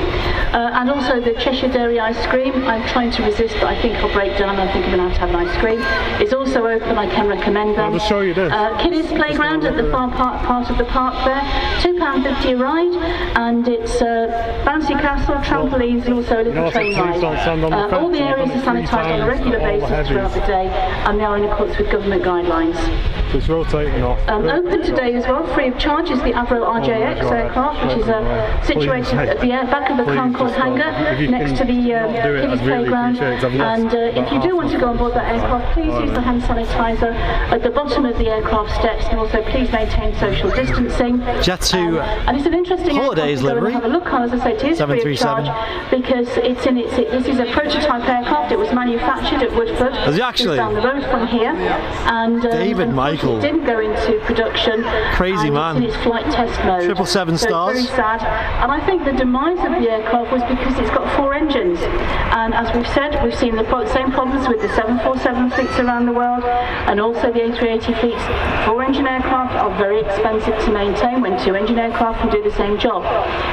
And also the Cheshire Dairy ice cream. I'm trying to resist, but I think I'll break down. I think I'm going to have ice cream. It's also open. I can recommend them. I'll just show you this. Kiddies Playground at the far part of the park there. £2.50 a ride, and it's bouncy castle, trampolines, and also a little train ride. All the areas are sanitised on a regular basis throughout the day, and they are in accordance with government guidelines. It's rotating off. Open today as well, free of charge, is the Avro RJX aircraft, which is situated at the back of the Concorde hangar next to the Kiddies Playground. And if you do want to go on board that aircraft, please use the hand sanitizer at the bottom of the aircraft steps, and also please maintain social distancing. Jet2 and it's an interesting holidays livery. Have a look on, as I say, it is free of charge because it's in this is a prototype aircraft. It was manufactured at Woodford. Is it actually? Down the road from here, and David Michael didn't go into production. Crazy man. It's in its flight test mode. 777 so stars. It's very sad. And I think the demise of the aircraft was because it's got 4 engines. And as we've said, we've seen the same problems with the 747 fleets around the world, and also the A380 fleets. 4-engine aircraft are very expensive to maintain when 2-engine aircraft can do the same job.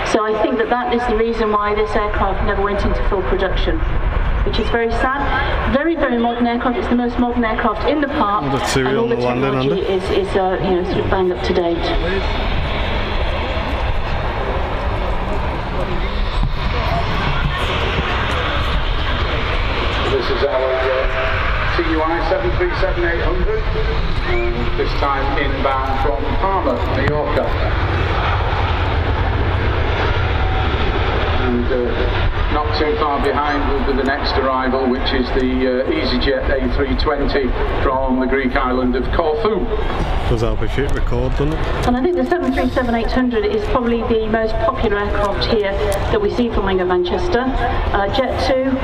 So I think that is the reason why this aircraft never went into full production, which is very sad. Very, very modern aircraft. It's the most modern aircraft in the park, and all the technology is sort of bang up to date. This is our TUI 737-800, this time inbound from Palma, Mallorca. And not too far behind will be the next arrival, which is the EasyJet A320 from the Greek island of Corfu. Does help if it record, doesn't it? And I think the 737-800 is probably the most popular aircraft here that we see flying at Manchester. Jet2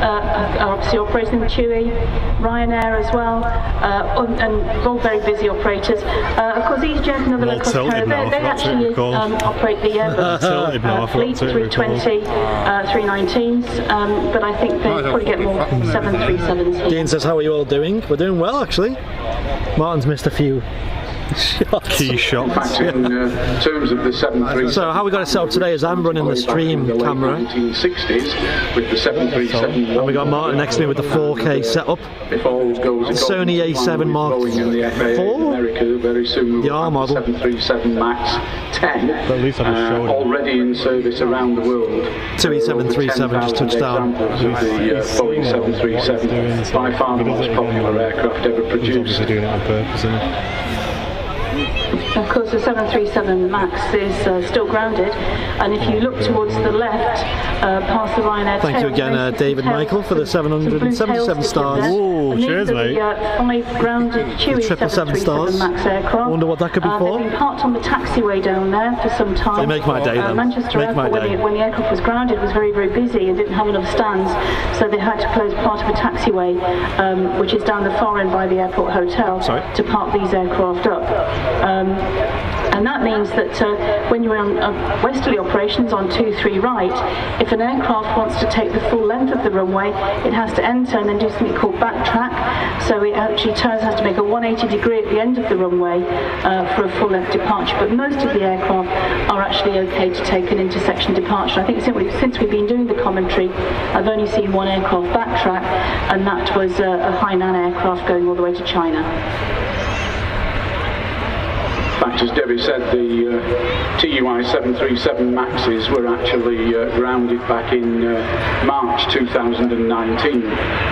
are obviously operating the TUI, Ryanair as well, and all very busy operators. Of course, EasyJet and other low-cost carriers, they actually operate the Airbus fleet, 320, 319s, but I think they probably get more 737s here. Dean says, how are you all doing? We're doing well, actually. Martin's missed a few key shots. In fact, in terms of the 737. So how we got it set up today is I'm running the stream camera. 1960s with the 737. And we got Martin next to me with the 4K setup. If all goes Sony A7 Mark IV. Very soon the R model. 737 MAX 10. At least already in service around the world. TUI 737 just touched down. The Boeing 737, by far the most popular aircraft ever produced. He's obviously doing it on purpose, isn't he? Of course, the 737 MAX is still grounded, and if you look towards the left, past the Ryanair. Thank you again, David Michael, for the 777 stars. Oh, cheers, mate. 5 grounded TUI 737 MAX aircraft. Wonder what that could be for. They've been parked on the taxiway down there for some time. They make my day then. Manchester Airport, when the aircraft was grounded, was very, very busy and didn't have enough stands, so they had to close part of a taxiway, which is down the far end by the airport hotel, to park these aircraft up. And that means that when you're on westerly operations on 2-3 right, if an aircraft wants to take the full length of the runway, it has to enter and then do something called backtrack. So it actually has to make a 180 degree at the end of the runway for a full length departure. But most of the aircraft are actually okay to take an intersection departure. I think since we've been doing the commentary, I've only seen one aircraft backtrack, and that was a Hainan aircraft going all the way to China. In fact, as Debbie said, the TUI 737 MAXs were actually grounded back in March 2019.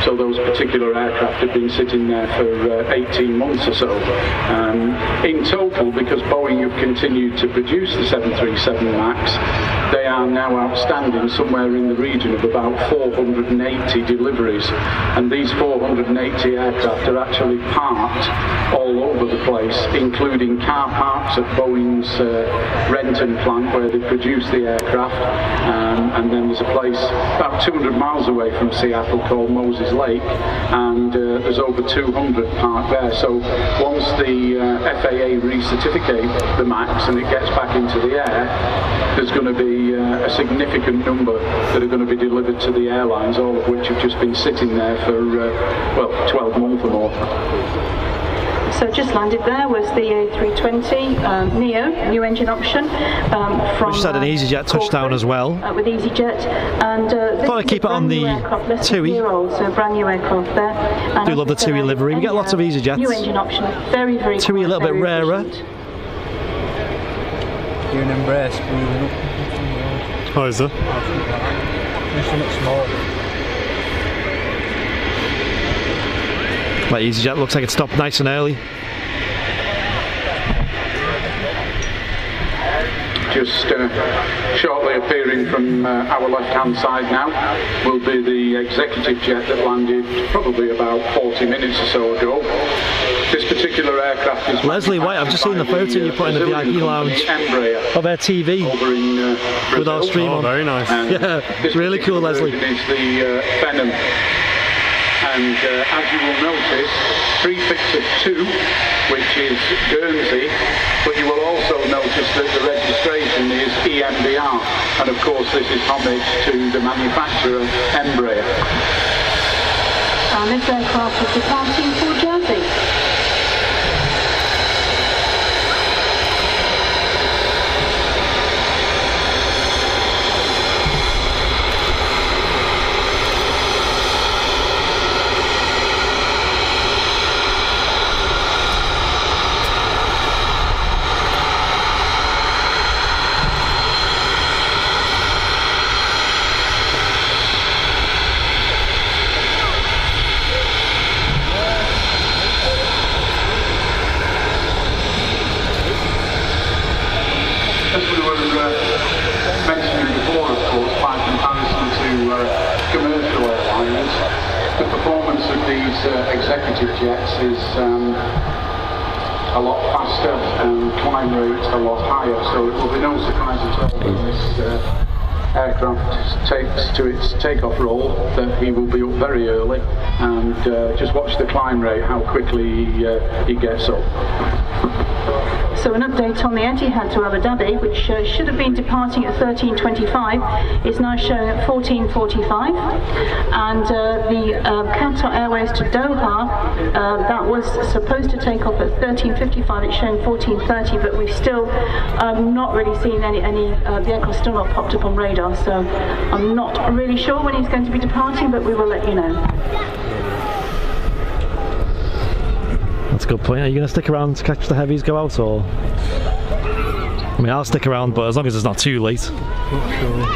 So those particular aircraft have been sitting there for 18 months or so. In total, because Boeing have continued to produce the 737 MAX, they are now outstanding somewhere in the region of about 480 deliveries. And these 480 aircraft are actually parked all over the place, including car parks at Boeing's Renton plant where they produce the aircraft, and then there's a place about 200 miles away from Seattle called Moses Lake, and there's over 200 parked there. So once the FAA recertificate the MAX and it gets back into the air, there's going to be a significant number that are going to be delivered to the airlines, all of which have just been sitting there for 12 months or more. So just landed there was the A320 Neo, new engine option. From, we just had an EasyJet touchdown as well. With EasyJet, and thought I'd keep it on the TUI. So brand new aircraft there. And do love the TUI livery. We get lots of EasyJets. New engine option, very TUI a little bit rarer. You're an embrace moving up. Oh, is there? There's something small. Like EasyJet looks like it stopped nice and early. Just shortly appearing from our left-hand side now will be the executive jet that landed probably about 40 minutes or so ago. This particular aircraft is Leslie White, I've just seen the photo you put in the VIP lounge of their TV with our stream on. Very nice. Yeah, really cool, Leslie. Is the Phenom. And as you will notice, prefix of 2, which is Guernsey, but you will also notice that the registration is EMBR, and of course this is homage to the manufacturer Embraer. And this aircraft is departing for Jersey. Executive jets is a lot faster and climb rates a lot higher, so it will be no surprise at all when this aircraft takes to its takeoff roll that he will be up very early, and just watch the climb rate, how quickly he gets up. So an update on the Etihad to Abu Dhabi, which should have been departing at 13:25, is now showing at 14:45, and the Qatar Airways to Doha, that was supposed to take off at 13:55. It's showing 14:30, but we've still not really seen any. The aircraft still not popped up on radar, so I'm not really sure when he's going to be departing, but we will let you know. That's a good point. Are you going to stick around to catch the heavies go out, or? I mean, I'll stick around, but as long as it's not too late. Not sure.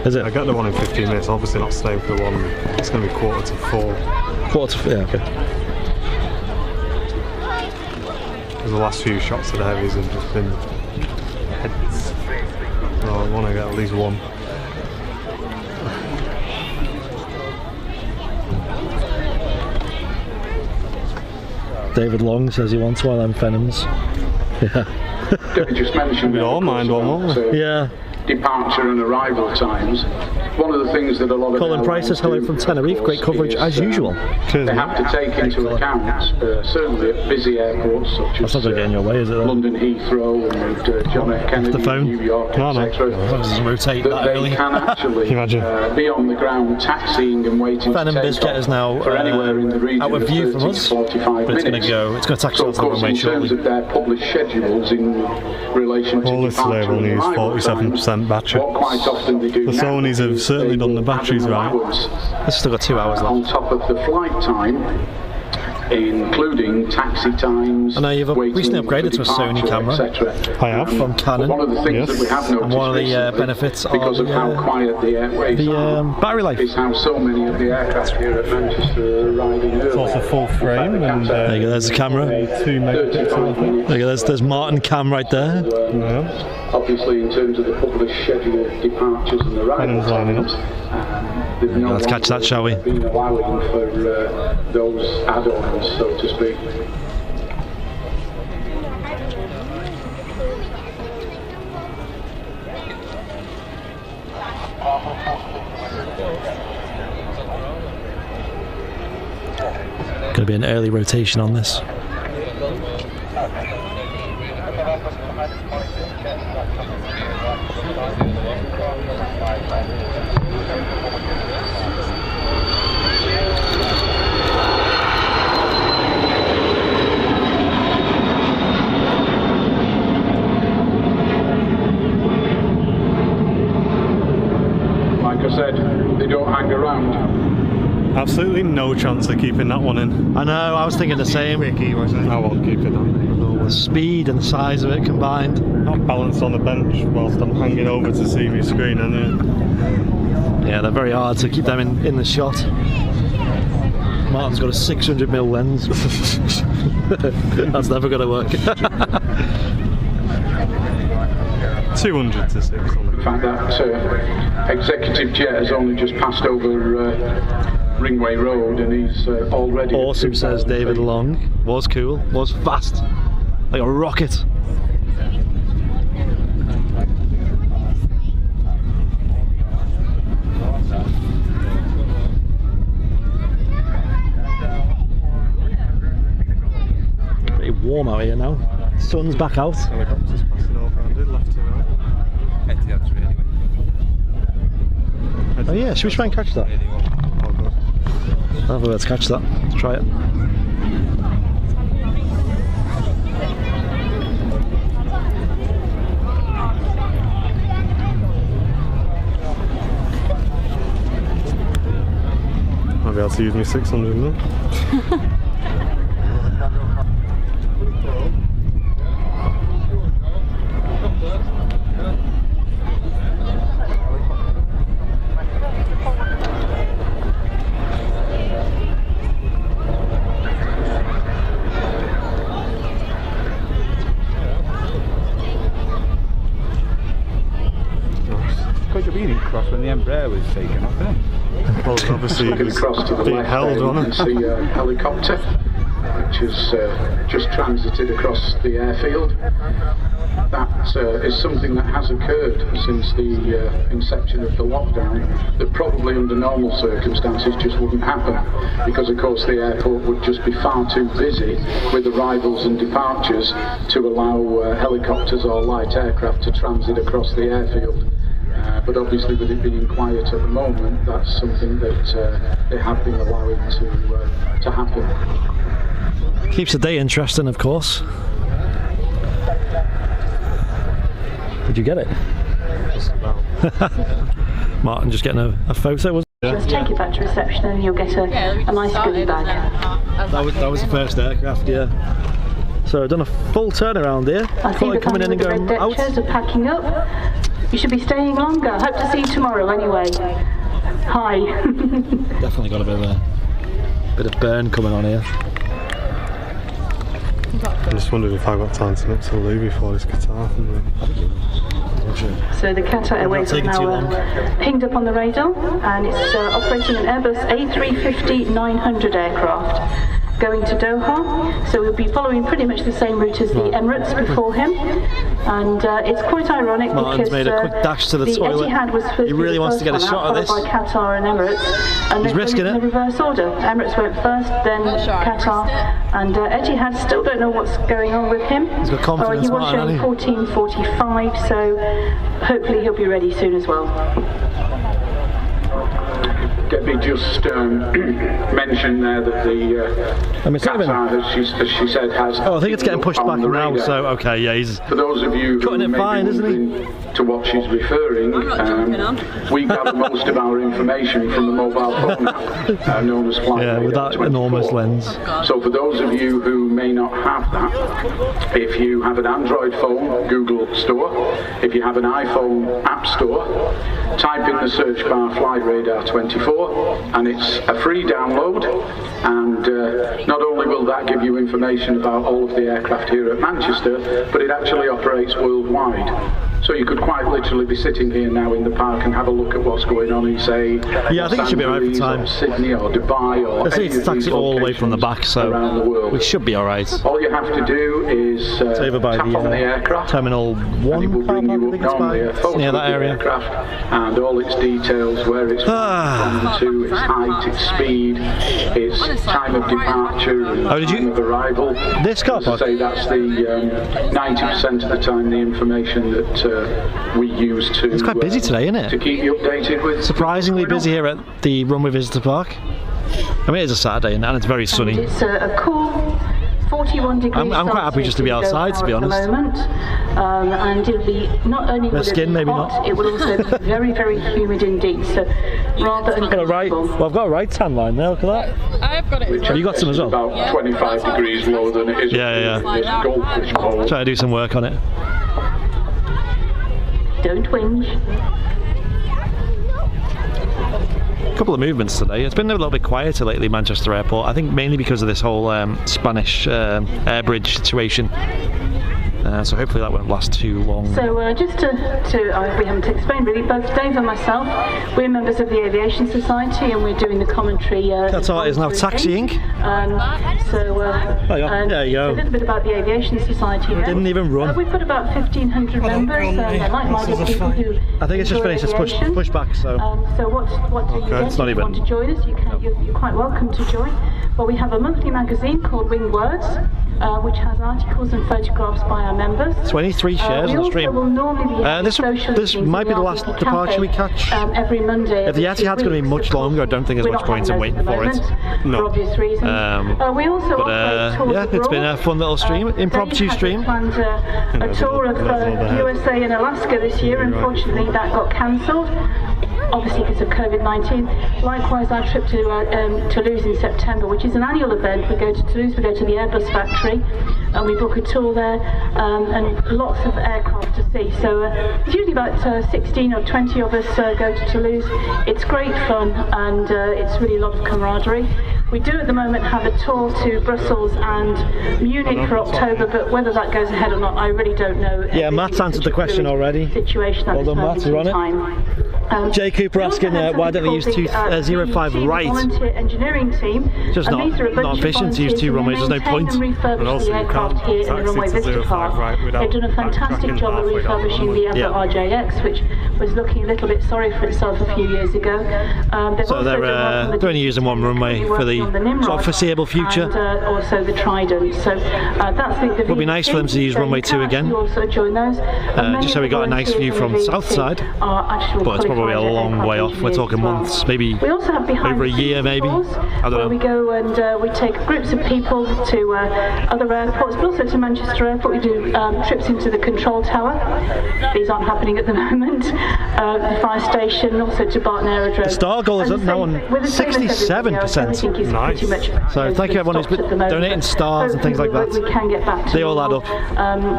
Is it? I got the one in 15 minutes, obviously not staying for the one. It's going to be 3:45. 4:45, yeah, okay. Because the last few shots of the heavies have just been heads. So I want to get at least one. David Long says he wants one of them Phenoms. Yeah. David just mentioned we all mind one, won't we? Yeah. Departure and arrival times. One of the things that a lot of Colin Price says hello from Tenerife, great coverage as usual. Cheers, they have to take into account, certainly at busy airports such as in your way, is it, London Heathrow and John F. Kennedy, New York, etc. Rotate that early. They can actually be on the ground taxiing and waiting Phenom to take BizJet is now for anywhere in the region out of view from us, but it's going to taxi so off the runway shortly. In terms of their published schedules in relation to all this today will use 47% battery. What quite often they do the Sonys have certainly done the batteries right. It's still got 2 hours left. On top of the flight time, including taxi times. I know you've recently upgraded to a Sony camera. I have. From Canon. One of the things that we have noticed, and one of the benefits because of how quiet the airways are, battery life, is how so many of the aircraft here at Manchester are arriving early. It's also full frame, and there you go, there's the camera. 2 megapixel, I think. There you go, there's Martin Cam right there. Obviously, in terms of the published scheduled departures and arrivals, let's catch that, shall we? Been allowing for those add-ons, so to speak. Going to be an early rotation on this. Said they don't hang around. Absolutely no chance of keeping that one in. I know, I was thinking the same. Ricky, wasn't it? I won't keep it on. The speed and the size of it combined. Not balanced on the bench whilst I'm hanging over to see my screen, and yeah, they're very hard to keep them in the shot. Martin's got a 600mm lens. That's never going to work. 200 to 600. In fact, that executive jet has only just passed over Runway Road, and he's already... Awesome, says David Long. Was cool, was fast, like a rocket. Pretty warm out here now. Sun's back out. Helicopters passing over and did left to right. Oh yeah, should we try and catch that? Oh good. I'll have a let's catch that. Let's try it. I'll be able to use my 600 now. Across when the Embraer was taken off, isn't it? Well, obviously looking across to the being left held there, on you it. can see a helicopter which has just transited across the airfield. That is something that has occurred since the inception of the lockdown, that probably under normal circumstances just wouldn't happen, because of course the airport would just be far too busy with arrivals and departures to allow helicopters or light aircraft to transit across the airfield. But obviously with it being quiet at the moment, that's something that they have been allowing to happen. Keeps the day interesting, of course. Did you get it? Martin just getting a photo, was it? Just take it back to reception and you'll get a nice goodie bag. That was the first aircraft, yeah. So I've done a full turnaround here. I see the coming in and going red out. chairs are packing up. You should be staying longer. Hope to see you tomorrow anyway. Hi. Definitely got a bit of burn coming on here. I just wondered if I got time to nip to the loo before this Qatar. So the Qatar Airways is now pinged up on the radar, and it's operating an Airbus A350-900 aircraft going to Doha. So we'll be following pretty much the same route as the Emirates before him, and it's quite ironic Martin's because made a quick dash to the toilet. Etihad was supposed He really wants to get a shot of this. By Qatar and Emirates, and he's risking it. In the reverse order. Emirates went first, then Qatar, and Etihad still don't know what's going on with him. He's got confidence, he was showing 14:45, so hopefully he'll be ready soon as well. Let me just mention there that the Qatar, as she said, has... Oh, I think it's getting pushed back now, so okay, yeah, he's... For those of you who may fine, be isn't wondering to what she's referring, we gather most of our information from the mobile phone app, known as Flight Yeah, with that 24. enormous lens. So for those of you who may not have that, if you have an Android phone, Google Store. If you have an iPhone App Store, type in the search bar Flight Radar 24, and it's a free download, and not only will that give you information about all of the aircraft here at Manchester, but it actually operates worldwide. So you could quite literally be sitting here now in the park and have a look at what's going on in, say, yeah, I think it should be alright for time. Or Sydney or Dubai or I see it's taxi all the way from the back, so around the world. We should be alright. All you have to do is tap on the aircraft. Terminal 1, and it will bring you up normally a near that area. Aircraft and all its details, where it's from, to its height, its speed, its time of departure and time of arrival. This car park? Say that's the 90% of the time the information that we use to. It's quite busy today, isn't it? To keep you updated with. Surprisingly busy here at the Runway Visitor Park. I mean, it's a Saturday and it's very sunny. It's a cool 41 degrees. I'm quite happy just to be outside, to be honest. At the moment. And it'll be not only will it be hot, it will also be very, very humid indeed. So rather uncomfortable. Well, I've got a right tan line there. Look at that. I've got it. Have you got some as well? About 25 degrees lower than it is. Yeah. Try to do some work on it. Don't whinge. A couple of movements today. It's been a little bit quieter lately, Manchester Airport. I think mainly because of this whole Spanish air bridge situation. So hopefully that won't last too long. So just to we haven't explained really, both Dave and myself, we're members of the Aviation Society and we're doing the commentary. Qatar is now taxiing. There you go. A little bit about the Aviation Society. We didn't even run. We've got about 1,500 members, like-minded people who. I think it's just finished. It's push back. So. So what do you get? If you want to join us, you're quite welcome to join. Well, we have a monthly magazine called Wing Words, which has articles and photographs by our members. 23 shares on stream. This might be the last departure we catch. Every Monday. If the Etihad's going to be much longer, I don't think there's much point in waiting for it. For obvious reasons. We also it's been a fun little stream, impromptu stream. Planned a tour of USA and Alaska this year. Unfortunately, that got cancelled. Obviously because of COVID-19. Likewise, our trip to Toulouse in September, which is an annual event. We go to Toulouse, we go to the Airbus factory, and we book a tour there, and lots of aircraft to see. So it's usually about 16 or 20 of us go to Toulouse. It's great fun, and it's really a lot of camaraderie. We do at the moment have a tour to Brussels and Munich for October, but whether that goes ahead or not, I really don't know. Yeah, Matt's answered the question already. Situation at well done, Matt, you're on it. Jay Cooper asking why don't they use 205 right? Volunteer engineering team. Just not efficient to use two runways, there's no point. And also the aircraft here in the Runway Visitor Park. They've done a fantastic job of refurbishing the other RJX, which was looking a little bit sorry for itself a few years ago. So they're only using one runway for the sort of foreseeable future. And also the Trident. So that's the it would be nice for them to use runway 2 again. Also join those. Just so we got a nice view from the south side. But it's probably a long way off. We're talking months, maybe over a year, maybe. I don't know. We go and we take groups of people to other airports, but also to Manchester Airport. We do trips into the control tower. These aren't happening at the moment. The fire station, also to Barton Aerodrome. The star goal is now on 67%. Nice. So thank you everyone who's been donating stars and things like that. We can get back to they all add up.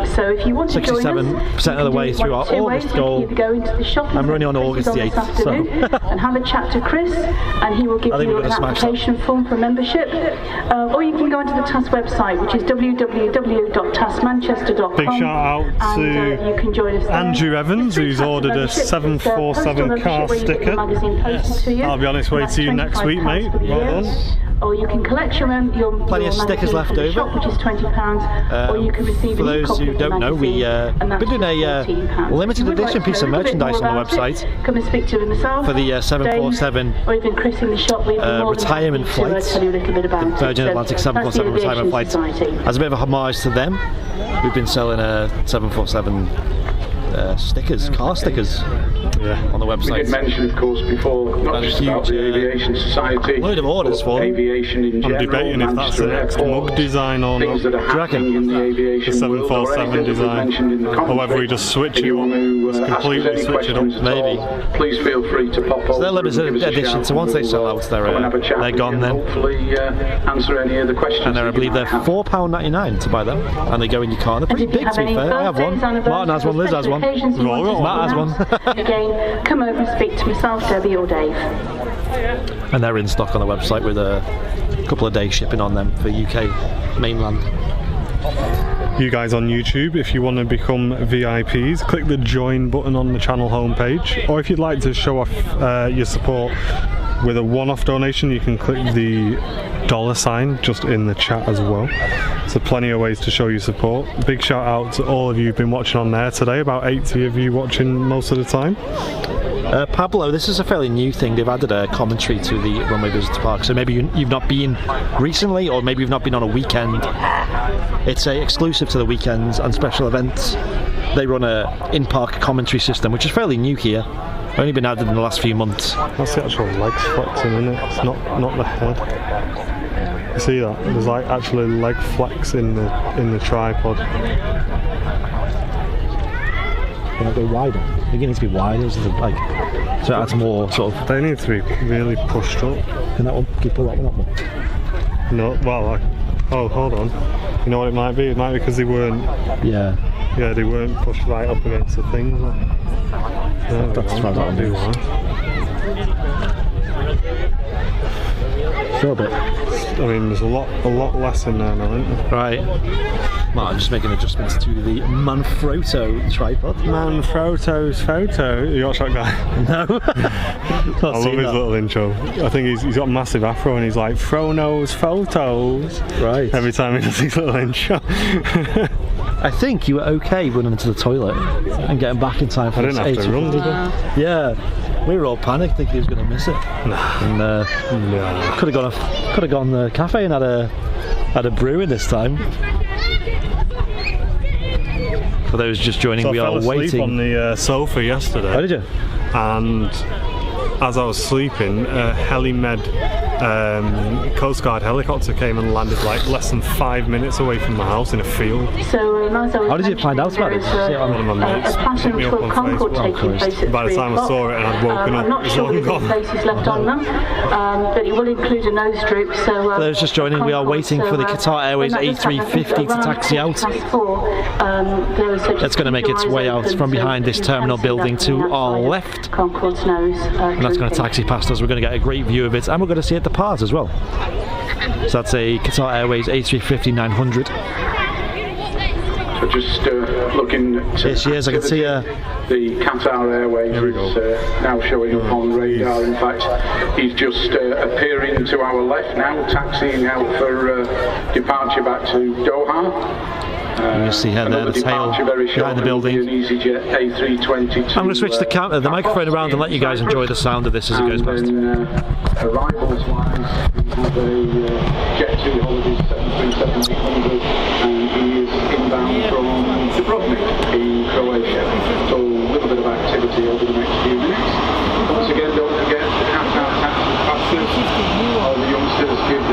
So if you want to join us, 67% of the way through our August goal. I'm running on August the 8th. So. And have a chat to Chris, and he will give you an application form for membership. Or you can go onto the TAS website, which is www.tasmanchester.com. Big shout out to you can join us Andrew Evans, who's ordered a 747 car sticker. I'll be honest, wait till you next week, mate. Well done. Or you can collect your plenty of stickers left over, shop, which is £20, or you can receive for those who don't know, we've been doing a limited edition piece of merchandise on the website. Come and speak to myself for the 747 or even Chris in the shop. Retirement flights. Tell you a little bit about the Virgin Atlantic 747 retirement flights. As a bit of a homage to them, we've been selling 747 stickers, car stickers. On the website. We did mention, of course, before, not just about the Aviation Society, load of orders for aviation in general. I'm debating if that's the next mug design or not. Things that are happening in the aviation the 747 design, or whether we just switch it up, completely switch it up. Maybe. Please feel free to pop over. So they're limited edition, so once they sell out, they're gone then. Hopefully answer any of the questions. And I believe they're £4.99 to buy them, and they go in your car. They're pretty big, to be fair. I have one. Martin has one. Liz has one. Matt has one. Again, come over and speak to myself, Debbie, or Dave. And they're in stock on the website with a couple of days shipping on them for UK mainland. You guys on YouTube, if you want to become VIPs, click the join button on the channel homepage, or if you'd like to show off your support with a one-off donation, you can click the $sign just in the chat as well. So plenty of ways to show your support. Big shout out to all of you who've been watching on there today, about 80 of you watching most of the time. Pablo, this is a fairly new thing. They've added a commentary to the Runway Visitor Park, so maybe you've not been recently, or maybe you've not been on a weekend. It's exclusive to the weekends and special events. They run a in-park commentary system, which is fairly new here. Only been added in the last few months. That's the actual legs flexing, isn't it? It's not the head. You see that? There's like actually leg flex in the tripod. Can I go wider? I think it needs to be wider, so it adds more sort of. They need to be really pushed up. Can that one? Can you pull that one up more? No, well, oh, hold on. You know what it might be? It might be because they weren't. Yeah. Yeah, they weren't pushed right up against the things. That's as far as that'll do. Sure, a bit. I mean, there's a lot less in there now, isn't there? Right. Well, I'm just making adjustments to the Manfrotto tripod. Manfrotto's photo. You watch that guy? No. I love his little intro. I think he's got a massive afro and he's like, Frono's photos. Right. Every time he does his little intro. I think you were okay running into the toilet and getting back in time for this. I didn't have to run, did I? Yeah. We were all panicked thinking he was going to miss it. No. And could have gone to the cafe and had a brew in this time. For those just joining, we are waiting. I fell asleep on the sofa yesterday. Oh, did you? And as I was sleeping, a Helimed Coast Guard helicopter came and landed like less than 5 minutes away from my house in a field. So, how did you find out about this? One of my mates hit me up on Facebook. By the time I saw it and I'd woken up, I'm not sure if the places left on them, but it will include a nose droop. So, for those just joining, we are waiting for the Qatar Airways A350 to taxi out. That's going to make its way out from behind this terminal building to our left. Concorde's nose. And that's going to taxi past us. We're going to get a great view of it, and we're going to see it depart as well. So that's a Qatar Airways A350 900. So just looking at here she is. I can see her. The Qatar Airways is now showing up on radar. In fact, he's just appearing to our left now, taxiing out for departure back to Doha. You can see her there, the tail behind the building. I'm going to switch the microphone around and let you guys enjoy the sound of this as it goes past. Arrivals wise, we have a Jet 2 Holidays 737-800, and he is inbound from Dubrovnik in Croatia. So a little bit of activity over the next few minutes. Once again, don't forget the Qatar taxi passes. All the youngsters give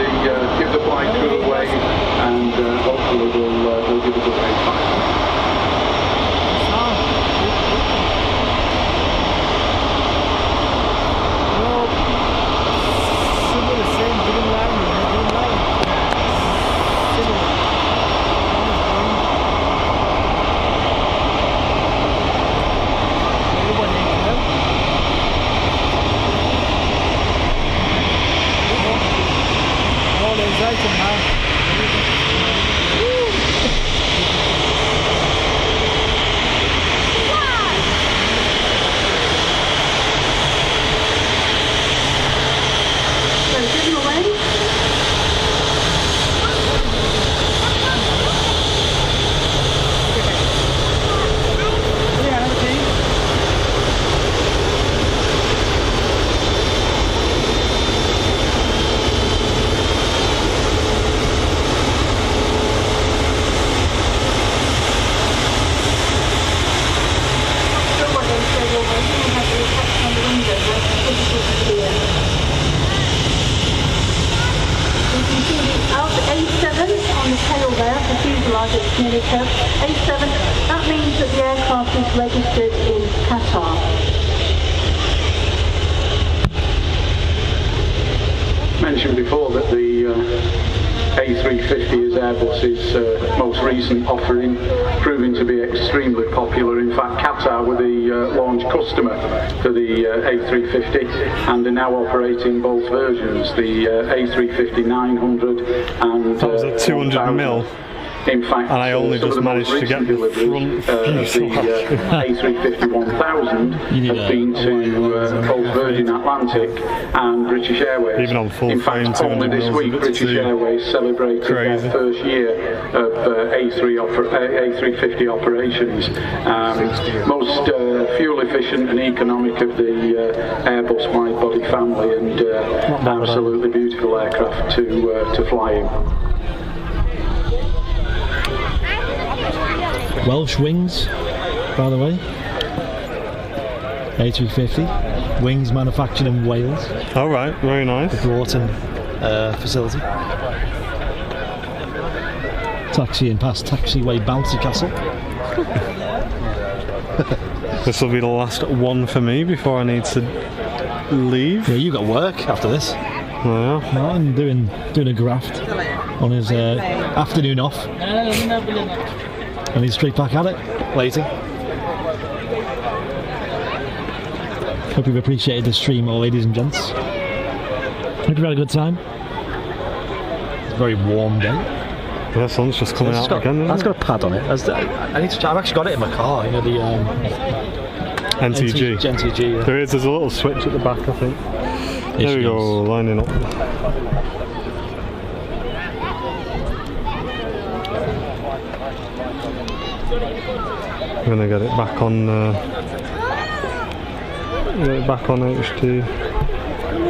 the flight crew away, and hopefully they'll give us a great flight. A7, that means that the aircraft is registered in Qatar. Mentioned before that the A350 is Airbus's most recent offering, proving to be extremely popular. In fact, Qatar were the launch customer for the A350 and are now operating both versions, the A350 900 and that was a 200 mil. In fact, and I only just managed to get the front fuselage. The A350-1000 have been to both Virgin Atlantic and British Airways. Even on full in frame, fact, only this week British Airways celebrated their first year of A350 operations. Most fuel efficient and economic of the Airbus wide-body family, and absolutely beautiful aircraft to fly in. Welsh wings, by the way. A350. Wings manufactured in Wales. All right, very nice. The Broughton facility. Taxiing past taxiway bouncy castle. This will be the last one for me before I need to leave. Yeah, you got work after this. Yeah. Martin doing a graft on his afternoon off. And he's straight back at it later. Hope you've appreciated the stream, all ladies and gents. Hope you've had a good time. It's a very warm day. The sun's just coming out again. That's got a pad on it. I've actually got it in my car. You know, the NTG. NTG. Yeah. There's a little switch at the back, I think. There we go, lining up. I'm gonna get it back on. HD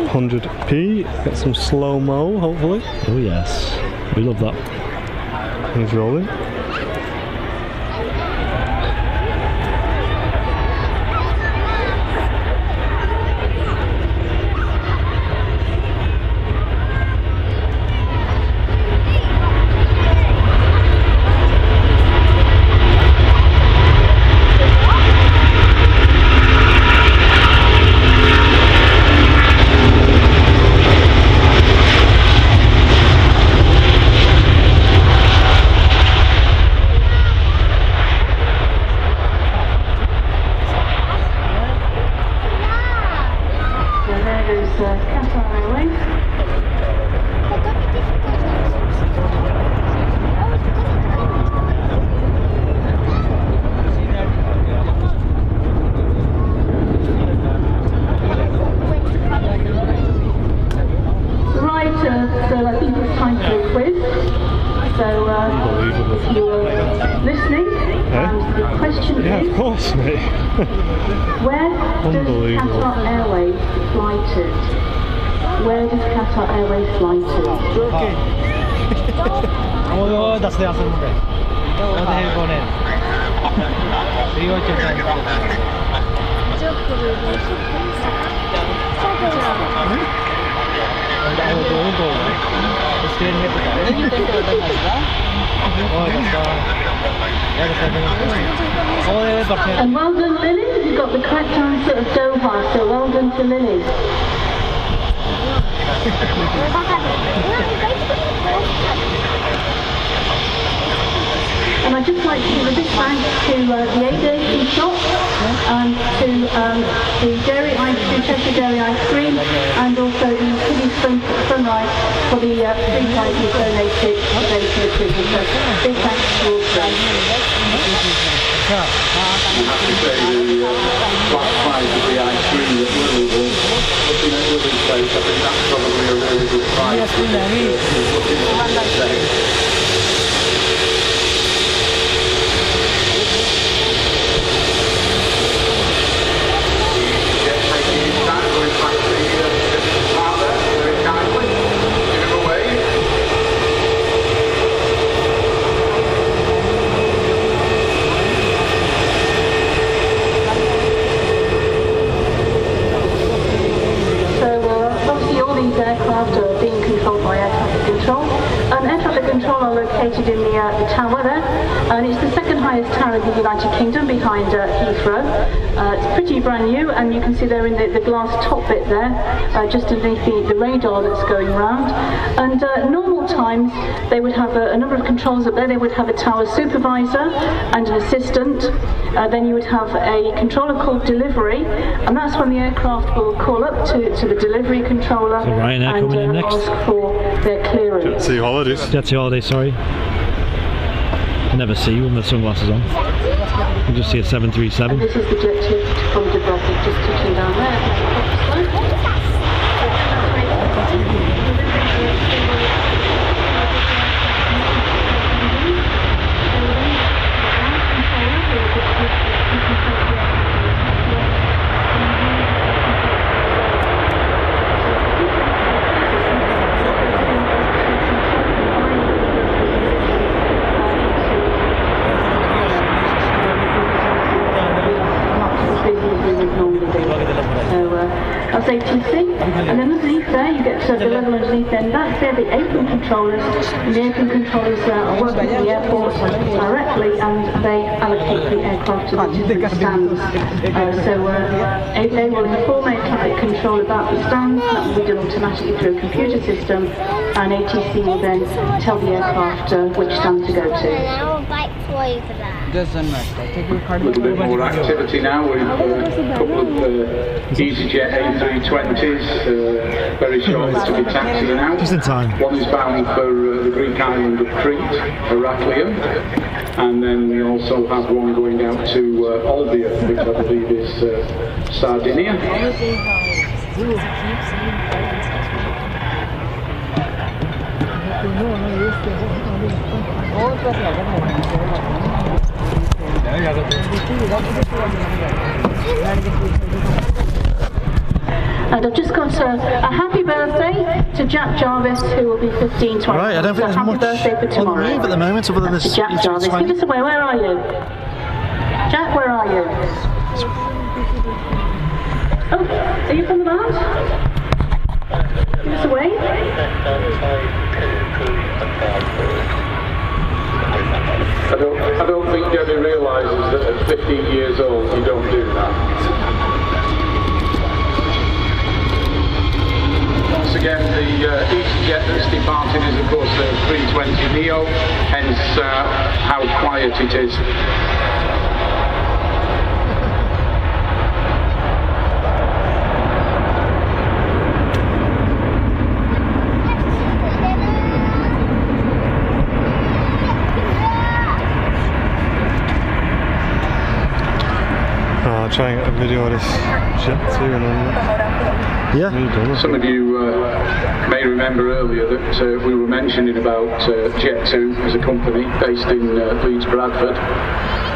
100p. Get some slow mo, hopefully. Oh yes, we love that. He's rolling. Qatar Airways. Right, so I think it's time for a quiz. So if you are listening, the question is... of course, mate. Where does Qatar Airways fly to? Where does Qatar Airways fly to? Oh, that's the answer. What the hell going And well done, Lily. You got the correct answer of Doha, so well done to Lily. And I'd just like to give a big thanks to the aviation shop, and to the Dairy Ice Cream, Cheshire Dairy Ice Cream, and also the Kiddies Sunrise for the food items donated today to the prison. So big thanks to all of them. I have to say the flat price of the ice cream at Liverpool, looking at Lily's place, I think that's probably a really good price. Aircraft are being controlled by air traffic control. Air traffic control are located in the tower there, and it's the second highest tower in the United Kingdom behind Heathrow. It's pretty brand new, and you can see there in the glass top bit there, just underneath the radar that's going around. And normal times they would have a number of controls up there. They would have a tower supervisor and an assistant. Then you would have a controller called delivery, and that's when the aircraft will call up to the delivery controller and ask for their clearance. Jet Sea Holidays. Jet Sea Holidays, sorry. I never see one with sunglasses on. You just see a 737. And this is the Jet 2 from Dubrovnik, just touching down there. That's ATC, and then underneath there you get the level underneath, then that's there the apron controllers, and the apron controllers are working with the airport directly, and they allocate the aircraft to the different stands. They will inform air traffic control about the stands, that will be done automatically through a computer system, and ATC will then tell the aircraft which stand to go to. Doesn't matter. Take your card. A little bit more activity now with a couple of EasyJet A320s, very short to be taxiing out. Just in time. One is bound for the Greek island of Crete, Heraklion, and then we also have one going out to Olbia, which I believe is Sardinia. And I've just got a happy birthday to Jack Jarvis, who will be 15 tomorrow. Right, I don't think there's much on leave at the moment other than this. Jack Jarvis, give us away. Where are you? Jack, where are you? Oh, are you from the band? Give us away. I don't think Debbie realises that at 15 years old you don't do that. Once again, the EasyJet that's departing is of course the 320neo, hence how quiet it is. I'll try and get a video of this Jet 2 and then... Yeah. Some of you may remember earlier that we were mentioning about Jet 2 as a company based in Leeds, Bradford.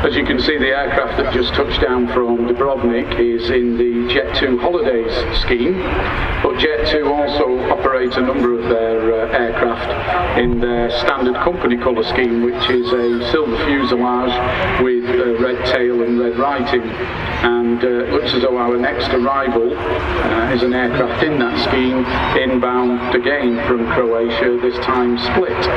As you can see, the aircraft that just touched down from Dubrovnik is in the Jet 2 Holidays scheme, but Jet 2 also operates a number of their aircraft in their standard company colour scheme, which is a silver fuselage with red tail and red writing. And it looks as though our next arrival is an aircraft in that scheme, inbound again from Croatia, this time Split.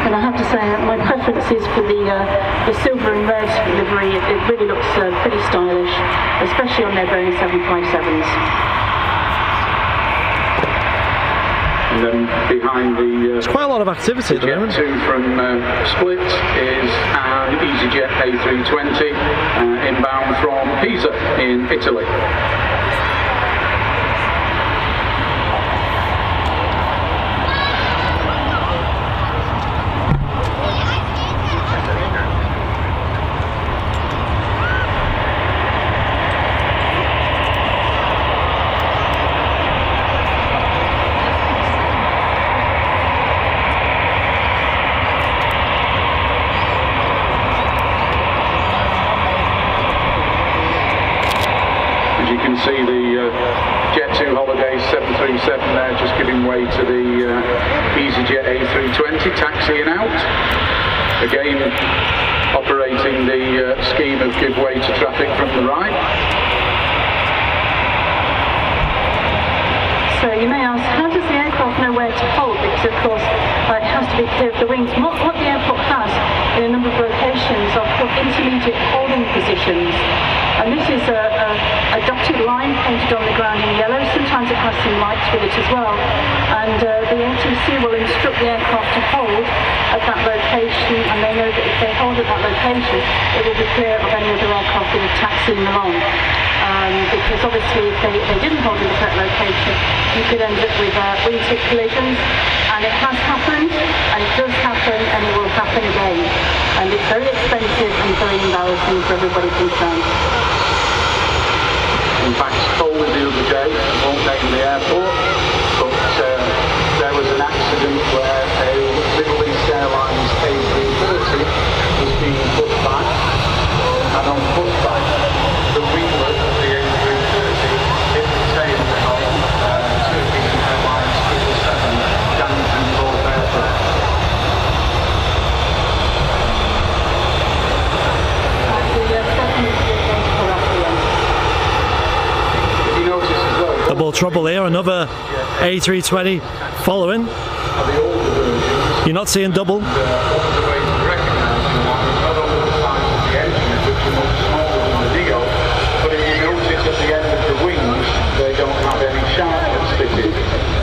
And I have to say my preference is for the silver and red livery. It really looks pretty stylish, especially on their Boeing 757s. And then behind the there's quite a lot of activity at the moment. Jet 2 from Split is an EasyJet A320 inbound from Pisa in Italy. See the Jet 2 Holidays 737 there just giving way to the EasyJet A320 taxiing out. Again operating the scheme of give way to traffic from the right. So you may ask, how does the aircraft know where to hold? Because of course it has to be clear of the wings. What the airport has in a number of locations are called intermediate holding positions. And this is a dotted line painted on the ground in yellow. Sometimes it has some lights with it as well. And the ATC will instruct the aircraft to hold at that location, and they know that if they hold at that location, it will be clear of any other aircraft that are taxiing along. Because obviously if they didn't hold at the correct location, you could end up with wingtip collisions, and it has happened, and it does happen, and it will happen again. And it's very expensive and very embarrassing for everybody concerned. In fact, told me the other day, I won't name the airport, but there was an accident where a Middle East Airlines A350 was being put back, and on pushback, the winglet of the A350 hit the tail of Turkish Airlines 777, damaging both aircraft. Double trouble here, another A320 following. You're not seeing double.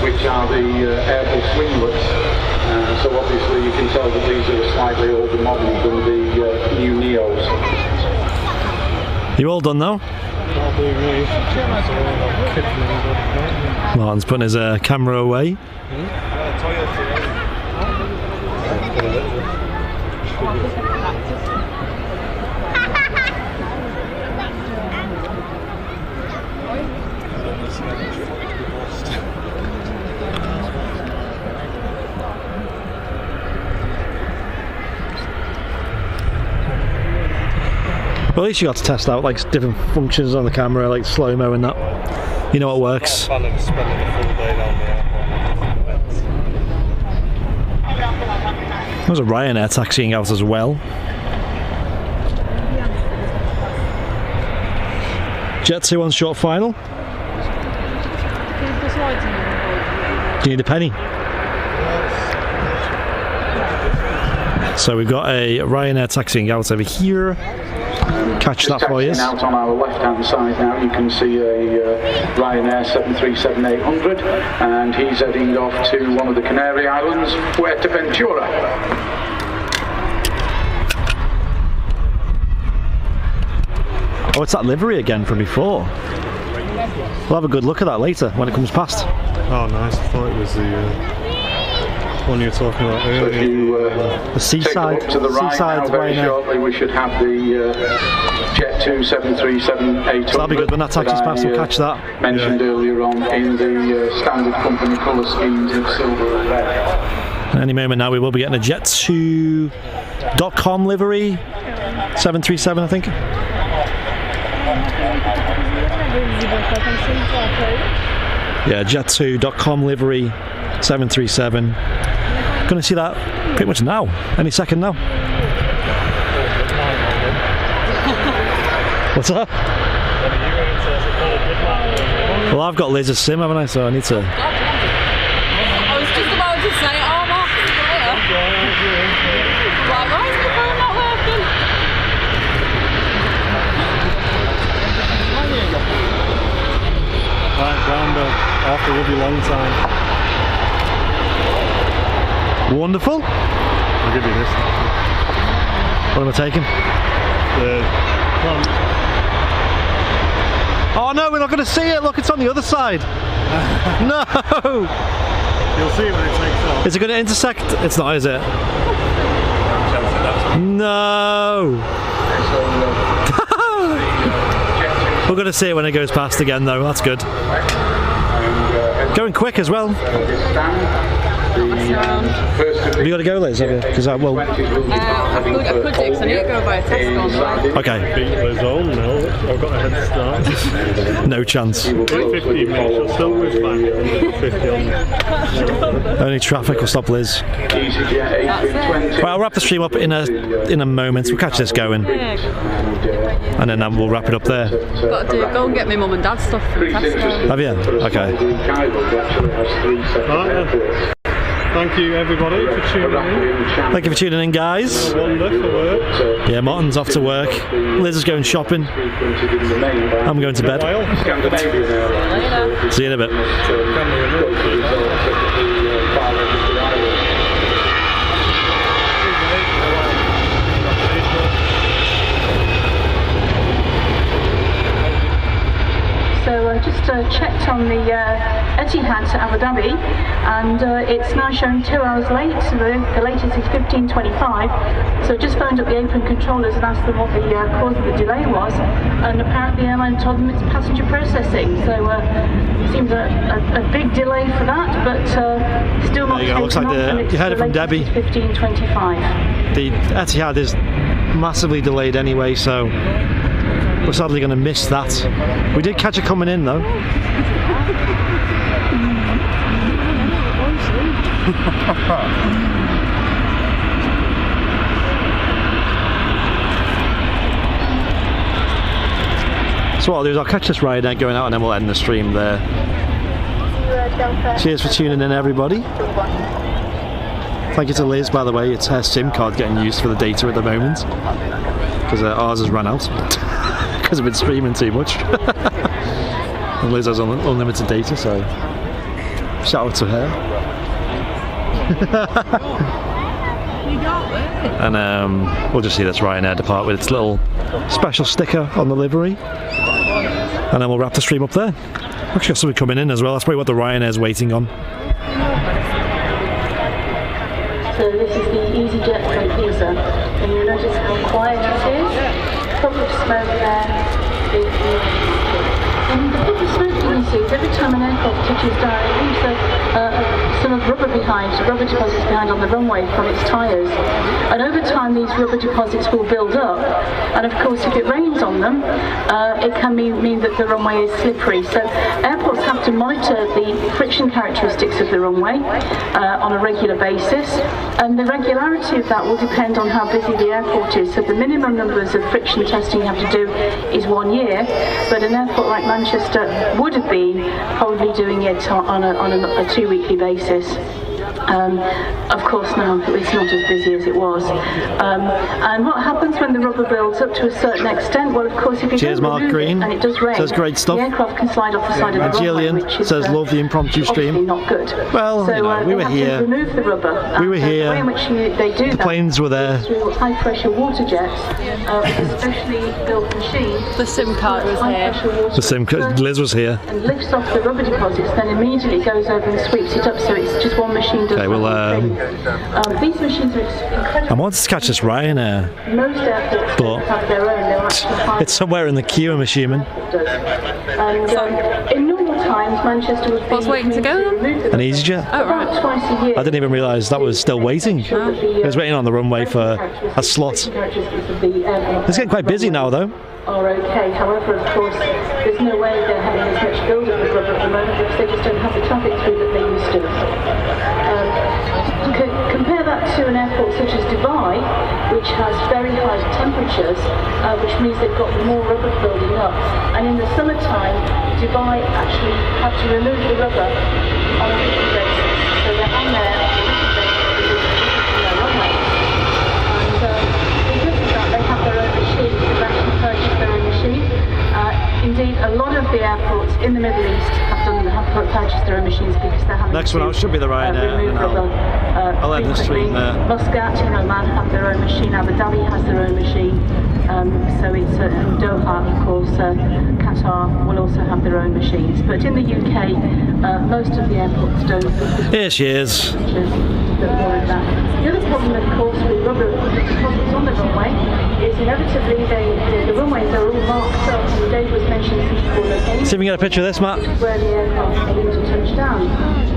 Which are the Airbus winglets, so obviously you can tell that these are a slightly older model than the new Neos. You all done now? Martin's putting his camera away. Well, at least you got to test out like different functions on the camera, like slow-mo and that. You know what works. Spending a full day down there. There's a Ryanair taxiing out as well. Jet 2 on short final. Do you need a penny? So we've got a Ryanair taxiing out over here. Catch that for you. Out on our left-hand side now, you can see a Ryanair 737-800, and he's heading off to one of the Canary Islands, Fuerteventura. Oh, it's that livery again from before. We'll have a good look at that later when it comes past. Oh, nice. I thought it was the one you were talking about earlier. So if you the seaside, take a look to the right now, very shortly we should have the Jet 2 737-800. So that'll be good when that taxi's past, we'll catch that. Mentioned earlier on in the standard company colour schemes of silver and red. Any moment now we will be getting a Jet2.com livery 737, I think. Yeah, Jet2.com livery 737. Gonna see that pretty much now, any second now. What's that? Well, I've got laser sim, haven't I? So I need to. I was just about to say, oh, Mark, like, why is the phone not working? Right, Brando, after a really long time. Wonderful. I'll give you this. What am I taking? The plant. Oh no, we're not going to see it. Look, it's on the other side. No. You'll see it when it takes off. Is it going to intersect? It's not, is it? No. We're going to see it when it goes past again, though. That's good. Going quick as well. Have you got to go, Liz? Because I will. I could do, because I need to go by a test on. Okay. Beat Liz home now. I've got a head start. No chance. 15 minutes. I'll still whiz back at 150 on. Only traffic will stop Liz. Right, I'll wrap the stream up in a moment. We'll catch this going, and then we'll wrap it up there. Got to go and get my mum and dad's stuff from Tesco. Have you? Okay. Right, thank you everybody for tuning in. Thank you for tuning in, guys. Wonder for work. Yeah, Martin's off to work. Liz is going shopping. I'm going to bed. See you in a bit. checked on the Etihad to Abu Dhabi, and it's now showing 2 hours late. So the latest is 15:25. So I just phoned up the apron controllers and asked them what the cause of the delay was, and apparently the airline told them it's passenger processing. So it seems a big delay for that, but still not. There you go. Looks like you heard it from Debbie. 15:25. The Etihad is massively delayed anyway, so we're sadly going to miss that. We did catch it coming in though. So what I'll do is I'll catch this ride going out and then we'll end the stream there. Cheers for tuning in, everybody. Thank you to Liz, by the way. It's her SIM card getting used for the data at the moment because ours has run out because I've been streaming too much. And Liz has unlimited data, so shout out to her. And we'll just see this Ryanair depart with its little special sticker on the livery, and then we'll wrap the stream up there. Actually got somebody coming in as well. That's probably what the Ryanair's waiting on. So this is the EasyJet from Pisa, and you'll notice how quiet it is. Puff of smoke there. And the puff of smoke you can see is every time an aircraft touches down, it leaves some of rubber deposits behind on the runway from its tyres. And over time these rubber deposits will build up, and of course if it rains on them, it can mean that the runway is slippery. So airports have to monitor the friction characteristics of the runway on a regular basis, and the regularity of that will depend on how busy the airport is. So the minimum numbers of friction testing you have to do is 1 year, but an airport like Manchester would have been probably doing it on a 2-weekly basis. Of course now it's not as busy as it was. And what happens when the rubber builds up to a certain extent? Well, of course, if you Cheers, don't Mark remove Green. it and it does rain, says great stuff. The aircraft can slide off the side of the runway, Gillian which is says love the impromptu stream. not good. Well, so, you know, we were have here. To remove the rubber. We were here. The way in which they do the planes were there. Through high-pressure water jets, with a specially built machine. The SIM card was here. The SIM card. Liz was here. And lifts off the rubber deposits, then immediately goes over and sweeps it up. So it's just one machine does. Okay, well, these machines are incredible. I wanted to catch this Ryanair, Most airports but have their own. it's somewhere in the queue, I'm assuming. And in normal times, Manchester would be waiting to go. An EasyJet? Oh, right. About twice a year. I didn't even realise that was still waiting. I was waiting on the runway for a slot. It's getting quite busy now, though. Are okay. However, of course, there's no way they're having as much build-up of rubber at the moment because they just don't have the traffic through that they used to. Compare that to an airport such as Dubai, which has very high temperatures, which means they've got more rubber building up. And in the summertime, Dubai actually have to remove the rubber on a weekly basis. So they're on there on a weekly basis because their runway. And because of that, they have their own machine. They've actually purchased their own machine. Indeed, a lot of the airports in the Middle East have purchased their own machines because they're having Next one out should be the Ryanair, and I'll end the stream there. Muscat, Oman have their own machine. Abu Dhabi has their own machine. So it's and Doha, of course. Qatar will also have their own machines. But in the UK, most of the airports don't. Here she is. The other problem, of course, with rubber deposits on the runway is inevitably the runways are all marked up. And Dave was mentioning people locations. See if we can get a picture of this, Matt. Where the aircraft are going to touch down.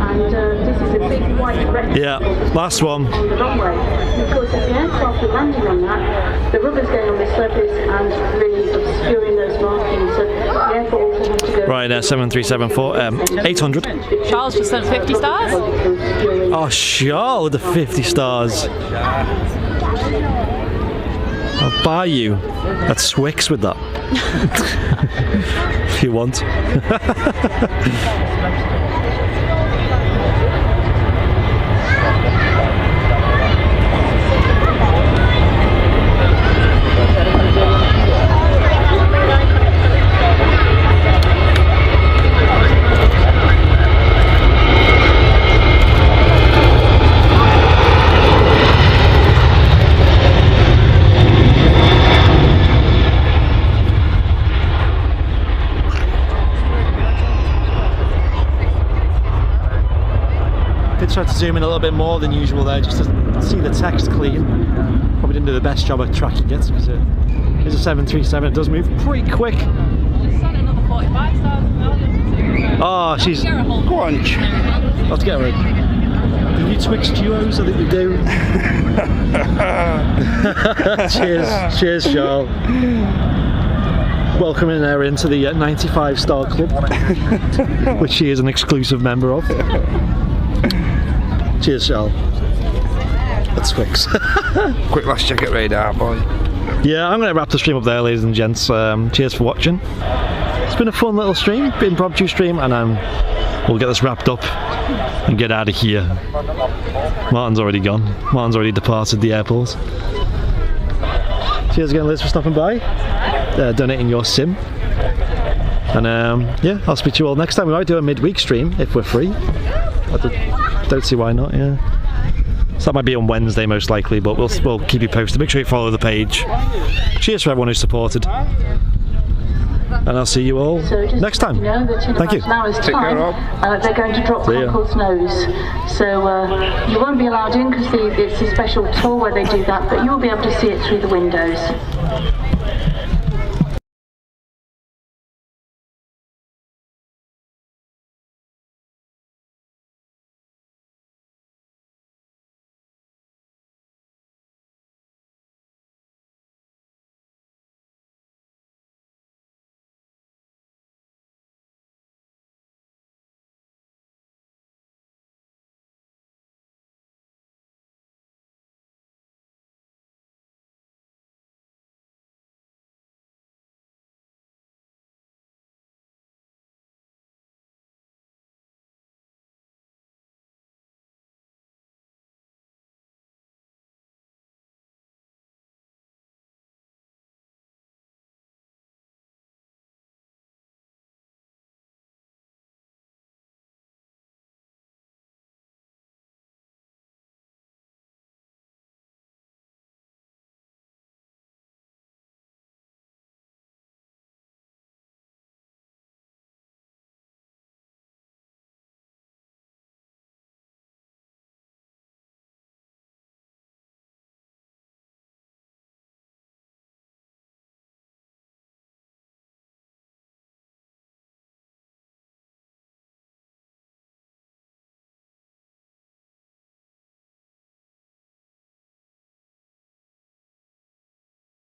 And this is a big white rectangle. Yeah, last one. On the runway. And of course, if the aircraft are landing on that, the rubber's going on the surface and really obscuring those markings. So the airport also has to go. Ryanair 7374 800. Charles just sent 50 stars. Oh, Charles with the 50 stars. I'll buy you at Swix with that. If you want. tried to zoom in a little bit more than usual there, just to see the text clean. Probably didn't do the best job of tracking it, because it is a 737. It does move pretty quick. Oh, she's... Go on. Let's get her. Have you Twix duos? I think we do. Cheers, Charles. Welcoming her into the 95-star club, which she is an exclusive member of. Cheers, Charles. That's Twix. Quick last check at radar, boy. Yeah, I'm going to wrap the stream up there, ladies and gents. Cheers for watching. It's been a fun little stream, impromptu stream, and we'll get this wrapped up and get out of here. Martin's already gone. Martin's already departed the airport. Cheers again, Liz, for stopping by, donating your sim. And yeah, I'll speak to you all next time. We might do a midweek stream if we're free. I don't see why not, yeah. So that might be on Wednesday most likely, but we'll keep you posted. Make sure you follow the page. Cheers for everyone who supported. And I'll see you all next time. Thank you. Take care, Rob. They're going to drop Concord's nose. So you won't be allowed in because it's a special tour where they do that, but you'll be able to see it through the windows.